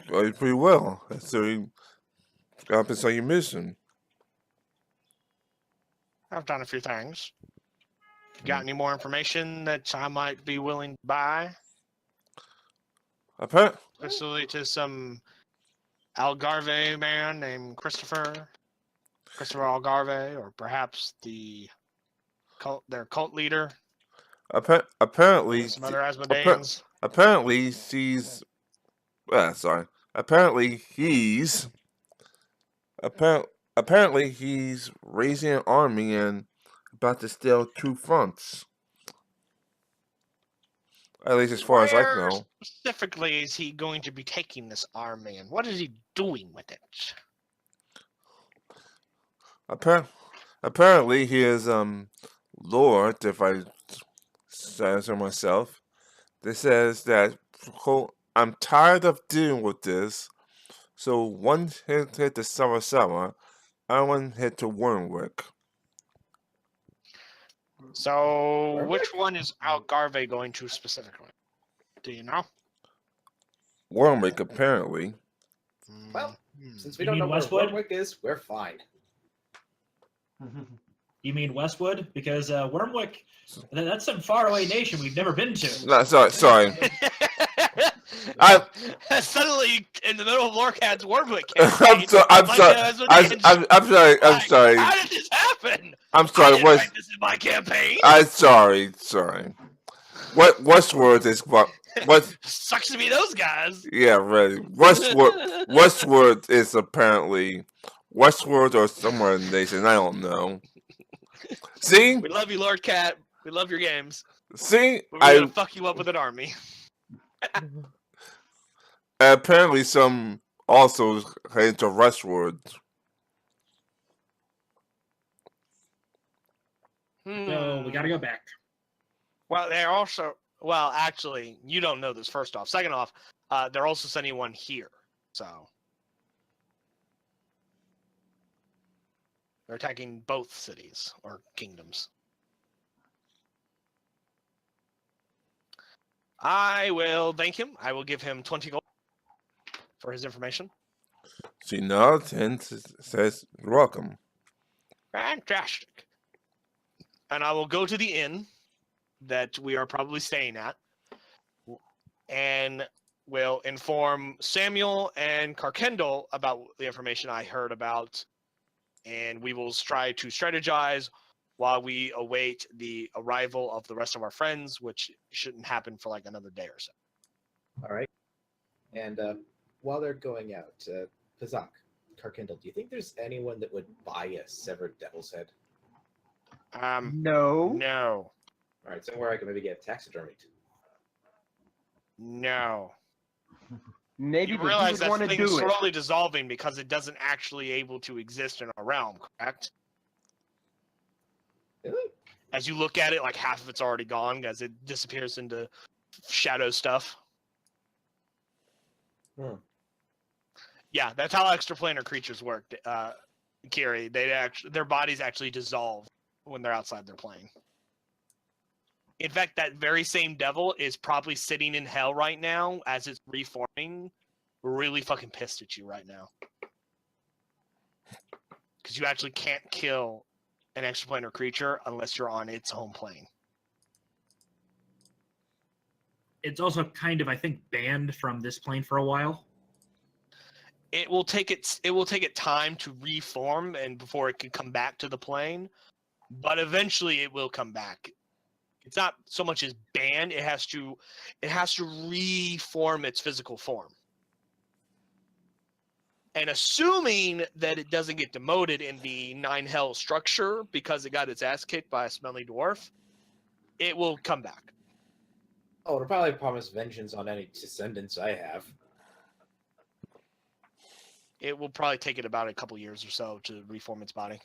Going pretty well. So you got up on your mission. I've done a few things. Got any more information that I might be willing to buy? Especially to some Algarve man named Christopher Algarve, or perhaps their cult leader. Apparently, Some other Asmodeans. apparently he's. Sorry. Apparently he's raising an army and about to steal 2 fronts. At least as far as I Where know. specifically is he going to be taking this army, and what is he doing with it? Apparently he is Lord, if I say so myself. That says that, quote, I'm tired of dealing with this. So one hit to summer, and one hit to Wormwick. So, which one is Algarve going to specifically? Do you know? Wormwick, apparently. Well, Hmm. since we You don't mean know Westwood? where Wormwick is, we're fine. You mean Westwood? Because Wormwick, that's some faraway nation we've never been to. No, sorry. Suddenly, in the middle of Lorcad's Wormwood I'm campaign, sorry. I'm sorry. How did this happen? I'm I sorry. didn't write this in my campaign. I'm sorry. What Westward is what? Sucks to be those guys. Yeah, right. Westward is apparently Westward or somewhere in the nation. I don't know. See, We love you, Lord Cat. We love your games. see, But we're gonna fuck you up with an army. apparently some also heading to Westward. So we got to go back. Well, they're also. Well, actually, you don't know this. First off, second off, they're also sending one here. So they're attacking both cities or kingdoms. I will thank him. I will give him 20 gold for his information. She nods and says, "You're welcome." Fantastic. And I will go to the inn that we are probably staying at and will inform Samuel and Karkendall about the information I heard about, and we will try to strategize while we await the arrival of the rest of our friends, which shouldn't happen for like another day or so. All right. And while they're going out, Pazak, Karkendall, do you think there's anyone that would buy a severed devil's head? No. No. All right, somewhere I can maybe get taxidermied. No. Maybe, You but you realize would that want to thing's do it. slowly dissolving because it doesn't actually able to exist in our realm, correct? Really? As you look at it, like half of it's already gone as it disappears into shadow stuff. Hmm. Yeah, that's how extraplanar creatures work, Kiri. Their bodies actually dissolve when they're outside their plane. In fact, that very same devil is probably sitting in hell right now as it's reforming, really fucking pissed at you right now. Because you actually can't kill an extraplanar creature unless you're on its home plane. It's also kind of, I think, banned from this plane for a while. It will take it time to reform and before it can come back to the plane, but eventually it will come back. It's not so much as banned, it has to reform its physical form. And assuming that it doesn't get demoted in the 9 hell structure because it got its ass kicked by a smelly dwarf, it will come back. Oh, it'll probably promise vengeance on any descendants I have. It will probably take it about a couple years or so to reform its body.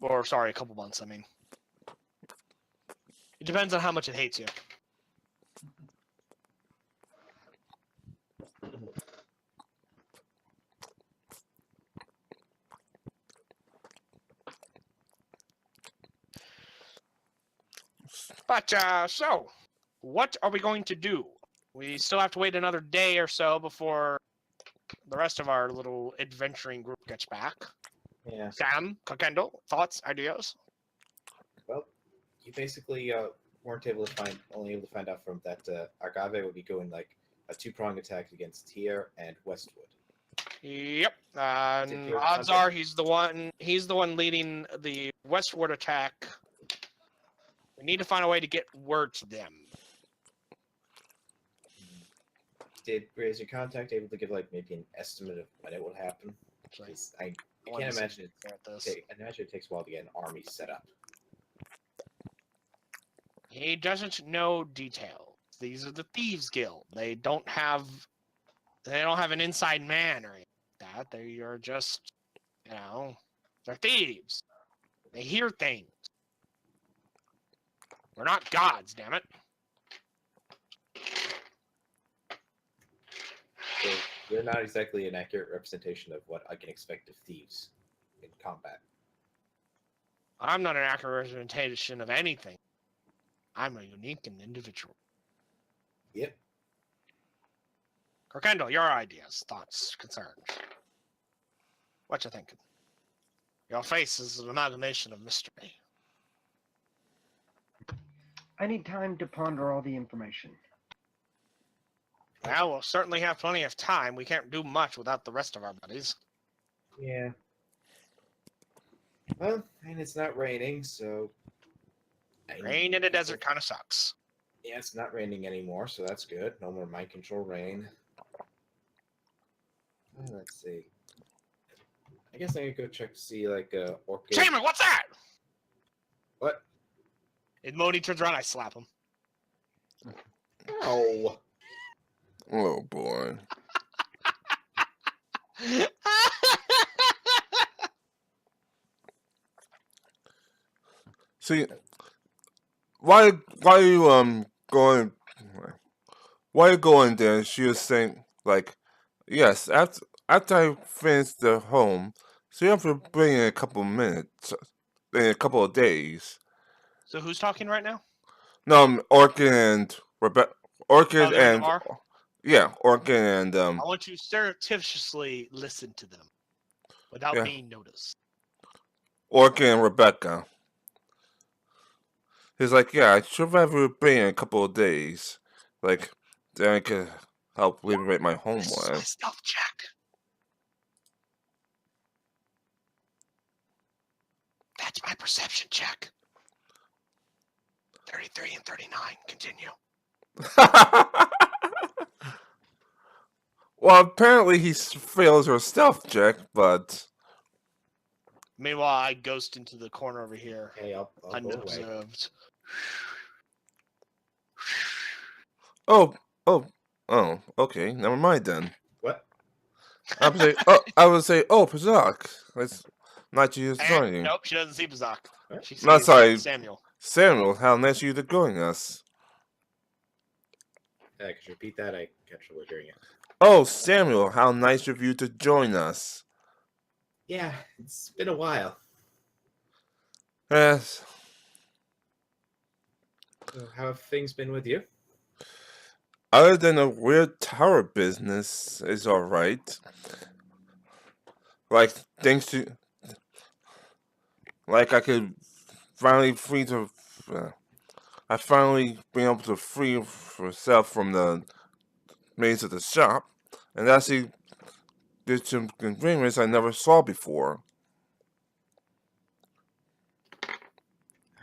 Or, sorry, a couple months, I mean. It depends on how much it hates you. But, so, what are we going to do? We still have to wait another day or so before the rest of our little adventuring group gets back. Yeah. Sam, Kendall, thoughts, ideas? Well, you basically weren't only able to find out from that Algarve would be going like a 2-pronged attack against Tier and Westwood. Yep. Did your Odds contact- are he's the one leading the westward attack. We need to find a way to get word to them. Is your contact able to give like maybe an estimate of when it will happen? Because I can't imagine it takes a while to get an army set up. He doesn't know details. These are the Thieves Guild. They don't have an inside man or anything like that. They are just, they're thieves. They hear things. We're not gods, damn it. So you're not exactly an accurate representation of what I can expect of thieves in combat. I'm not an accurate representation of anything. I'm a unique and individual. Yep. Kendall, your ideas, thoughts, concerns. What you thinking? Your face is an amalgamation of mystery. I need time to ponder all the information. Well, we'll certainly have plenty of time. We can't do much without the rest of our buddies. Yeah. Well, and it's not raining, so... Rain in the desert kind of sucks. Yeah, it's not raining anymore, so that's good. No more mind control rain. Let's see. I guess I need to go check to see, like, Orchid... Shaman, what's that? What? And Moni turns around, I slap him. Oh! Oh boy. See, why you going? Why you going there? She was saying like, yes. After I finish the home, so you have to bring in a couple of minutes, in a couple of days. So who's talking right now? No, Orchid and Rebecca. Orchid they're in the and bar? yeah, Orchid and I want you to surreptitiously listen to them without Yeah. being noticed. Orchid and Rebecca. He's like, yeah, I should have you bring in a couple of days, like then I could help liberate my home This is my life. stealth check. That's my perception check. 33 and 39. Continue. Well, apparently he fails her stealth check, but Meanwhile, I ghost into the corner over here, Hey, I'll go away. unobserved. oh, Oh, okay. Never mind then. What? I would say, oh, Pazak. That's not you And joining. nope, she doesn't see Bazak. What? She No, sees sorry. Samuel. Samuel, how nice of you to join us. Could you repeat that? I got trouble hearing it. Oh, Samuel, how nice of you to join us. Yeah, it's been a while. Yes. So how have things been with you? Other than a weird tower business is alright. Like, thanks to... Like, I could finally free to... I finally been able to free myself from the maze of the shop. And actually did some agreements I never saw before.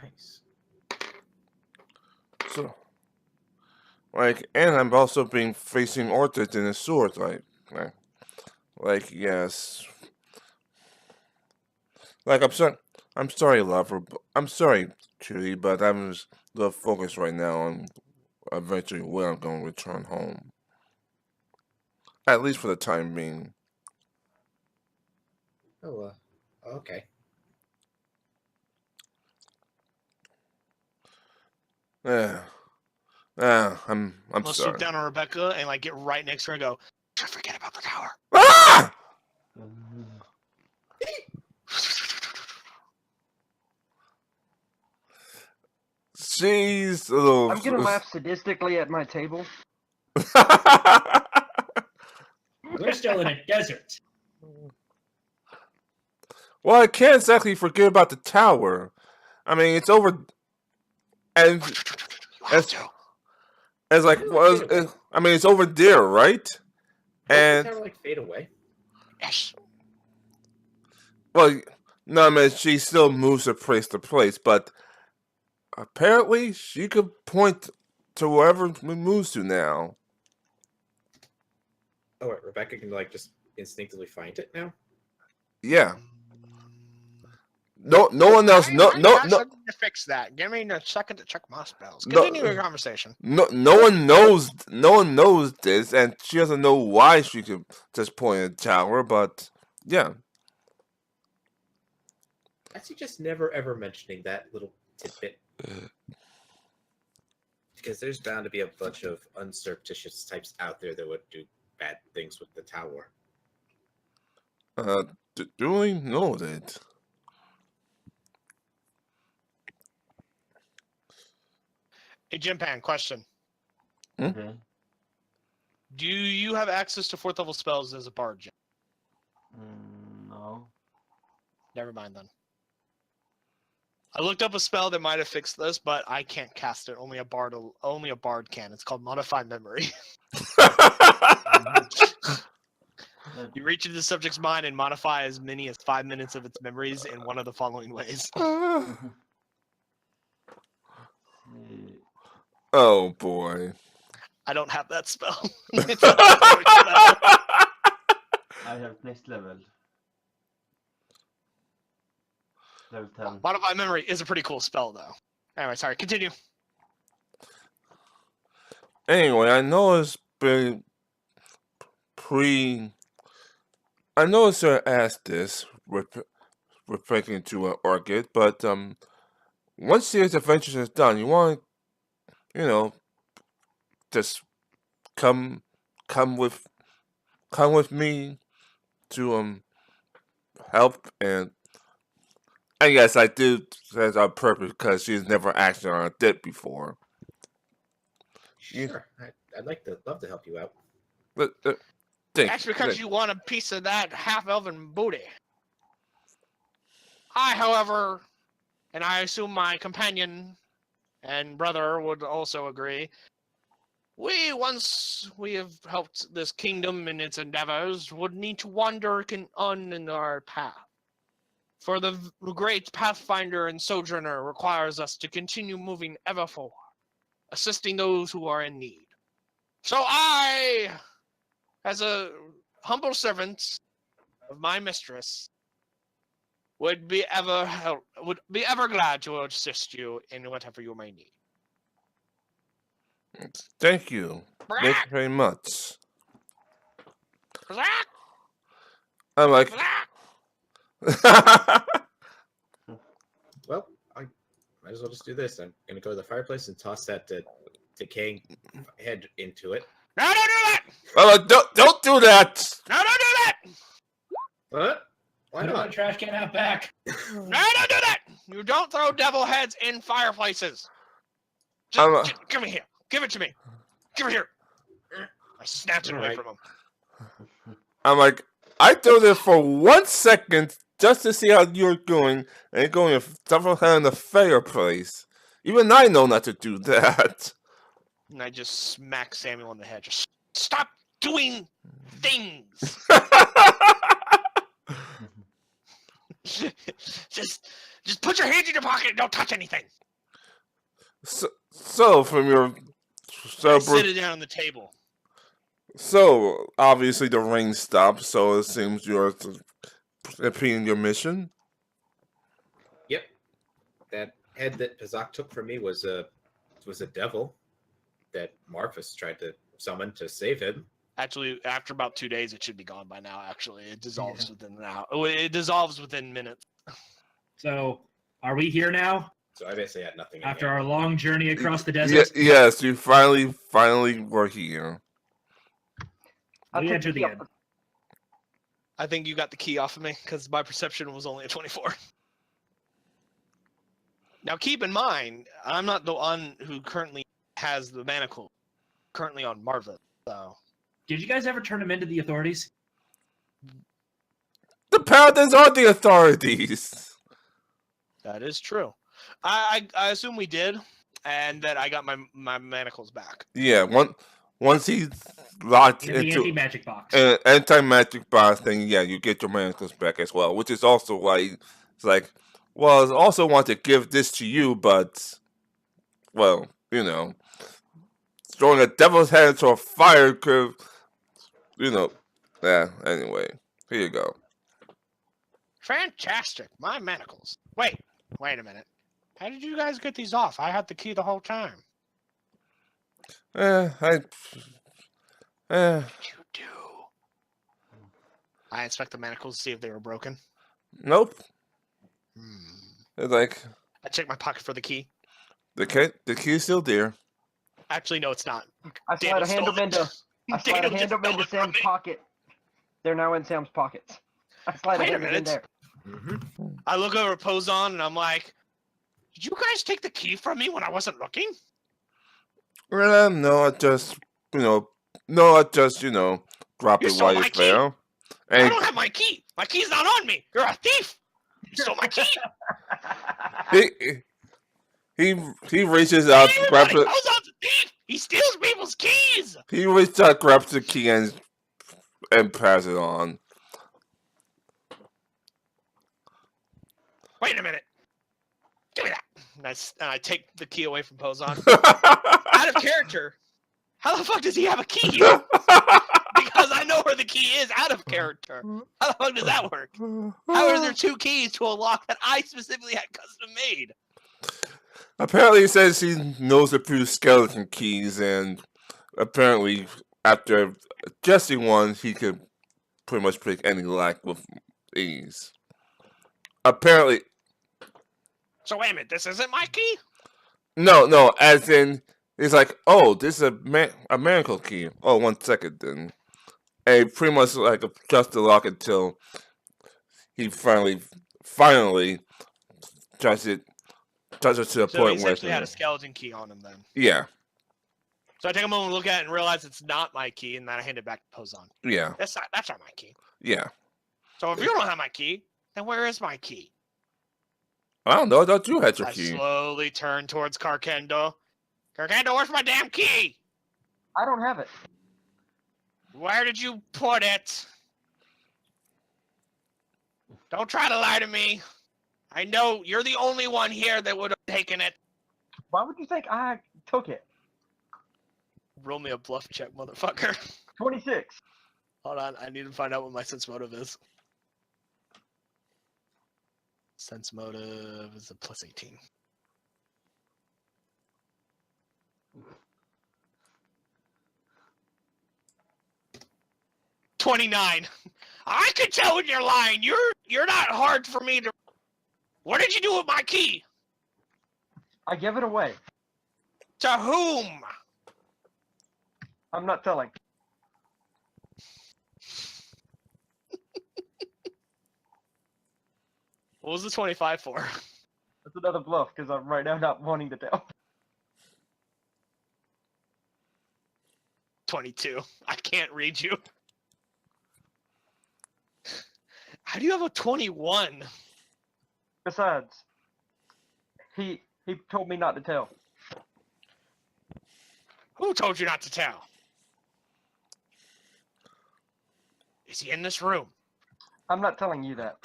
Nice. So... Like, and I'm also been facing orchids in the sewers, like, yes. Like, I'm sorry, lover. I'm sorry, Trudy, but I'm just a little focused right now on eventually when I'm going to return home. At least for the time being. Oh, okay. Yeah. I'm I'll swoop sorry. down on Rebecca and like get right next to her and go, "Don't forget about the tower." Ah! Jeez, little. I'm gonna laugh sadistically at my table. We're still in a desert. Well, I can't exactly forget about the tower. I mean, it's over, and You have to. it's like, well, I mean, it's over there, right? Does And the tower like fade away? Yes. well, no, I mean, she still moves from place to place, but apparently she could point to wherever it moves to now. Oh, wait, Rebecca can like just instinctively find it now. Yeah. No one else. I No to fix that. Give me a second to check my spells. Continue your conversation. No one knows. No one knows this, and she doesn't know why she could just point at the tower. But yeah, I suggest never ever mentioning that little tidbit. Because there's bound to be a bunch of unsurreptitious types out there that would do bad things with the tower. do we know that? Hey, Jim Pan, question. Okay. Do you have access to 4th level spells as a bard, Jim? No. Never mind then. I looked up a spell that might have fixed this, but I can't cast it. Only a bard can. It's called Modify Memory. You reach into the subject's mind and modify as many as 5 minutes of its memories in one of the following ways. Oh boy. I don't have that spell. It's a different spell. I have next level. Level 10. Modify Memory is a pretty cool spell, though. Anyway, sorry. Continue. Anyway, I know it's been I know it's asked this reflecting to an orchid, but once this adventure is done, you want to, just come with me to help, and yes, I did that on purpose because she's never acted on a dip before. Sure, I'd love to help you out. But That's because you want a piece of that half-elven booty. I, however, and I assume my companion and brother would also agree, once we have helped this kingdom in its endeavors, would need to wander on in our path. For the great Pathfinder and Sojourner requires us to continue moving ever forward, assisting those who are in need. So I, as a humble servant of my mistress, would be ever glad to assist you in whatever you may need. Thank you. Thank you very much. I'm like, Well, I might as well just do this. I'm gonna go to the fireplace and toss that decaying head into it. No, don't do that! I'm like, don't do that. No, don't do that! What? Why Put it in the not? trash can out back. No, don't do that! You don't throw devil heads in fireplaces. Just give me here. Give it to me. Give it here. I snatch it away Alright. from him. I'm like, I threw this for 1 second just to see how you're going, and going to double head in the fireplace. Even I know not to do that. And I just smack Samuel in the head. Just stop doing things. just put your hands in your pocket and don't touch anything. So from your I sit it down on the table. so obviously the rain stopped. So it seems you're completing your mission. Yep. That head that Pazak took from me was a devil that Marfus tried to summon to save him. Actually, after about 2 days, it should be gone by now. Actually, it dissolves within an hour. Oh, it dissolves within minutes. So, are we here now? So I basically had nothing. After our long journey across the desert? Yes, you finally were here. We took entered the the inn. I think you got the key off of me because my perception was only a 24. Now, keep in mind, I'm not the one who currently has the manacle. Currently on Marva, so. Did you guys ever turn him into the authorities? The paladins are the authorities. That is true. I assume we did, and that I got my manacles back. Yeah, once he's locked In the into anti-magic box. an anti-magic box thing, yeah, you get your manacles back as well. Which is also why it's like, well, I also want to give this to you, but, well, you know, throwing a devil's head into a fire could, you know, yeah. Anyway, here you go. Fantastic, my manacles. Wait a minute. How did you guys get these off? I had the key the whole time. I. What did you do? I inspect the manacles to see if they were broken. Nope. Hmm. It's like I check my pocket for the key. the key's still there. Actually, no, it's not. I slide a hand Daniel them into Daniel just stole into it from Sam's me. pocket. They're now in Sam's pockets. I slide Wait a hand them in minute. there. Mm-hmm. I look over at Pozon and I'm like, did you guys take the key from me when I wasn't looking? No, I just drop You it stole while my you're key. there. I And don't have my key. My key's not on me. You're a thief. You stole my key. he reaches out, grabs Everybody, it. Pozon's a thief. He steals people's keys. He reaches out, grabs the key, and passes it on. Wait a minute. Give me that. And I take the key away from Pozon. Out of character. How the fuck does he have a key? Because I know where the key is out of character. How the fuck does that work? How are there two keys to a lock that I specifically had custom made? Apparently, he says he knows a few skeleton keys, and apparently, after adjusting one, he could pretty much pick any lock with ease. Apparently, So wait a minute, this isn't my key? no, as in, he's like, oh, this is a miracle key. Oh, 1 second then. And he pretty much like adjusts the lock until he finally touches it to the So he point where essentially had a skeleton key on him then. yeah, So I take a moment to look at it and realize it's not my key, and then I hand it back to Pozon. yeah, That's not my key. yeah. So if you don't have my key, then where is my key? I don't know. I thought you had your I key. slowly turn towards Carkendo. Carkendo, where's my damn key? I don't have it. Where did you put it? Don't try to lie to me. I know you're the only one here that would have taken it. Why would you think I took it? Roll me a bluff check, motherfucker. 26. Hold on, I need to find out what my sense motive is. Sense motive is a plus 18. 29. I can tell when you're lying. You're not hard for me to. What did you do with my key? I give it away. To whom? I'm not telling. What was the 25 for? That's another bluff because I'm right now not wanting to tell. 22. I can't read you. How do you have a 21? Besides, he told me not to tell. Who told you not to tell? Is he in this room? I'm not telling you that.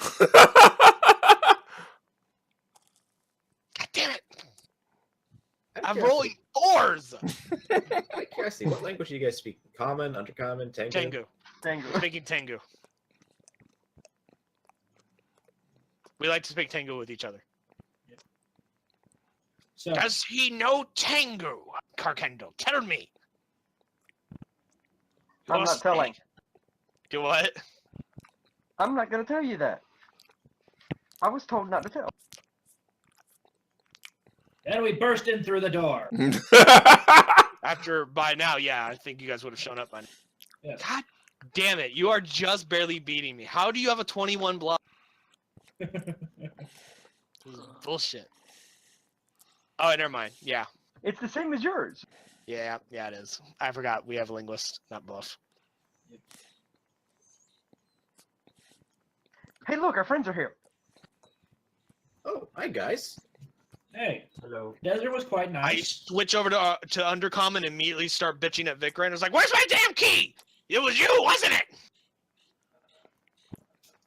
God damn it! Out of I'm curiosity- rolling 4s! Out of curiosity, what language do you guys speak? Common, Undercommon, Tengu? Tengu. Tango. Speaking Tengu. We like to speak Tengu with each other. So Does he know Tengu, Karkendall? Tell me. I'm not telling. Do what? I'm not going to tell you that. I was told not to tell. then we burst in through the door. After, by now, yeah, I think you guys would have shown up by now. Yes. God damn it, you are just barely beating me. How do you have a 21 block? This is bullshit. Oh, never mind. Yeah. It's the same as yours. Yeah, it is. I forgot we have a linguist, not bluff. Hey, look, our friends are here. Oh, hi guys. Hey, Hello. desert was quite I nice. switch over to Undercommon and immediately start bitching at Vic. And it's like, where's my damn key? It was you, wasn't it?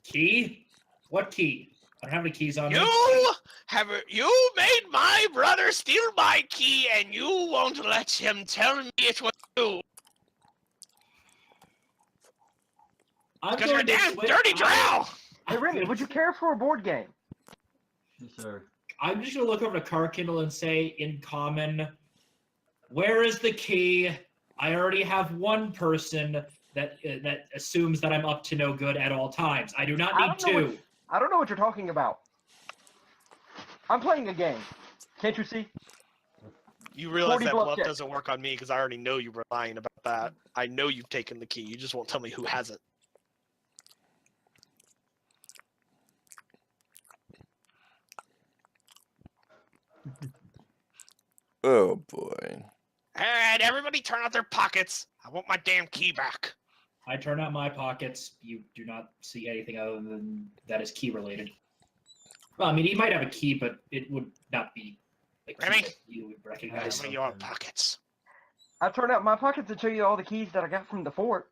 Key? What key? I don't have any keys on me. You made my brother steal my key, and you won't let him tell me it was you. I'm Because you're a going to damn switch- dirty drow. Hey, Remy, would you care for a board game? Yes, sir. I'm just going to look over to Karkindle and say, in common, where is the key? I already have one person that assumes that I'm up to no good at all times. I do not I need don't know two. I don't know what you're talking about. I'm playing a game. Can't you see? You realize 40 that bluff bluff check. doesn't work on me because I already know you were lying about that. I know you've taken the key. You just won't tell me who has it. Oh boy. And everybody turn out their pockets. I want my damn key back. I turn out my pockets. You do not see anything other than that is key related. Well, I mean, he might have a key, but it would not be a key Remy? that you would Guys, recognize. some of your pockets. I turned out my pockets to show you all the keys that I got from the fort.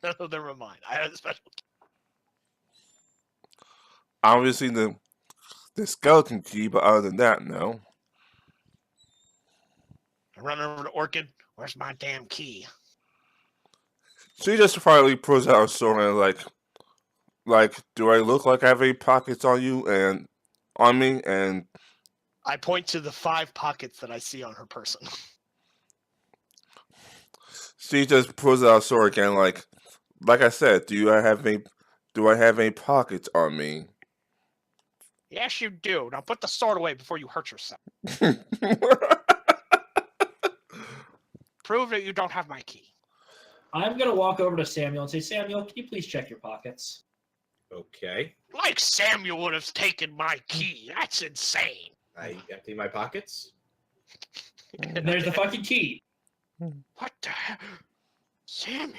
None of them are mine. I have a special key. Obviously the skeleton key, but other than that, no. I run over to Orchid. Where's my damn key? She just finally pulls out a sword and like, do I look like I have any pockets on you and on me? And I point to the 5 pockets that I see on her person. she just pulls out a sword again, like I said, do I have any pockets on me? Yes, you do. Now put the sword away before you hurt yourself. Prove that you don't have my key. I'm going to walk over to Samuel and say, Samuel, can you please check your pockets? Okay. Like Samuel would have taken my key. That's insane. I empty my pockets. And there's the fucking key. What the hell? Samuel.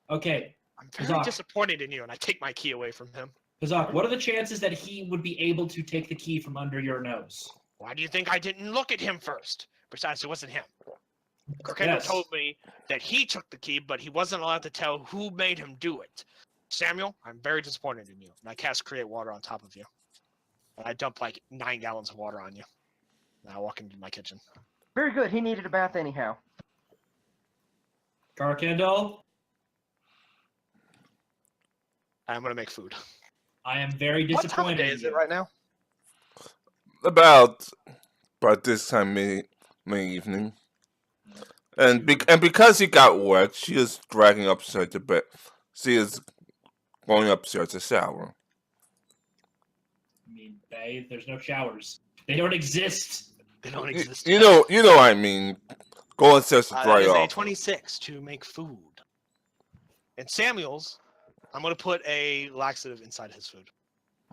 Okay, I'm very Zach. disappointed in you, and I take my key away from him. Kazak, what are the chances that he would be able to take the key from under your nose? Why do you think I didn't look at him first? Besides, it wasn't him. Karkendall Yes. told me that he took the key, but he wasn't allowed to tell who made him do it. Samuel, I'm very disappointed in you. And I cast Create Water on top of you. And I dump like 9 gallons of water on you. And I walk into my kitchen. Very good. He needed a bath anyhow. Karkendall, I'm going to make food. I am very What time of disappointed day in is you. it right now? About this time, May evening. And because he got wet, she is dragging upstairs to bed. She is going upstairs to shower. I mean, bathe. There's no showers. They don't exist. They don't exist. You know what I mean. Go upstairs to That dry is a off. 26 to make food. And Samuel's, I'm gonna put a laxative inside his food.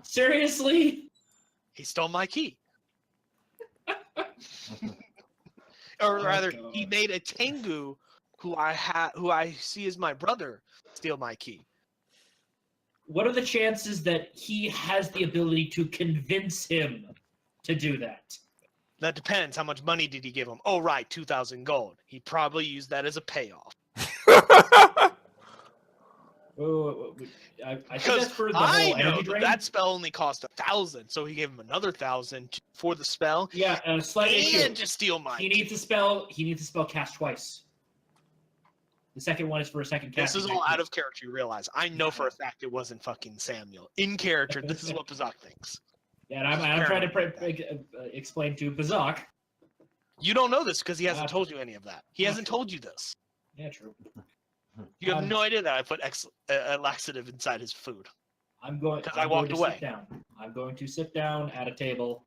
Seriously? He stole my key. Or Oh, rather, God. he made a Tengu who I see as my brother steal my key. What are the chances that he has the ability to convince him to do that? That depends. How much money did he give him? Oh, right, 2,000 gold. He probably used that as a payoff. Oh, I think Because that's for the I whole know energy drain. that spell only cost 1,000, so he gave him another 1,000 for the spell Yeah, slight issue. and to steal my He key. needs to spell. He needs to spell cast twice. The second one is for a second cast. This is all out of character, you realize. I know for a fact it wasn't fucking Samuel. In character, this is what Bazak thinks. Yeah, and I'm trying to explain to Bazak. You don't know this because he hasn't told you any of that. He hasn't told you this. Yeah, true. You have no idea that I put a laxative inside his food. I'm going. 'Cause I'm I walked going to away. Sit down. I'm going to sit down at a table,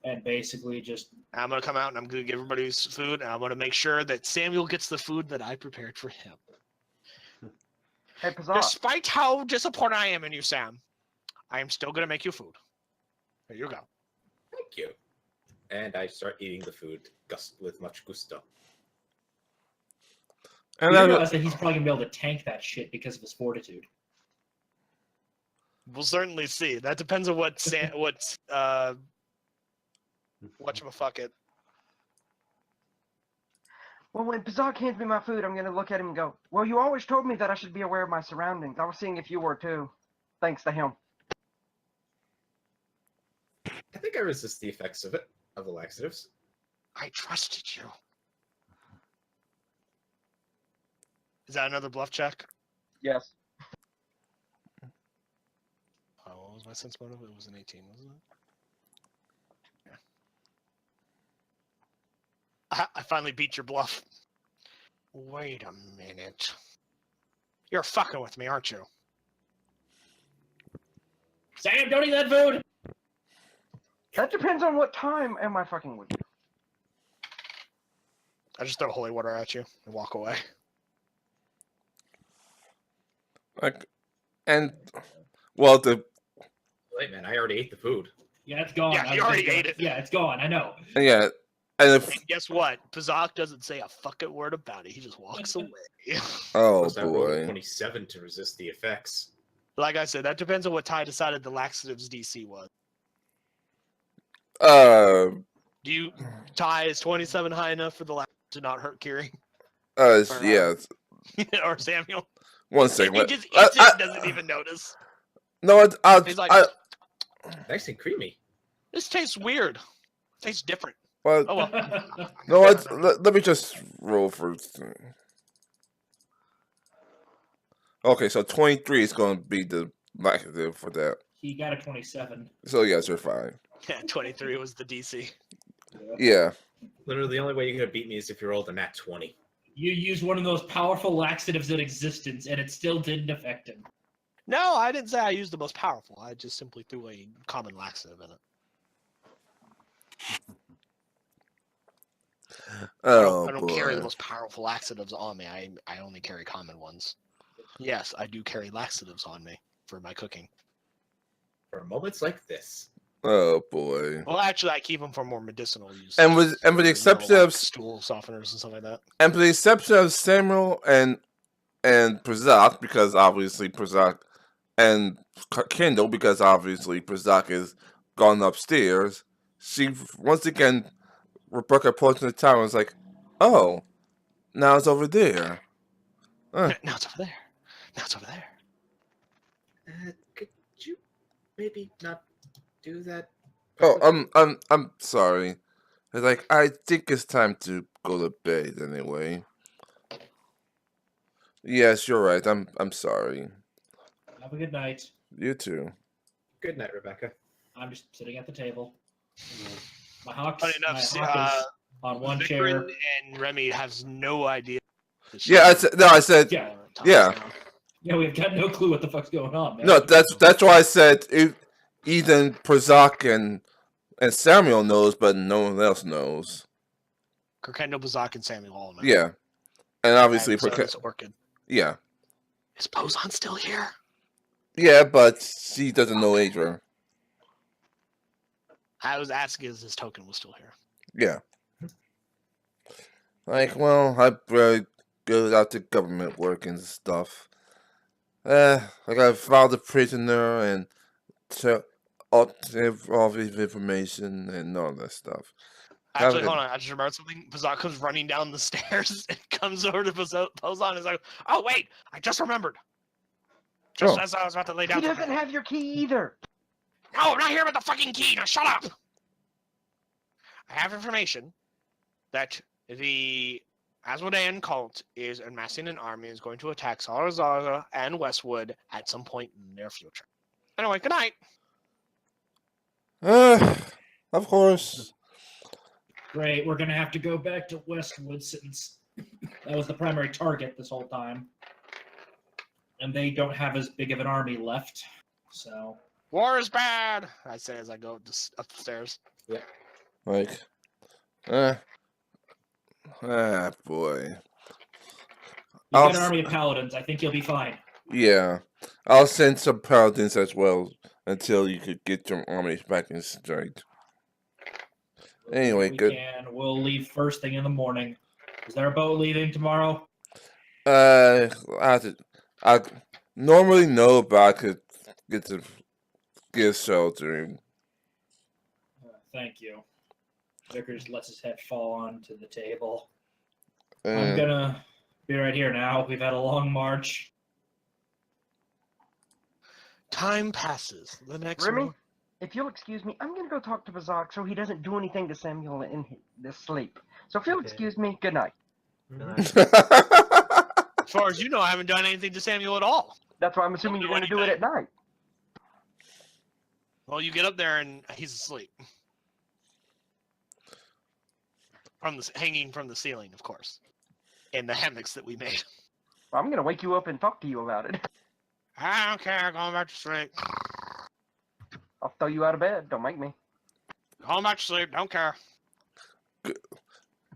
and basically just. I'm going to come out and I'm going to give everybody his food, and I'm going to make sure that Samuel gets the food that I prepared for him. Hey, Pazar. Despite how disappointed I am in you, Sam, I am still going to make you food. There you go. Thank you. And I start eating the food with much gusto. And You then, realize that he's probably gonna be able to tank that shit because of his fortitude. We'll certainly see. That depends on what whatchamacallit. Well, when Pazar hands me my food, I'm going to look at him and go, well, you always told me that I should be aware of my surroundings. I was seeing if you were too. Thanks to him. I think I resist the effects of the laxatives. I trusted you. Is that another bluff check? Yes. What was my sense motive? It was an 18, wasn't it? Yeah. I finally beat your bluff. Wait a minute. You're fucking with me, aren't you? Sam, don't eat that food. That depends on what time am I fucking with you. I just throw holy water at you and walk away. well, the Wait, man, I already ate the food. Yeah, it's gone. Yeah, I you was already just ate it. Yeah, it's gone. I know. yeah, and if And guess what? Pazak doesn't say a fucking word about it. He just walks away. oh Plus, I rolled a boy, 27 to resist the effects. Like I said, that depends on what Ty decided the laxatives DC was. uh, Do you Ty is 27 high enough for the laxative to not hurt Kiri yes. or Samuel? One He second. just eats it and doesn't even notice. No, He's like, Nice and creamy. this tastes weird. Tastes different. well, Oh well. no, let me just roll first. Okay, so 23 is going to be the laxative for that. He got a 27. So yes, you're fine. Yeah, 23 was the DC. Yeah. Literally, the only way you're gonna beat me is if you rolled a nat 20. You used one of those powerful laxatives in existence, and it still didn't affect him. No, I didn't say I used the most powerful. I just simply threw a common laxative in it. Oh I don't carry the boy. most powerful laxatives on me. I only carry common ones. Yes, I do carry laxatives on me for my cooking. For moments like this. Oh boy. Well, actually, I keep them for more medicinal use. And with the You know, exception like of stool softeners and stuff like that. and with the exception of Samuel and Prazak, because obviously Prazak and Kendall, because obviously Prazak is gone upstairs. She once again, Rebecca points in the tower and is like, "Oh, now it's over there." Now it's over there. Now it's over there. Could you maybe not do that? Oh, I'm sorry. It's like I think it's time to go to bed anyway. Yes, you're right. I'm sorry. Have a good night. You too. Good night, Rebecca. I'm just sitting at the table. My hawks. Funny enough, my hawk is on one Vikrin chair. and Remy has no idea. that Yeah, I she's- said no. I said Yeah, Thomas yeah. now. yeah, we've got no clue what the fuck's going on, man. no. That's why I said Ethan, Prazak, and Samuel knows, but no one else knows. Kirkendall, Bazak, and Samuel all know. Yeah, and obviously, And so does Orchid. yeah, Is Poson still here? yeah, but she doesn't know Adra. I was asking if his token was still here. Yeah. Like, well, I barely go out to government work and stuff. I gotta file the prisoner and tell all the information and all that stuff. Actually, Have a hold on. I just remembered something. Bazak comes running down the stairs and comes over to Poson and is like, oh, wait, I just remembered. Just Oh. as I was about to lay He down for doesn't bed. have your key either. No, I'm not here with the fucking key. Now shut up. I have information that the Asmodean cult is amassing an army and is going to attack Salarzara and Westwood at some point in their future. Anyway, good night. Of course. Great, we're gonna have to go back to Westwood since that was the primary target this whole time. And they don't have as big of an army left, so... War is bad, I say as I go up the stairs. Like, boy. You I'll got an s- army of paladins, I think you'll be fine. Yeah, I'll send some paladins as well until you could get your armies back in straight. Anyway, good. We'll leave first thing in the morning. Is there a boat leaving tomorrow? I normally know, but I could get sheltering. Thank you. Vickers lets his head fall onto the table. I'm And gonna be right here now. We've had a long march. Time passes. The next Remy, one. if you'll excuse me, I'm gonna go talk to Bazak so he doesn't do anything to Samuel in this sleep. So if you'll Okay. excuse me, good night. Good night. As far as you know, I haven't done anything to Samuel at all. That's why I'm assuming do you're gonna do it anything. at night. Well, you get up there and he's asleep. Hanging from the ceiling, of course. In the hammocks that we made. I'm gonna wake you up and talk to you about it. I don't care, going back to sleep. I'll throw you out of bed. Don't make me. Going back to sleep, don't care.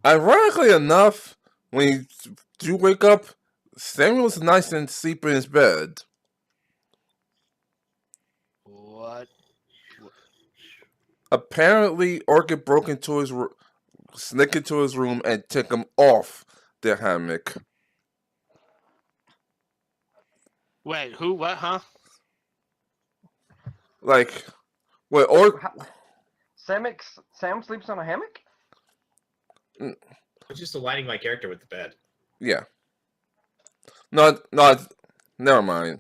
Ironically enough, when you do wake up, Samuel's nice and asleep in his bed. What? Apparently, Orchid broke into sneaked into his room and took him off the hammock. Wait, who? What? Huh? Like, wait, Sam sleeps on a hammock? I'm just aligning my character with the bed. yeah. Never mind.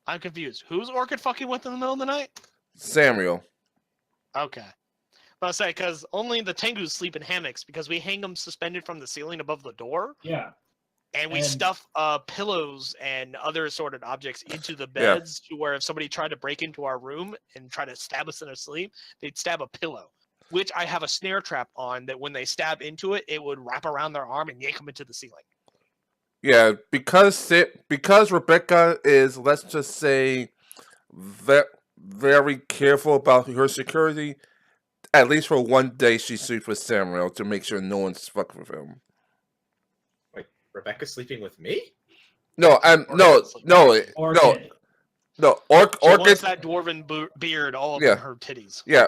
I'm confused. Who's Orchid fucking with in the middle of the night? Samuel. Okay. I'll say, because only the Tengus sleep in hammocks because we hang them suspended from the ceiling above the door. Yeah. And we And- stuff pillows and other assorted objects into the Yeah. beds to where if somebody tried to break into our room and try to stab us in our sleep, they'd stab a pillow, which I have a snare trap on that when they stab into it, it would wrap around their arm and yank them into the ceiling. Yeah, because Rebecca is, let's just say, very careful about her security. At least for one day, she sleeps with Samuel to make sure no one's fucking with him. Wait, Rebecca's sleeping with me? No, Orchid. Orchid. She wants that dwarven beard all over Yeah. her titties. Yeah,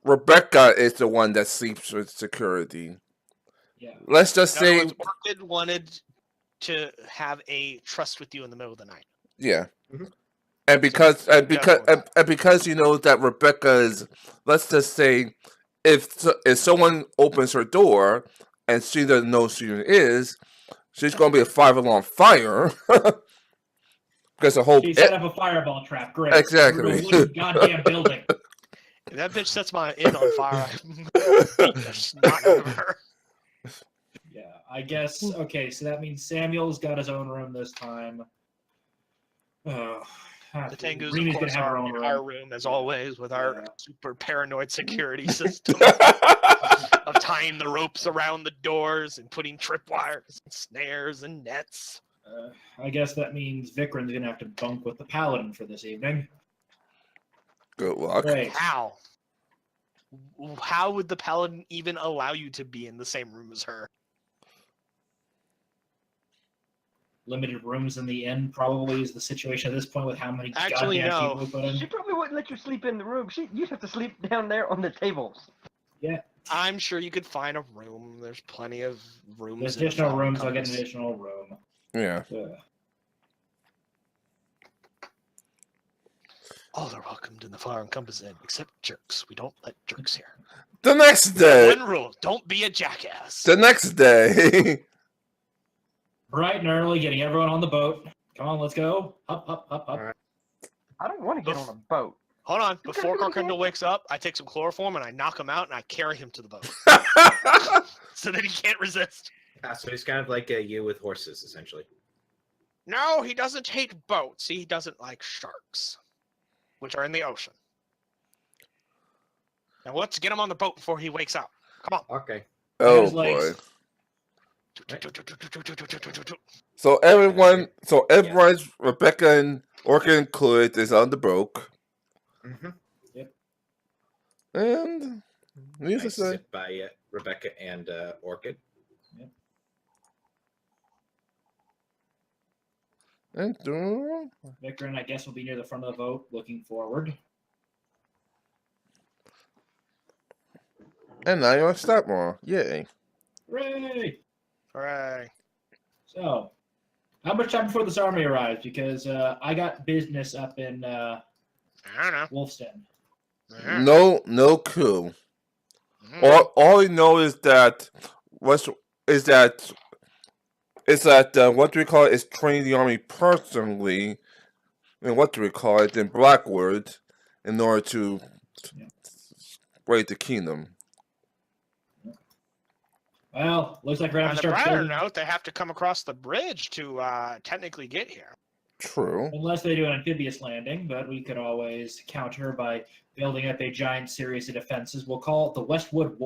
Rebecca is the one that sleeps with security. Yeah. Let's just In other say, words, Orchid wanted to have a trust with you in the middle of the night. yeah. Mhm. And because Definitely. and because you know that Rebecca is, let's just say, if someone opens her door and she doesn't know who she is, she's going to be a 5-alarm fire. Because the whole She set up a fireball trap. Great. Exactly. Through a wooden goddamn building. If that bitch sets my inn on fire, I'm just not over her. Yeah, I guess. Okay, so that means Samuel's got his own room this time. Oh, The Tengus, Remi's of gonna course, have her are own in room. our room as always with our Yeah. super paranoid security system of tying the ropes around the doors and putting tripwires and snares and nets. I guess that means Vikran's gonna have to bunk with the Paladin for this evening. Good luck. Great. How? How would the Paladin even allow you to be in the same room as her? Limited rooms in the inn probably is the situation at this point with how many Actually, goddamn no. people we put in. She probably wouldn't let you sleep in the room. You'd have to sleep down there on the tables. Yeah, I'm sure you could find a room. There's plenty of rooms. there's in additional Fallen rooms. I'll get an Compass. additional room. Yeah. All are welcomed in the Fire and Compass Inn, except jerks. We don't let jerks here. The next day. One rule: don't be a jackass. The next day. Bright and early, getting everyone on the boat. Come on, let's go. Up, up, up, up. All right. I don't want to get on a boat. Hold on. You Before gotta be Carkendall wakes up, I take some chloroform and I knock him out and I carry him to the boat so that he can't resist. So he's kind of like you with horses, essentially. No, he doesn't hate boats. He doesn't like sharks, which are in the ocean. Now let's get him on the boat before he wakes up. Come on. Okay. Oh His legs. boy. So everyone's Rebecca and Orca included is on the boat. Mm-hmm. And needless to Nice say, sit by Rebecca and Orchid. and Vikran, I guess, will be near the front of the boat, looking forward. now you're on Statmore. Yay. Hooray! Hooray. So, how much time before this army arrives? Because I got business up in I don't know. Wolfston. No clue. All we know is that what do we call it is training the army personally, and what do we call it in Blackwood, in order to raid the kingdom. Well, looks like we're going On to the have to start brighter building, note, they have to come across the bridge to technically get here. True. unless they do an amphibious landing, but we could always counter by building up a giant series of defenses. We'll call it the Westwood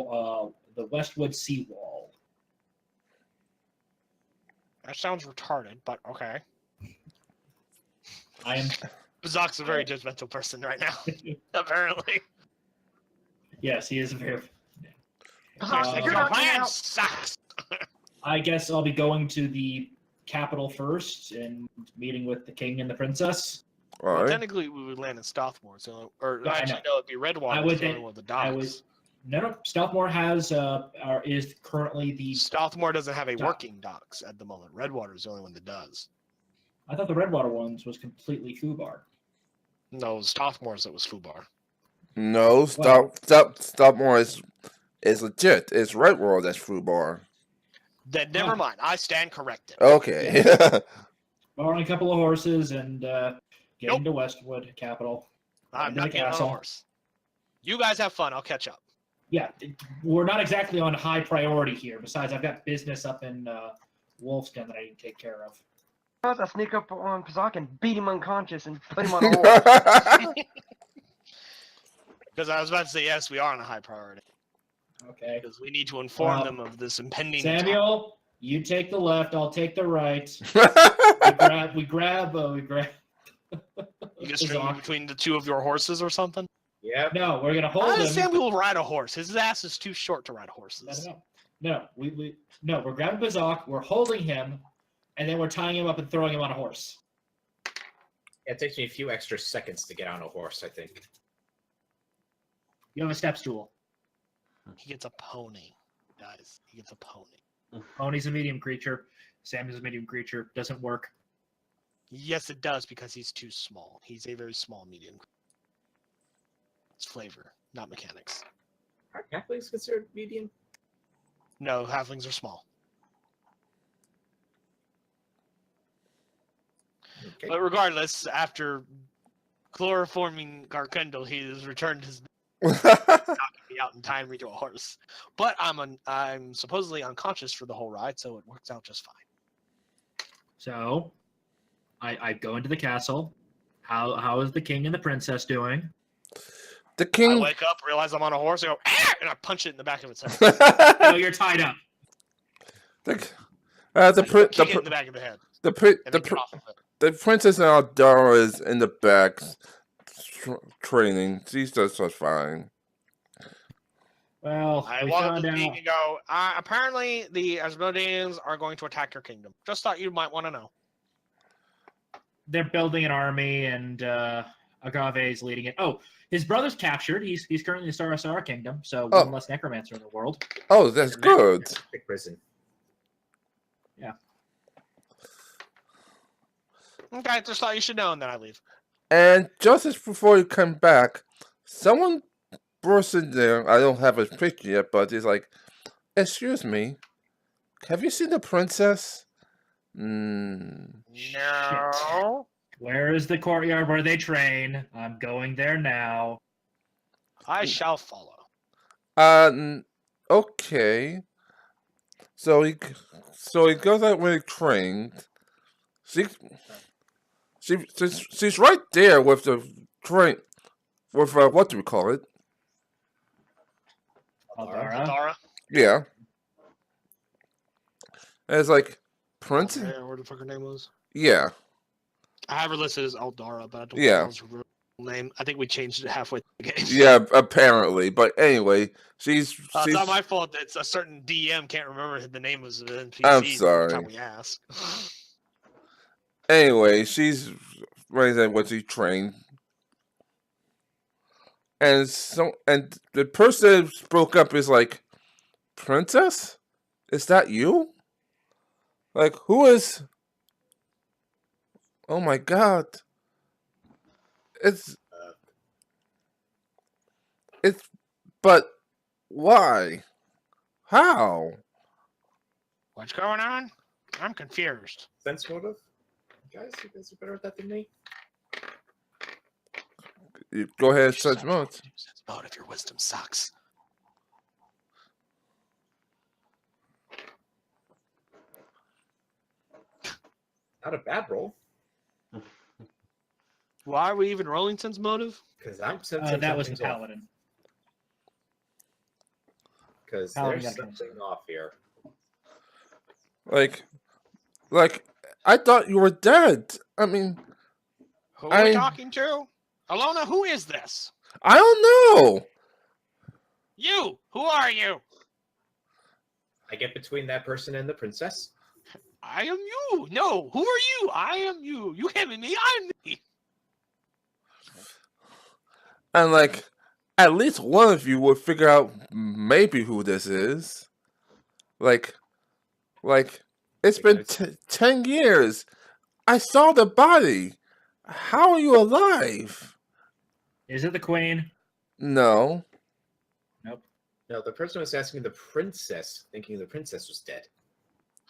Seawall. That sounds retarded, but okay. I am Bazak's a very judgmental person right now, apparently. Yes, he is a very. Your not plan out. sucks. I guess I'll be going to the capital first and meeting with the king and the princess. All Well, right. technically, we would land in Stothmore, so or Yeah, I actually, know. no, it'd be Redwater. I would It's the only think- one with the I would- docks. No, Stealthmore has is currently the. Stothmore doesn't have a Dock. working docks at the moment. Redwater is the only one that does. I thought the Redwater ones was completely Fubar. No, Stothmore's that was Fubar. No, Statmore is legit. It's Redwater that's Fubar. Then never mind. I stand corrected. Okay. Borrowing a couple of horses and getting Nope. to Westwood capital. I'm into not the getting on a castle. horse. You guys have fun. I'll catch up. Yeah, we're not exactly on high priority here. Besides, I've got business up in Wolfston that I need to take care of. I sneak up on Pazak and beat him unconscious and put him on a horse. Because I was about to say, yes, we are on a high priority. Okay. Because we need to inform Well, them of this impending attack. Samuel, you take the left. I'll take the right. We grab. You can string between the two of your horses or something? Yeah. No, we're gonna hold How him. does Samuel ride a horse? His ass is too short to ride horses. No, we're grabbing Bazak, we're holding him, and then we're tying him up and throwing him on a horse. It takes me a few extra seconds to get on a horse, I think. You have a step stool. He gets a pony, guys. He gets a pony. Pony's a medium creature. Sam is a medium creature. Doesn't work. Yes, it does because he's too small. He's a very small medium. It's flavor, not mechanics. Are halflings considered medium? No, halflings are small. Okay. But regardless, after chloroforming Carkendall, he has returned his Oh, me out and tying me to a horse. But I'm supposedly unconscious for the whole ride, so it works out just fine. So, I go into the castle, How is the king and the princess doing? The I king. wake up, realize I'm on a horse, I go, ah! And I punch it in the back of its head. No, you're tied up. the I the kick it in the back of the head, the pri- and the then get pri- off of it. the princess Aldara is in the back training. She's just fine. Well, I we walk up found to the king out and go, apparently the Asmodeans are going to attack your kingdom. Just thought you might want to know. they're building an army, and Agave is leading it. Oh, his brother's captured. He's currently the Sarasara kingdom, so Oh. one less necromancer in the world. Oh, that's good. Big prison. Okay, just thought you should know, and then I leave. And just as before you come back, someone bursts in there. I don't have a picture yet, but it's like, excuse me, have you seen the princess? No. Where is the courtyard where they train? I'm going there now. I shall follow. Okay. So he goes out when he trained. She's right there with the train, with what do we call it? Aldara. Dara? Yeah. And it's like, princess? Yeah, where the fuck her name was? Yeah. I have her listed as Aldara, but I don't Yeah. think that was her real name. I think we changed it halfway through the game. Yeah, apparently. But anyway, she's It's not my fault that a certain DM can't remember the name of the NPC I'm every sorry. time we ask. Anyway, she's right there when she trained. And the person that spoke up is like, Princess? Is that you? Like, who is? Oh my god. But why? How? What's going on? I'm confused. Sense motive? You guys are better at that than me. You go ahead and search modes. About if your wisdom sucks. Not a bad roll, Why are we even rolling sense motive? because I'm sensing That was the something's off. paladin. Because Paladin there's got canceled. something off here. Like, I thought you were dead. I mean, Who are we talking to? Alona, who is this? I don't know. You! Who are you? I get between that person and the princess. I am you. No, who are you? I am you. You can't be me. I'm me. And like, at least one of you would figure out maybe who this is. Like, it's been 10 years. I saw the body. How are you alive? Is it the queen? No. No, the person was asking the princess, thinking the princess was dead.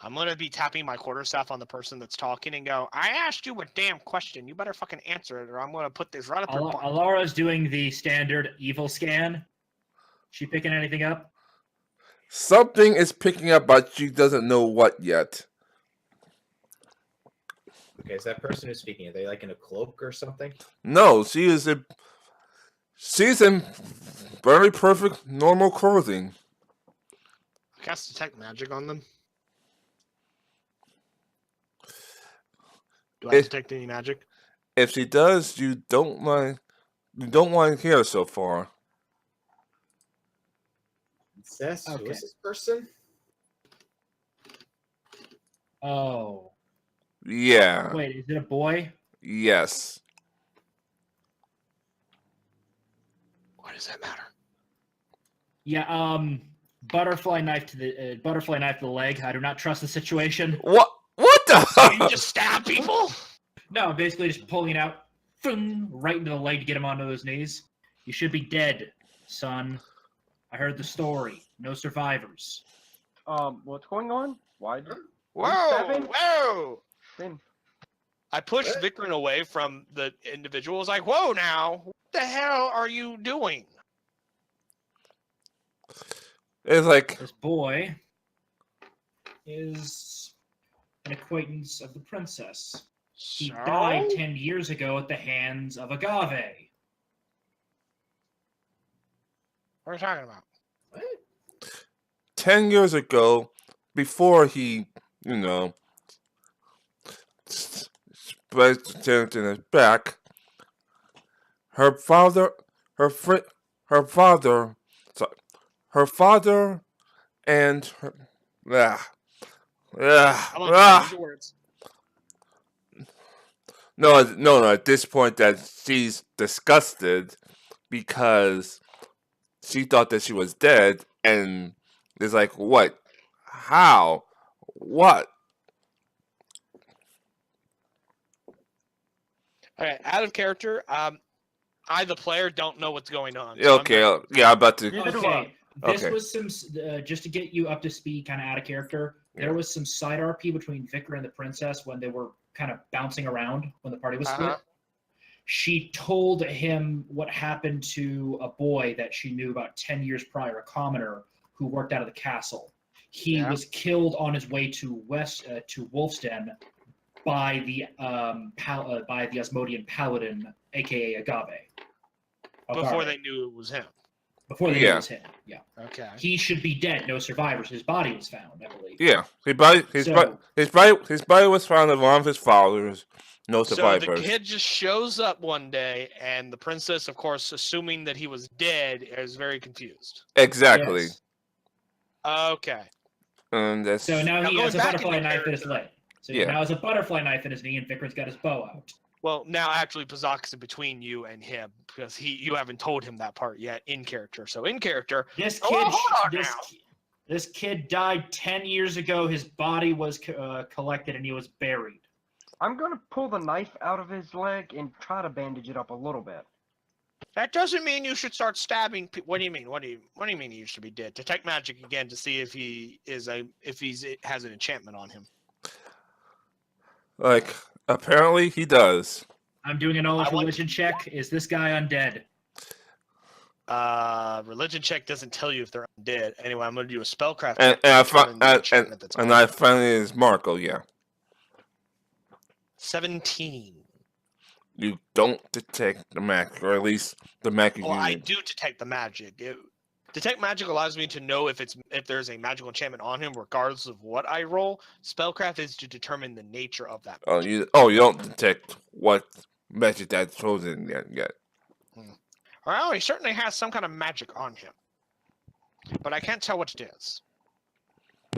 I'm gonna be tapping my quarterstaff on the person that's talking and go, I asked you a damn question. You better fucking answer it or I'm gonna put this right up your butt. Alara's doing the standard evil scan. She picking anything up? Something is picking up, but she doesn't know what yet. Okay, is that person who's speaking? Are they like in a cloak or something? No, she's in very perfect normal clothing. I cast detect magic on them. Do I detect any magic? If she does, you don't want to hear so far. Princess? Who Okay. is this person? Oh. Yeah. Wait, is it a boy? Yes. Why does that matter? Yeah, butterfly knife to the leg. I do not trust the situation. What You the? just stab people? No, basically just pulling it out right into the leg to get him onto his knees. You should be dead, son. I heard the story. No survivors. What's going on? Why? Whoa! Stabbing? Whoa! Then I pushed Vikrin away from the individual. I was like, whoa now! What the hell are you doing? It's like, This boy is an acquaintance of the princess. He So? died 10 years ago at the hands of Agave. What are you talking about? What? 10 years ago, before he, you know, spread in his back, her father, her friend, her father, sorry, her father and her, ah, Come on, John, use your words. no, at this point that she's disgusted because she thought that she was dead, and it's like, what? How? What? Okay, out of character. I, the player, don't know what's going on. So Okay, yeah, I'm about to. Neither do Okay, this Okay. was some, just to get you up to speed, kind of out of character, there Yeah. was some side RP between Vicar and the princess when they were kind of bouncing around when the party was split. Uh-huh. She told him what happened to a boy that she knew about 10 years prior, a commoner who worked out of the castle. He Yeah. was killed on his way to Wolfsden by the Asmodean paladin, aka Agave. Before Algarve. they knew it was him. Before they knew Yeah. it was him. Yeah. Okay. He should be dead. No survivors. His body was found, I believe. Yeah, his body was found along with his father's. No So survivors. the kid just shows up one day, and the princess, of course, assuming that he was dead, is very confused. Exactly. Yes. Okay. And that's So now Now he going has a back butterfly into knife in his character. leg. So Yeah. now has a butterfly knife in his knee, and Vicar's got his bow out. Well, now actually, Pazak's in between you and him because you haven't told him that part yet in character. So in character, This Oh, kid, hold on this, now. this kid died 10 years ago. His body was collected and he was buried. I'm gonna pull the knife out of his leg and try to bandage it up a little bit. that doesn't mean you should start stabbing. What do you mean? What do you mean he should be dead? Detect magic again to see if he is has an enchantment on him. like apparently he does. I'm doing a knowledge I want- religion check. Is this guy undead? Religion check doesn't tell you if they're undead. Anyway, I'm going to do a spellcraft And check and I to determine find the enchantment that's on and I him. finally is Marco. Yeah, 17. you don't detect the magic, or at least the magic Well, I unit. do detect the magic. Detect magic allows me to know if there's a magical enchantment on him, regardless of what I roll. Spellcraft is to determine the nature of that. You don't detect what magic that's chosen yet. Well, he certainly has some kind of magic on him, but I can't tell what it is.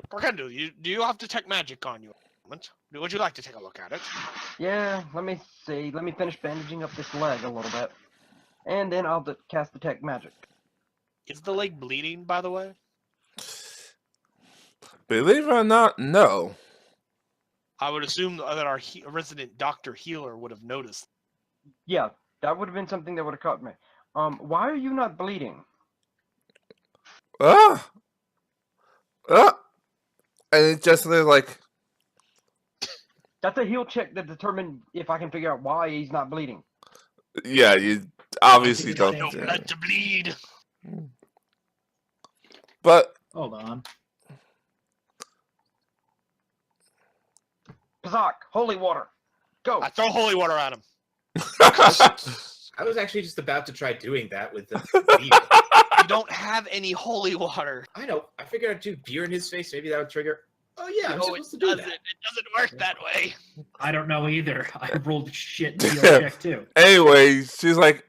Carkendo, do you have detect magic on you? Would you like to take a look at it? Yeah, let me see. Let me finish bandaging up this leg a little bit. And then I'll cast Detect Magic. Is the leg bleeding, by the way? Believe it or not, no. I would assume that our resident doctor healer would have noticed. Yeah, that would have been something that would have caught me. Why are you not bleeding? And it just like That's a heal check to determine if I can figure out why he's not bleeding. yeah, you obviously You don't. don't know Blood to bleed. But Hold on. Pazak, holy water. Go. I throw holy water at him. I was actually just about to try doing that with the beer. You don't have any holy water. I know. I figured I'd do beer in his face. Maybe that would trigger. Oh yeah, I'm No, supposed it to do doesn't. that. It doesn't work that way. I don't know either. I rolled shit heal check too. anyway, she's like,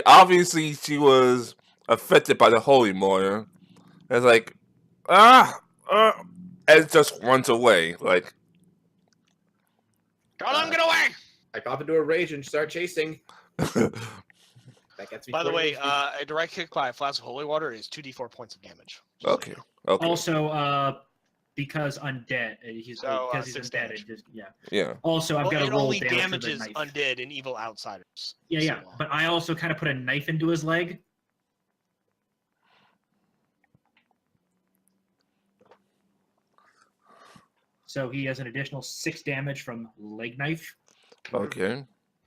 obviously she was affected by the holy water. It's like, and it just runs away. Like, Don't let him get away. I pop into a rage and start chasing. That gets me. By the 40 way, HP. a direct hit by a flask of holy water is 2d4 points of damage. okay. Also, because undead, he's So, because he's 6 undead. damage. Yeah. Also, I've got to it roll only damage for the damages knife. undead and evil outsiders. Yeah. So, But I also kind of put a knife into his leg. So he has an additional 6 damage from leg knife. Okay.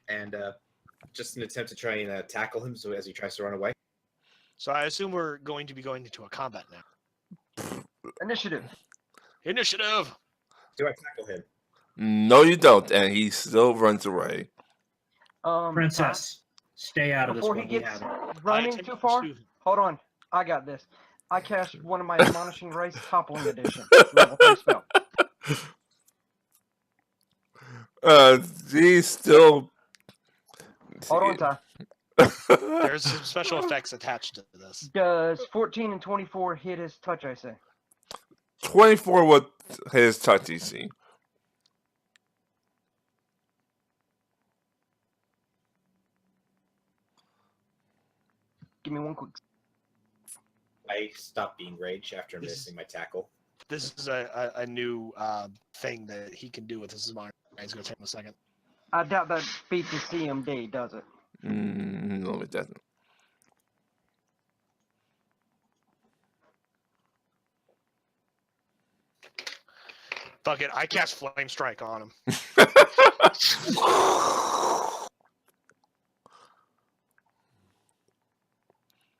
And just an attempt to try and tackle him, so as he tries to run away. so I assume we're going to be going into a combat now. Initiative. Initiative. Do I tackle him? No, you don't, and he still runs away. Princess, stay out of this Before while he we gets have it. running attempt too to far, pursue him. hold on. I got this. I cast one of my Admonishing Rays Toppling Edition. Level 3 spell. He's still. Hold on, Ty. There's some special effects attached to this. Does 14 and 24 hit his touch, I say? 24 with his touch EC. Give me one quick. I stopped being rage after missing my tackle. This is a new thing that he can do with his mind. It's going to take him a second. I doubt that beats the CMD, does it? No, it doesn't. Fuck it, I cast Flame Strike on him.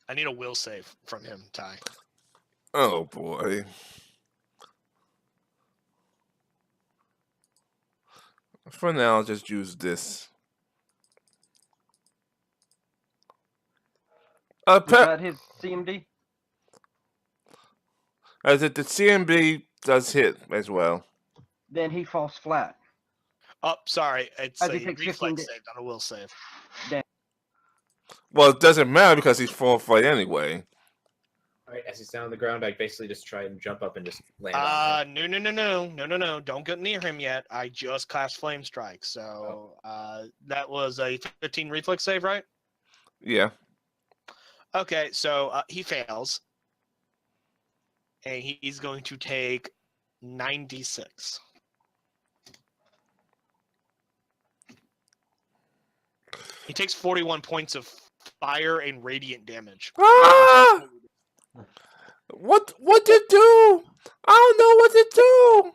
I need a will save from him, Ty. Oh boy. For now, I'll just use this. Is that his CMD? As it, the CMB does hit as well. Then he falls flat. Oh, sorry. It's As a he takes 15 reflex save, not a will save. Well, it doesn't matter because he's full fight anyway. All right, as he's down on the ground, I basically just try and jump up and just land on him. No. Don't get near him yet. I just cast Flame Strike. So that was a 15 reflex save, right? Yeah. Okay, so he fails. And he's going to take 96. He takes 41 points of fire and radiant damage. Ah! What to do? I don't know what to do.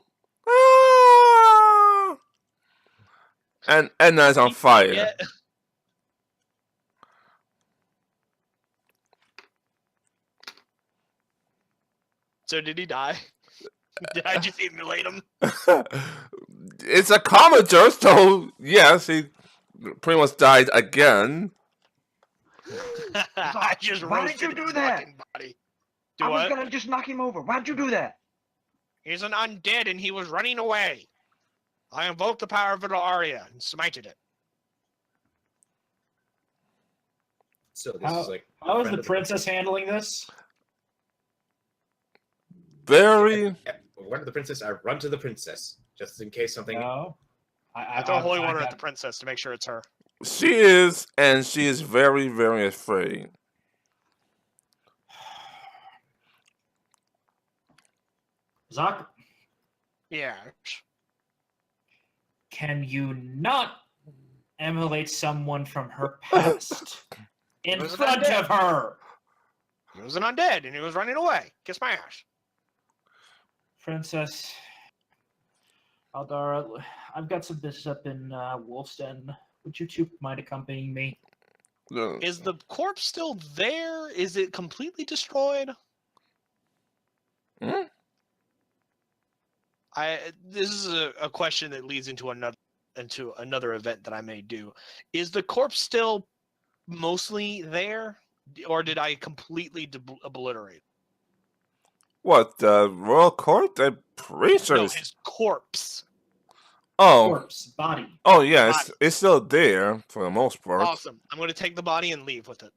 Ah! And Edna's on fire. Yeah. So did he die? Did I just emulate him? It's a Commodore, so yes, he pretty much died again. I just Why did roasted you do his that? fucking body. Do I was what? gonna just knock him over. Why'd you do that? He's an undead and he was running away. I invoked the power of Aria and smited it. So this is like How is friend the of princess handling this? Very. Run to the princess. I run to the princess just in case something. No. I throw holy water at the princess to make sure it's her. She is, and she is very, very afraid. Zoc, Yeah. can you not emulate someone from her past in Was it front undead? of her? He was an undead and he was running away. Kiss my ass. Princess Aldara, I've got some business up in Wolf's Den. Would you two mind accompanying me? Is the corpse still there? Is it completely destroyed? Hmm? This is a question that leads into another event that I may do. Is the corpse still mostly there, or did I completely obliterate? What, the royal court? I'm pretty sure No, it's... his corpse. Oh. Corpse, body. Oh, yeah, it's still there for the most part. Awesome. I'm going to take the body and leave with it.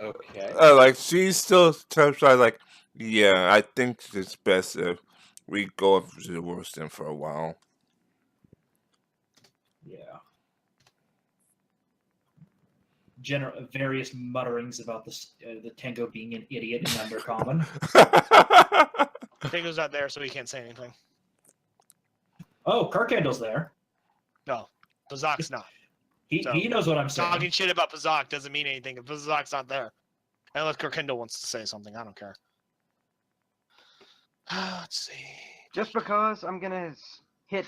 Okay. Like, she's still like, yeah, I think it's best if we go up to the Worston for a while. Yeah. Various mutterings about the Tango being an idiot and undercommon. Tango's not there, so he can't say anything. Oh, Carkandle's there. No, Pazak's not. He knows what I'm saying. Talking shit about Pazak doesn't mean anything if Pazak's not there. Unless Kirkendall wants to say something, I don't care. Let's see. Just because I'm gonna hit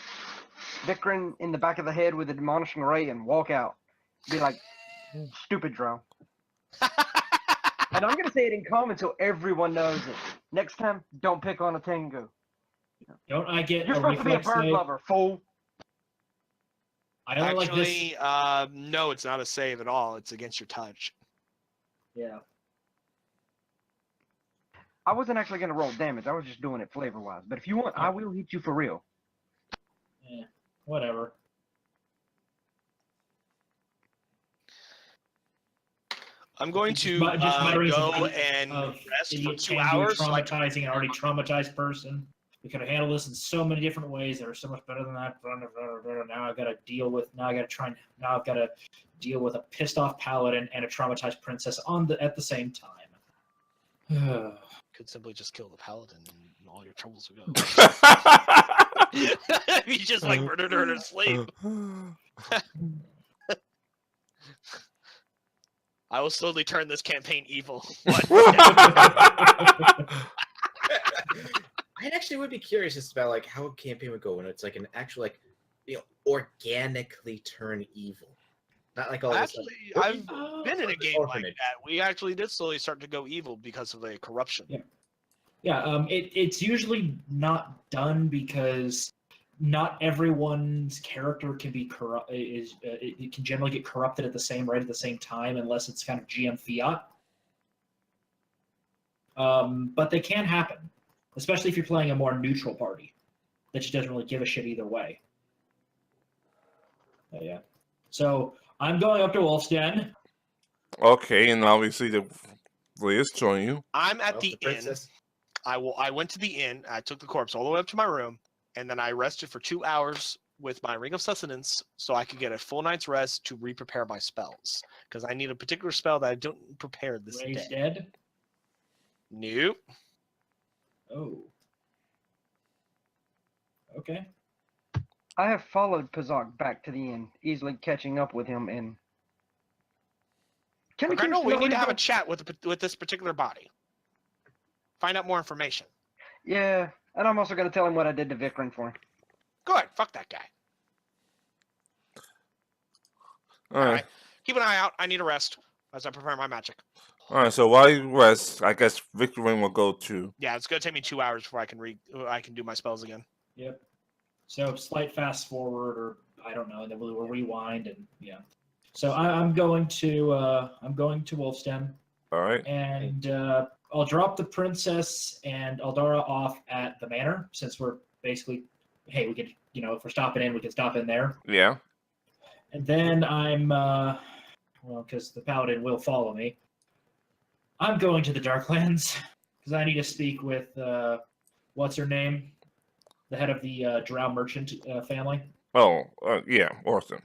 Vikrin in the back of the head with a demolishing ray and walk out. Be like, stupid drone. And I'm gonna say it in common so everyone knows it. Next time, don't pick on a Tengu. Don't I get You're a supposed to be a reflex bird save? lover, fool. I only like this. Actually, no, it's not a save at all. It's against your touch. Yeah. I wasn't actually gonna roll damage. I was just doing it flavor wise. But if you want, I will hit you for real. Yeah. Whatever. I'm going Just to my- just my reason go of- and of rest for idiot 2 can do hours. So I can traumatizing an already traumatized person. We could have handled this in so many different ways that are so much better than that. Now I've got to deal with. Now I've got to deal with a pissed off paladin and a traumatized princess at the same time. could simply just kill the paladin and all your troubles would go. He's just like murdered her in her sleep. I will slowly turn this campaign evil. I actually would be curious just about like how a campaign would go when it's like an actual like organically turn evil. Not like all Actually, this, I've been in a game like orphanage. that. We actually did slowly start to go evil because of the corruption. Yeah. Yeah, it's usually not done because not everyone's character can be corrupt. It can generally get corrupted at the same rate at the same time, unless it's kind of GM fiat. But they can happen, especially if you're playing a more neutral party that just doesn't really give a shit either way. Yeah. So I'm going up to Wolf's Den. Okay, and obviously the Leah's join you. I'm at Well, the inn. princess. I went to the inn. I took the corpse all the way up to my room, and then I rested for 2 hours with my ring of sustenance, so I could get a full night's rest to re-prepare my spells. Because I need a particular spell that I don't prepare this Ray's day. dead. Nope. Oh. Okay. I have followed Pazak back to the inn, easily catching up with him. And can Okay, we no, we need to have a go? chat with this particular body. Find out more information. Yeah, and I'm also gonna tell him what I did to Vikrin for him. Go ahead. Fuck that guy. All right. Keep an eye out. I need a rest as I prepare my magic. All right. So while you rest, I guess Victorine will go to. Yeah, it's gonna take me 2 hours before I can do my spells again. Yep. So slight fast forward, or I don't know, and then we'll rewind, and yeah. So I'm going to Wolf's Den, All right. and I'll drop the princess and Aldara off at the manor, since we're basically, hey, we could, if we're stopping in, we can stop in there. Yeah. And then I'm, because the paladin will follow me, I'm going to the Darklands, because I need to speak with, what's her name? The head of the Drow merchant family. Oh, yeah. Awesome.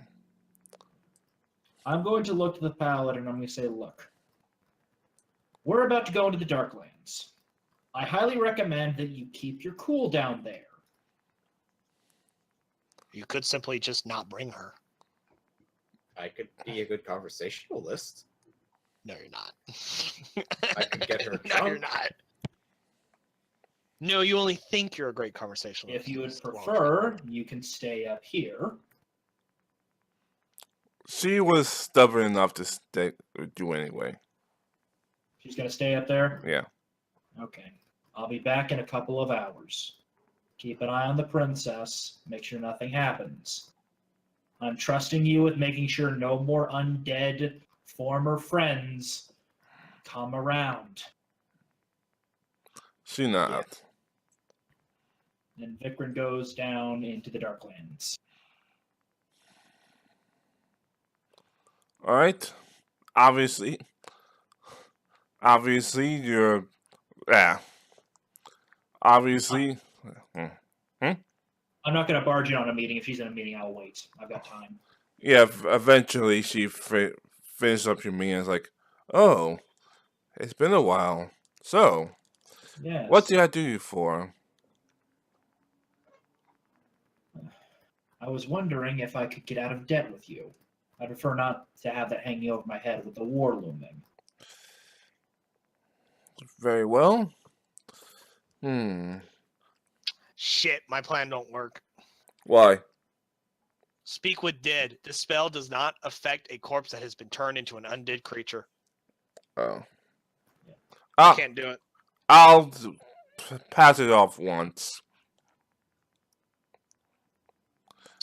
I'm going to look to the paladin and I'm going to say, look, we're about to go into the Darklands. I highly recommend that you keep your cool down there. You could simply just not bring her. I could be a good conversationalist. No, you're not. I could get her No, you're drunk. not. No, you only think you're a great conversationalist. If you would prefer, you can stay up here. She was stubborn enough to stay with you anyway. She's going to stay up there? Yeah. Okay. I'll be back in a couple of hours. Keep an eye on the princess. Make sure nothing happens. I'm trusting you with making sure no more undead former friends come around. She not. And Vikrin goes down into the Darklands. All right. Obviously, you're. Yeah. Obviously. I'm not going to barge in on a meeting. If she's in a meeting, I'll wait. I've got time. Yeah. Eventually, she finished up your meeting. And was like, oh, it's been a while. So, Yes. what did I do you for? I was wondering if I could get out of debt with you. I'd prefer not to have that hanging over my head with the war looming. Very well. Shit, my plan don't work. Why? Speak with dead. This spell does not affect a corpse that has been turned into an undead creature. Oh. I can't do it. I'll pass it off once.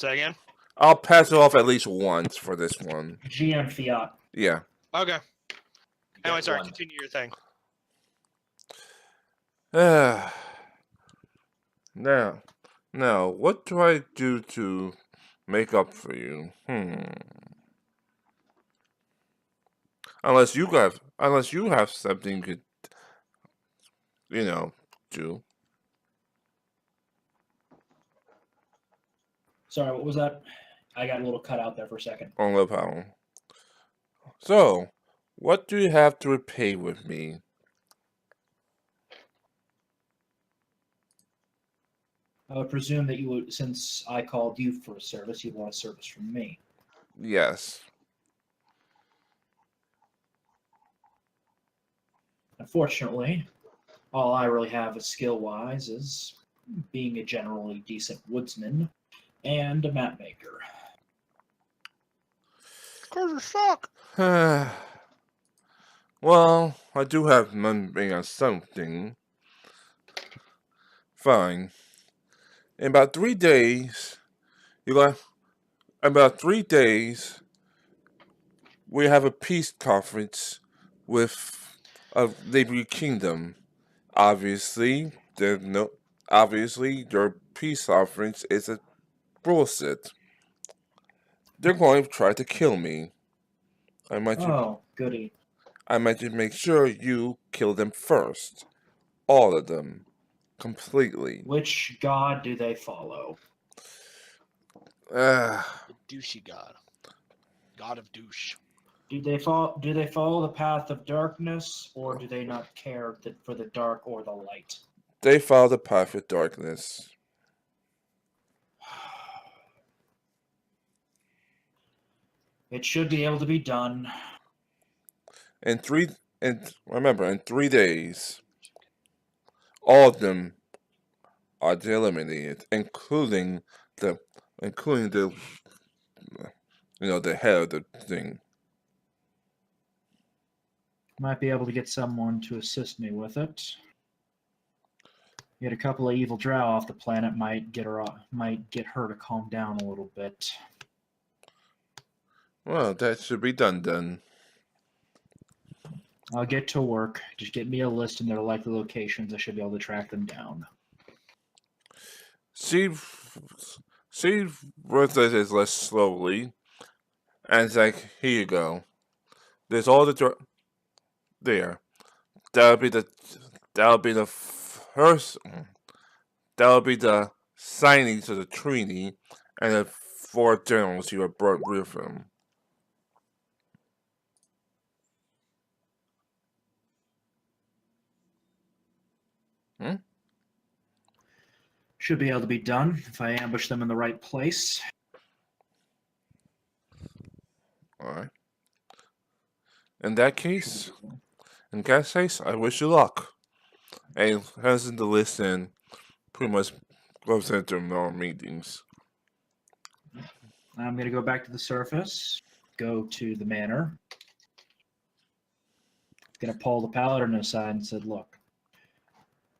Say again. I'll pass it off at least once for this one. GM Fiat. Yeah. Okay. You Anyway, get sorry. one. Continue your thing. Now, what do I do to make up for you? Unless you have something you could, do. Sorry, what was that? I got a little cut out there for a second. On Love Power. So, what do you have to repay with me? I would presume that you would, since I called you for a service, you'd want a service from me. Yes. Unfortunately, all I really have is skill-wise is being a generally decent woodsman and a map maker. Cause you suck. Well, I do have money on something. Fine. In about 3 days, we have a peace conference with a neighboring kingdom. Obviously, your peace conference is a bullshit. They're going to try to kill me. Oh, goody. I might just make sure you kill them first. All of them. Completely. Which god do they follow? The douchey god. God of douche. Do they follow the path of darkness, or do they not care for the dark or the light? They follow the path of darkness. It should be able to be done. Remember, in 3 days, all of them are eliminated, including the the head of the thing. Might be able to get someone to assist me with it. Get a couple of evil drow off the planet might get her to calm down a little bit. Well, that should be done then. I'll get to work. Just get me a list and their likely locations. I should be able to track them down. She works this less slowly, and it's like, here you go. There's all the there. That'll be the first. That'll be the signing to the treaty, and the 4 generals you have brought with him. Should be able to be done if I ambush them in the right place. Alright. In that case, I wish you luck. And hands in the list and pretty much goes into more meetings. I'm going to go back to the surface, go to the manor. Going to pull the paladin aside and said, look,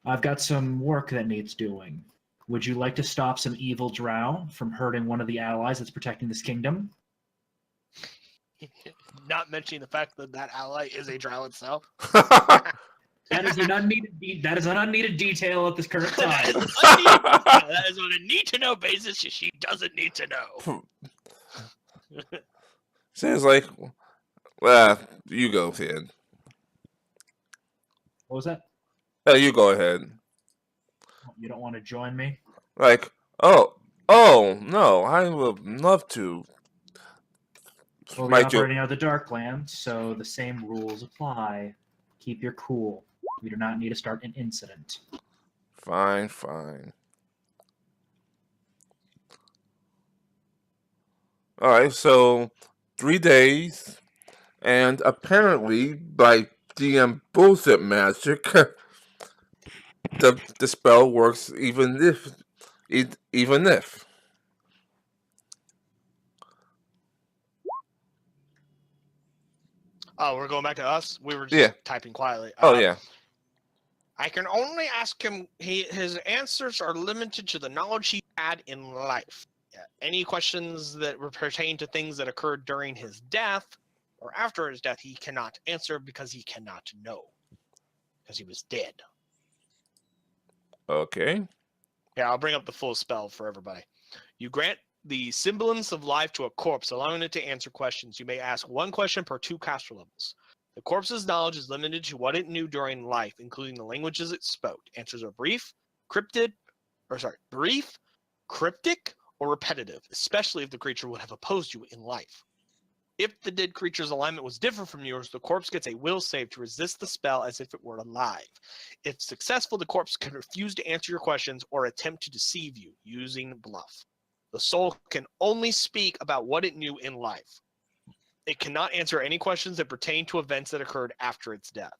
I've got some work that needs doing. Would you like to stop some evil drow from hurting one of the allies that's protecting this kingdom? Not mentioning the fact that that ally is a drow itself. That is an unneeded detail at this current time. That is on a need-to-know basis. She doesn't need to know. Sounds like, well, you go ahead. What was that? Yeah, you go ahead. You don't want to join me? Like, oh, no, I would love to. Well, we're operating out of the Darklands, so the same rules apply. Keep your cool. We do not need to start an incident. Fine. Alright, so 3 days, and apparently, by DM bullshit magic, the spell works even if. Oh, we're going back to us? We were just typing quietly. Yeah. I can only ask him. His answers are limited to the knowledge he had in life. Any questions that pertain to things that occurred during his death or after his death, he cannot answer because he cannot know. Because he was dead. Okay. Yeah, I'll bring up the full spell for everybody. You grant the semblance of life to a corpse, allowing it to answer questions. You may ask one question per 2 caster levels. The corpse's knowledge is limited to what it knew during life, including the languages it spoke. Answers are brief, cryptic, or repetitive, especially if the creature would have opposed you in life. If the dead creature's alignment was different from yours, the corpse gets a will save to resist the spell as if it were alive. If successful, the corpse can refuse to answer your questions or attempt to deceive you using bluff. The soul can only speak about what it knew in life. It cannot answer any questions that pertain to events that occurred after its death.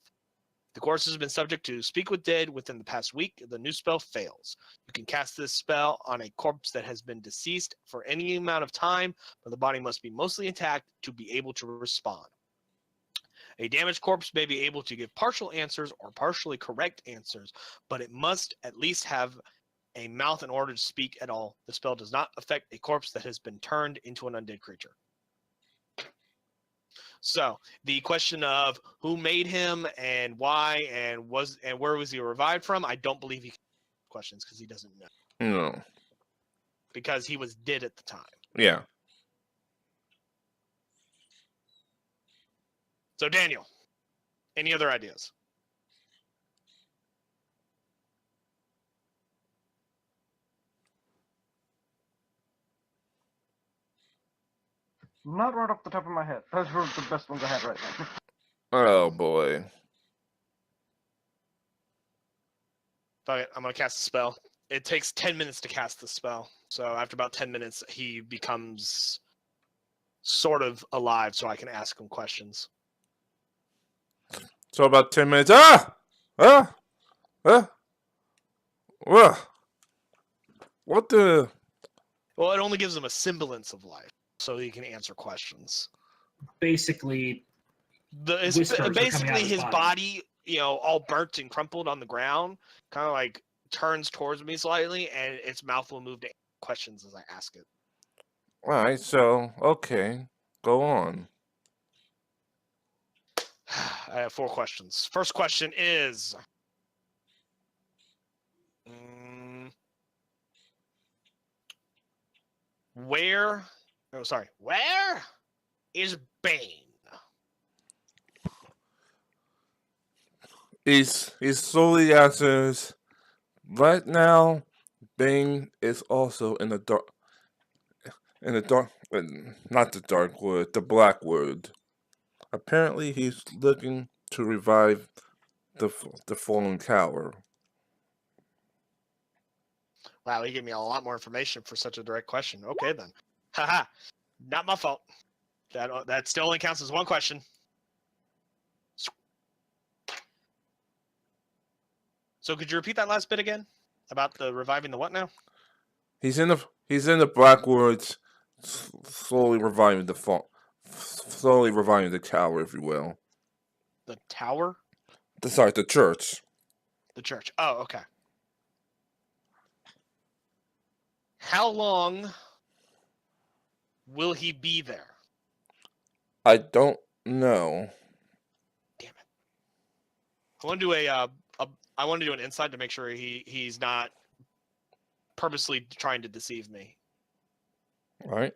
The corpse has been subject to speak with dead within the past week. The new spell fails. You can cast this spell on a corpse that has been deceased for any amount of time, but the body must be mostly intact to be able to respond. A damaged corpse may be able to give partial answers or partially correct answers, but it must at least have a mouth in order to speak at all. The spell does not affect a corpse that has been turned into an undead creature. So the question of who made him and why and where was he revived from, I don't believe he can answer questions because he doesn't know. No. Because he was dead at the time. Yeah. So Daniel, any other ideas? Not right off the top of my head. Those were the best ones I had right now. Oh boy. Fuck it, I'm gonna cast a spell. It takes 10 minutes to cast the spell. So after about 10 minutes, he becomes sort of alive so I can ask him questions. So about 10 minutes. Ah! Ah! Ah! What the? Well, it only gives him a semblance of life so he can answer questions. Basically, Basically, coming out of his body, all burnt and crumpled on the ground, kind of like turns towards me slightly, and its mouth will move to answer questions as I ask it. Alright, so, okay. Go on. I have 4 questions. First question is... where is Bane? He's slowly answers. Right now, Bane is also in the dark. Not the dark wood, the black wood. Apparently, he's looking to revive the fallen tower. Wow, he gave me a lot more information for such a direct question. Okay, then. Haha. Not my fault. That still only counts as 1 question. So could you repeat that last bit again? About the reviving the what now? He's in the black woods, slowly reviving the tower, if you will. The tower? The church. The church. Oh, okay. How long will he be there? I don't know. Damn it. I want to do an insight to make sure he's not purposely trying to deceive me. All right.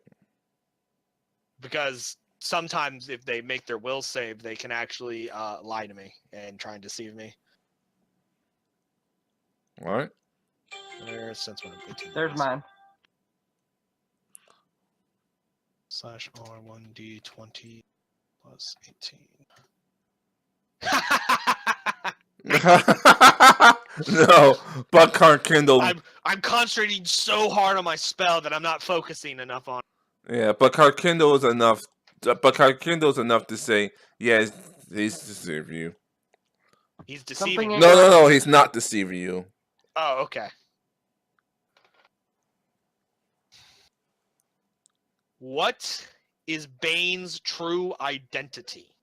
Because sometimes if they make their will save, they can actually lie to me and try and deceive me. All right. There's mine. /R1D20 plus 18. No, Buckhart Kindle. I'm concentrating so hard on my spell that I'm not focusing enough on. Yeah, Buckhart Kindle is enough. Buckhart Kindle is enough to say, yes, he's deceiving you. He's deceiving you. No, he's not deceiving you. Oh, okay. What is Bane's true identity?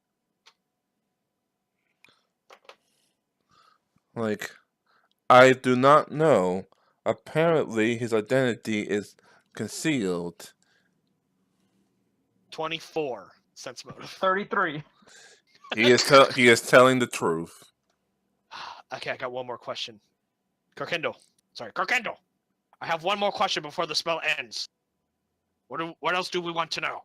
I do not know. Apparently, his identity is concealed. 24 sense motive. 33. He is telling the truth. Okay, I got one more question. Karkendall. I have one more question before the spell ends. What else do we want to know?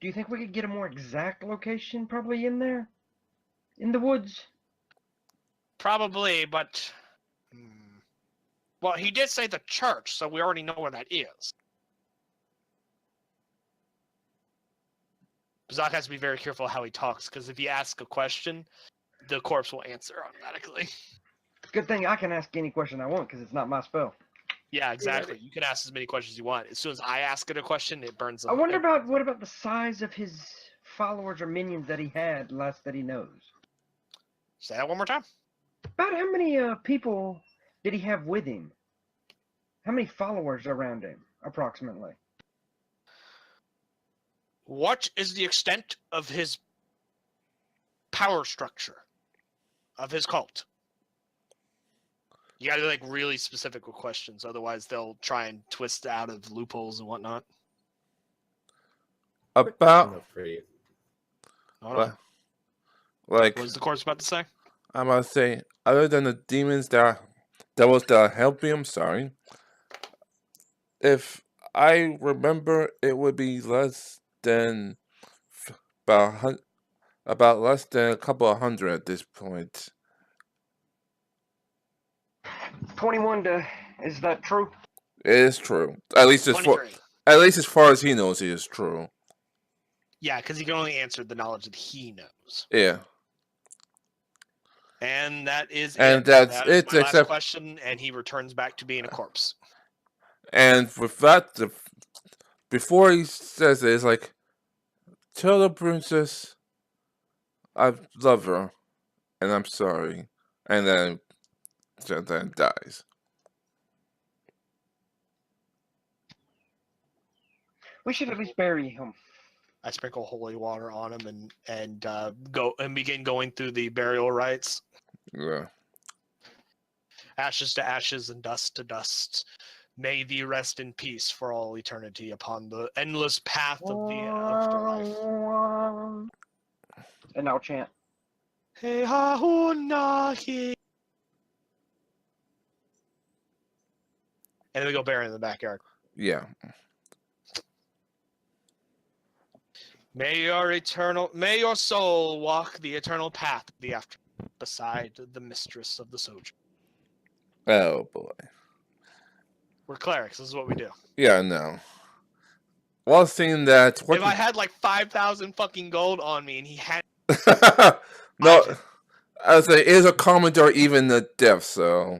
Do you think we could get a more exact location probably in there? In the woods? Probably, but... Well, he did say the church, so we already know where that is. Zach has to be very careful how he talks, because if he asks a question, the corpse will answer automatically. Good thing I can ask any question I want because it's not my spell. Yeah, exactly. You can ask as many questions as you want. As soon as I ask it a question, it burns them. I wonder about what about the size of his followers or minions that he had last that he knows? Say that one more time. About how many people did he have with him? How many followers around him, approximately? What is the extent of his power structure of his cult? You gotta be like really specific with questions, otherwise they'll try and twist out of loopholes and whatnot. Quick question, About though, for you. Hold on. like What was the corpse about to say? I'm about to say, other than the demons that was helping him, sorry. If I remember, it would be less than about less than a couple of hundred at this point. 21 to... Is that true? It is true. At least as 23. far as he knows, it is true. Yeah, because he can only answer the knowledge that he knows. Yeah. And that is And it. that's That is it, my last except- question, and he returns back to being a corpse. And with that, before he says it, it's like, tell the princess I love her, and I'm sorry. And then dies. We should at least bury him. I sprinkle holy water on him and go and begin going through the burial rites. Yeah. Ashes to ashes and dust to dust. May thee rest in peace for all eternity upon the endless path of the afterlife. And I'll chant. Hey ha hu na hi. And then we go bury in the backyard. Yeah. May your soul walk the eternal path of the after beside the mistress of the sojourn. Oh boy. We're clerics. This is what we do. Yeah, no. Well, seeing that. If I had like 5,000 fucking gold on me and he had no, Ivan. I would say it is a Commodore even the death, so.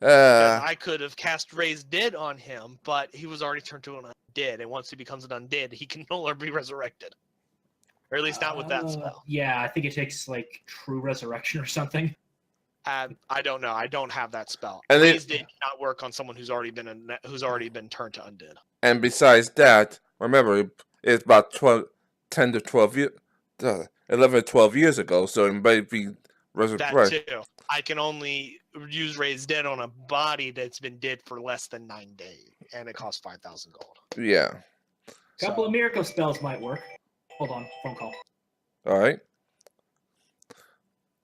Because I could have cast Raise Dead on him, but he was already turned to an undead, and once he becomes an undead, he can no longer be resurrected. Or at least not with that spell. Yeah, I think it takes like true resurrection or something. I don't know. I don't have that spell. And Raise Dead cannot work on someone who's already been turned to undead. And besides that, remember, it's about 10 to 12 years, 11 to 12 years ago, so it might be That resurrected. too. I can only use Raise Dead on a body that's been dead for less than 9 days, and it costs 5,000 gold. Yeah. A couple of miracle spells might work. Hold on, phone call. All right.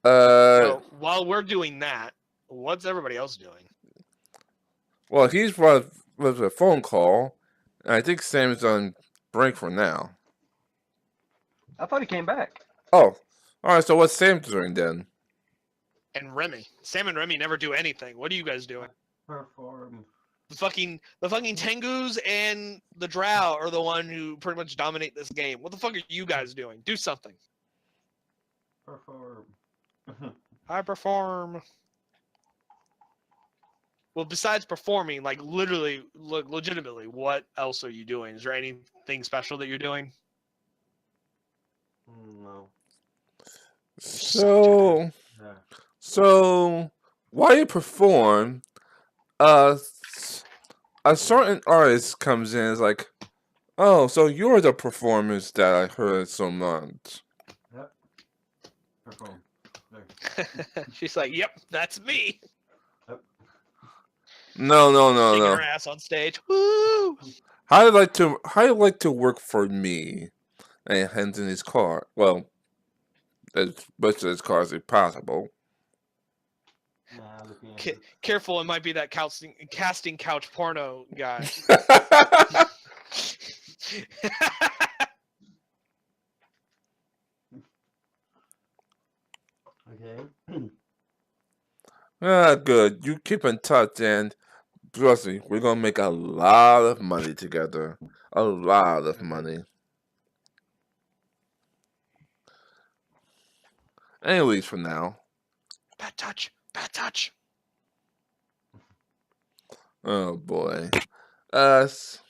So while we're doing that, what's everybody else doing? Well, he's with a phone call, and I think Sam's on break for now. I thought he came back. Oh, all right. So what's Sam doing then? And Remy. Sam and Remy never do anything. What are you guys doing? Perform. The fucking Tengus and the Drow are the one who pretty much dominate this game. What the fuck are you guys doing? Do something. Perform. I perform. Well, besides performing, like literally, legitimately, what else are you doing? Is there anything special that you're doing? No. So, Yeah. so while you perform, a certain artist comes in and is like, "Oh, so you're the performance that I heard so much." Perform. There. She's like, "Yep, that's me." No, no, no, Shaking no. her ass on stage. Woo! How you like to work for me? And hands in his car. Well, as much of his car as possible. Nah, looking at it. Careful, it might be that casting couch porno guy. Okay. Good. You keep in touch, and trust me, we're gonna make a lot of money together. A lot of money. Anyways, for now. Bad touch. Bad touch. Oh boy. Us.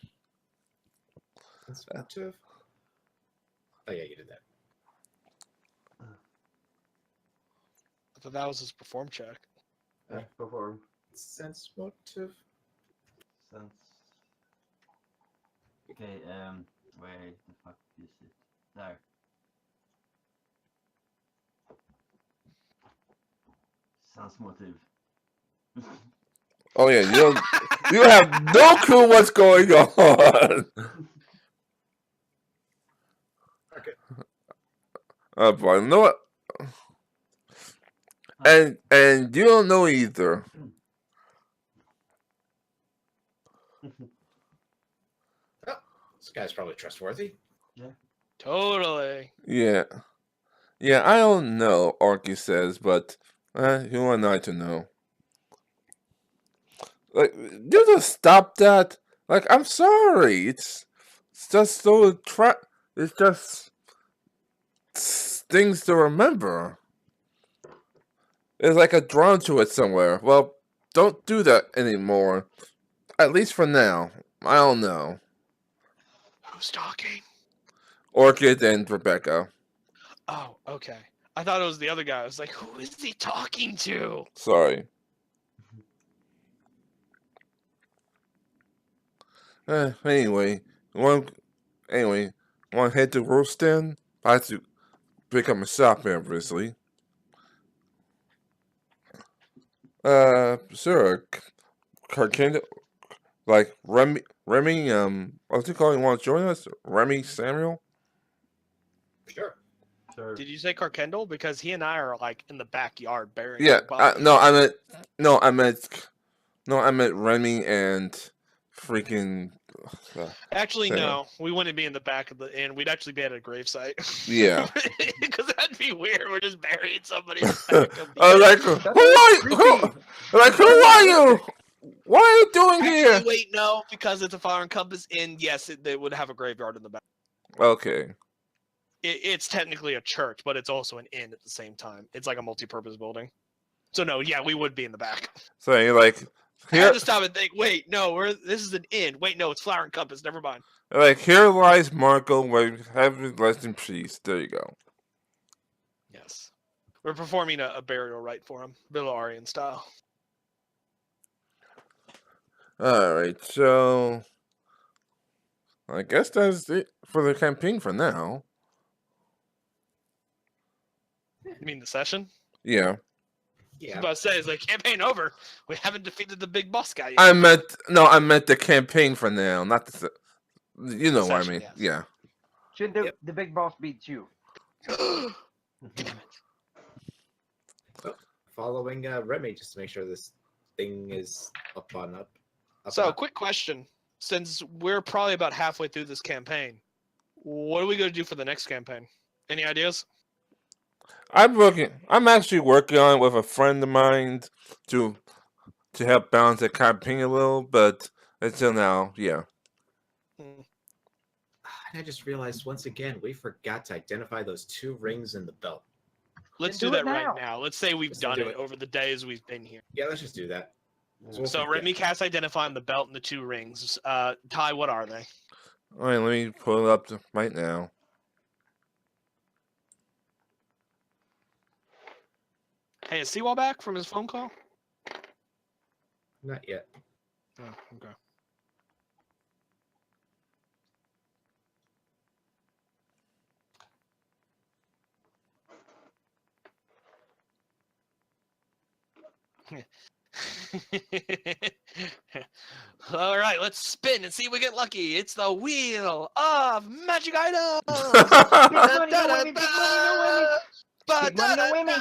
Sensitive. Oh yeah, you did that. I thought that was his perform check. Yeah, perform. Sense motive. Sense. Okay, where the fuck is it? There. Sense motive. Oh yeah, you have no clue what's going on. Okay. Oh boy, you know what? And you don't know either. Oh, this guy's probably trustworthy. Totally. Yeah. Yeah, I don't know, Arky says, but who am I to know? Like, you just stop that. Like, I'm sorry. It's just so it's just things to remember. It's like a drawn to it somewhere. Well, don't do that anymore. At least for now. I don't know. Who's talking? Orchid and Rebecca. Oh, okay. I thought it was the other guy. I was like, who is he talking to? Sorry. Anyway, want to head to Roastin? I have to pick up my shop, obviously. Sure. Carkendo, like Remy, what's he calling? Want to join us? Remy Samuel? Sure. Sure. Did you say Carkendall? Because he and I are like in the backyard burying Yeah. bodies. No, I meant Remy and freaking. Actually, Yeah. no. We wouldn't be in the back of the inn. We'd actually be at a gravesite. Yeah. Because that'd be weird. We're just burying somebody. In the back of the I was like, That's who are you? creepy. Who are you? What are you doing here? Actually, wait, no. Because it's a Fire and Compass inn, yes, they would have a graveyard in the back. Okay. It's technically a church, but it's also an inn at the same time. It's like a multi-purpose building. So no, yeah, we would be in the back. So you're like, I here, had to stop and think. Wait, no, this is an inn. Wait, no, it's Flower and Compass. Never mind. like here lies Marco, where heaven rest in peace. There you go. Yes, we're performing a burial rite for him, Billarian style. All right, so I guess that's it for the campaign for now. You mean the session? Yeah, I was Yeah. about to say, is the campaign over? We haven't defeated the big boss guy yet. I meant the campaign for now, not the. You know what I Session, mean? yes. Yeah. Should the big boss beat you? Damn it. Following Remy just to make sure this thing is up on up. So, quick question. Since we're probably about halfway through this campaign, what are we going to do for the next campaign? Any ideas? I'm actually working on it with a friend of mine to help balance the campaign a little, but until now, yeah. I just realized once again we forgot to identify those 2 rings in the belt. Let's Then do do it that right now. now. Let's say we've Let's done do it it. over the days we've been here. Yeah, let's just do that. we'll So forget. Remy casts identify on the belt and the 2 rings. Ty, what are they? All right, let me pull it up right now. Hey, is Seawall back from his phone call? Not yet. Oh, okay. All right, let's spin and see if we get lucky. It's the wheel of magic items. Big money, no whammy, big money, no whammy. Big money, no whammy.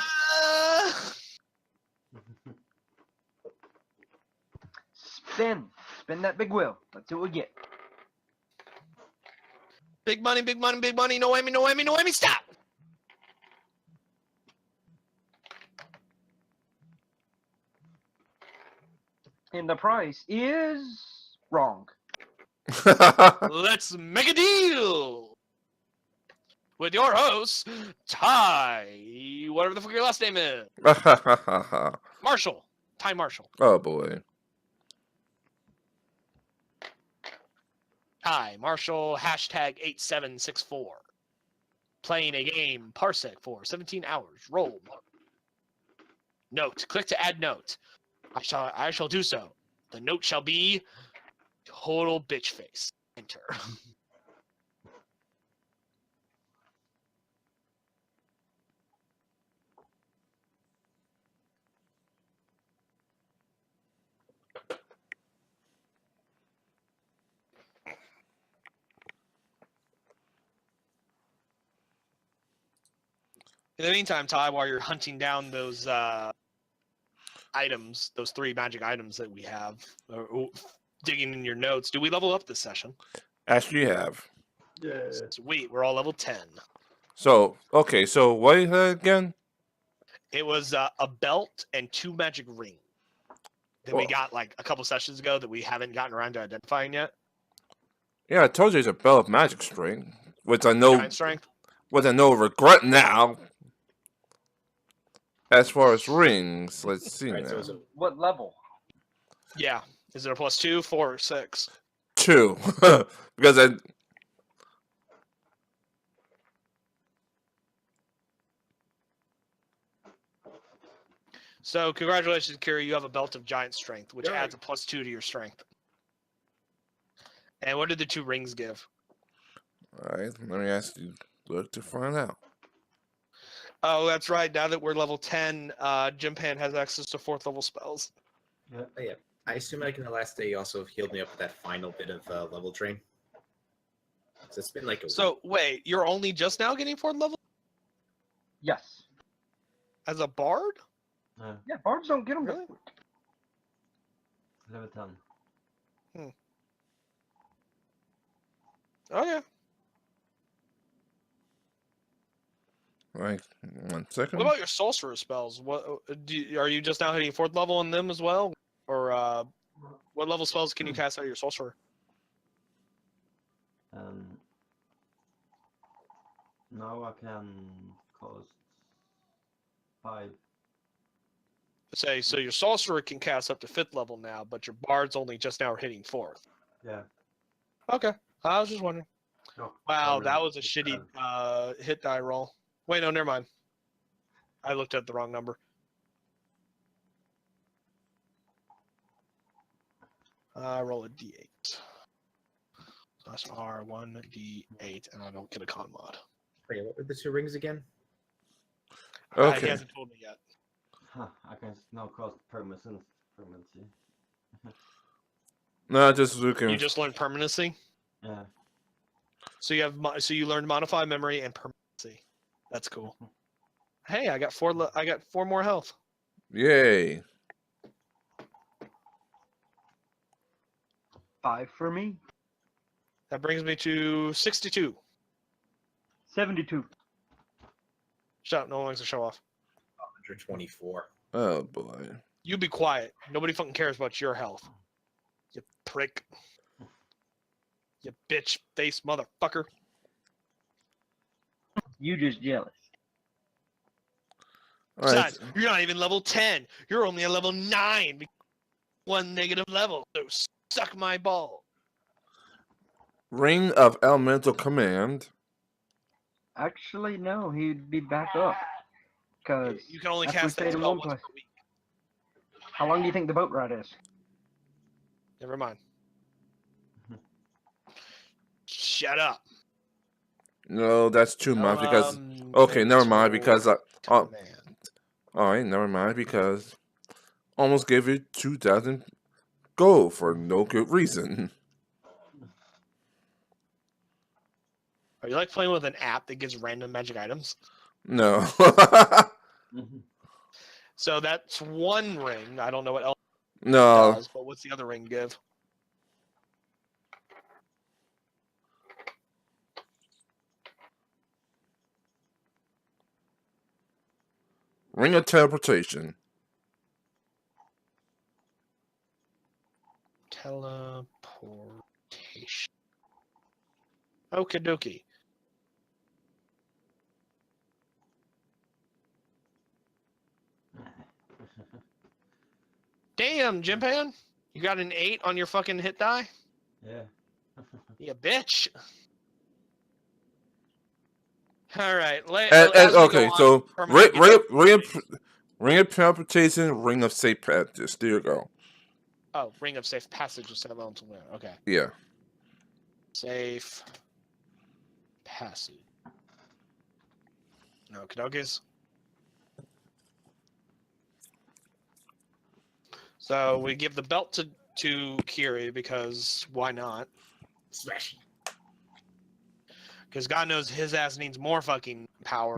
Spin that big wheel. Let's see what we get. Big money, big money, big money. No whammy, no whammy, no whammy. Stop. And the price is wrong. Let's make a deal with your host, Ty. Whatever the fuck your last name is. Marshall. Ty Marshall. Oh boy. Hi, Marshall, hashtag 8764. Playing a game, Parsec, for 17 hours. Roll. Note. Click to add note. I shall do so. The note shall be total bitch face. Enter. In the meantime, Ty, while you're hunting down those items, those 3 magic items that we have, digging in your notes, do we level up this session? Actually, you have. Yeah. Sweet, we're all level 10. So, okay, so what is that again? It was a belt and 2 magic rings that we Well- got like a couple sessions ago that we haven't gotten around to identifying yet. Yeah, I told you it's a bell of magic string, which I know, Giant strength. which I know regret now. As far as rings, let's see Alright, so now. is it What level? Yeah. Is it a +2, 4, or 6? 2, because I. So congratulations, Kira. You have a belt of giant strength, which Yay. adds a +2 to your strength. And what did the 2 rings give? All right, let me ask you. Look to find out. Oh, that's right. Now that we're level 10, Jimpan has access to 4th level spells. Oh, yeah. I assume like in the last day you also healed me up with that final bit of level drain. So it's been like a week. So wait, you're only just now getting 4th level Yes. as a bard? Yeah, bards don't get them. Really? Level 10. Oh yeah. All right, 1 second. What about your sorcerer spells? What are you just now hitting 4th level on them as well, or what level spells can you cast out of your sorcerer? Now I can cost 5. Say so your sorcerer can cast up to 5th level now, but your bard's only just now hitting 4th. Yeah. Okay, I was just wondering. No, Wow, sorry, that was a it's shitty hit die roll. Wait, no, never mind. I looked at the wrong number. Roll a d8. Plus R1d8, and I don't get a con mod. Wait, what were the 2 rings again? He Okay. hasn't told me yet. Huh, I can now cost permanency. No, just looking. You just learned permanency, Yeah. so you have so you learned modify memory and permanency. That's cool. Hey, I got 4 more health. Yay. 5 for me. That brings me to 62. 72. Shut up, no one likes to show off. 124. Oh boy. You be quiet. Nobody fucking cares about your health. You prick. You bitch face motherfucker. You just jealous. All right. Besides, you're not even level 10. You're only a level 9. 1 negative level. So suck my ball. Ring of Elemental Command. Actually, no, he'd be back up. Because You can only That's what cast we that stayed in spell one once place. per week. how long do you think the boat ride is? Never mind. Shut up. No, that's too much because. Okay, never mind because. Command. All right, never mind because almost gave you 2,000 gold for no good reason. Are you like playing with an app that gives random magic items? No. So that's one ring. I don't know what else it No. does, but what's the other ring give? Ring of teleportation. Teleportation. Okie dokie. Damn, Jimpan. You got an 8 on your fucking hit die? Yeah. You bitch. All right. Okay, so ring of teleportation, ring of safe passage. There you go. Oh, ring of safe passage instead of elemental wind. Okay. Yeah. Safe passage. No, Cadogas. So we give the belt to Kiri because why not? Smash. Because God knows his ass needs more fucking power.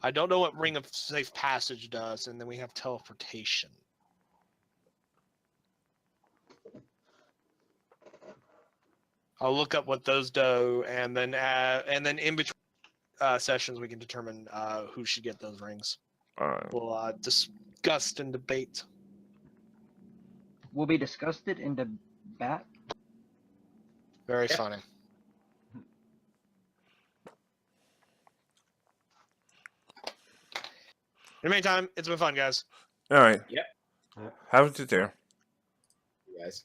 I don't know what ring of safe passage does, and then we have teleportation. I'll look up what those do, and then in between sessions we can determine who should get those rings. Alright. We'll discuss and debate. Will be disgusted in the bat. Very Yeah. funny. In the meantime, it's been fun, guys. Alright. Yep. Have a good day. You guys.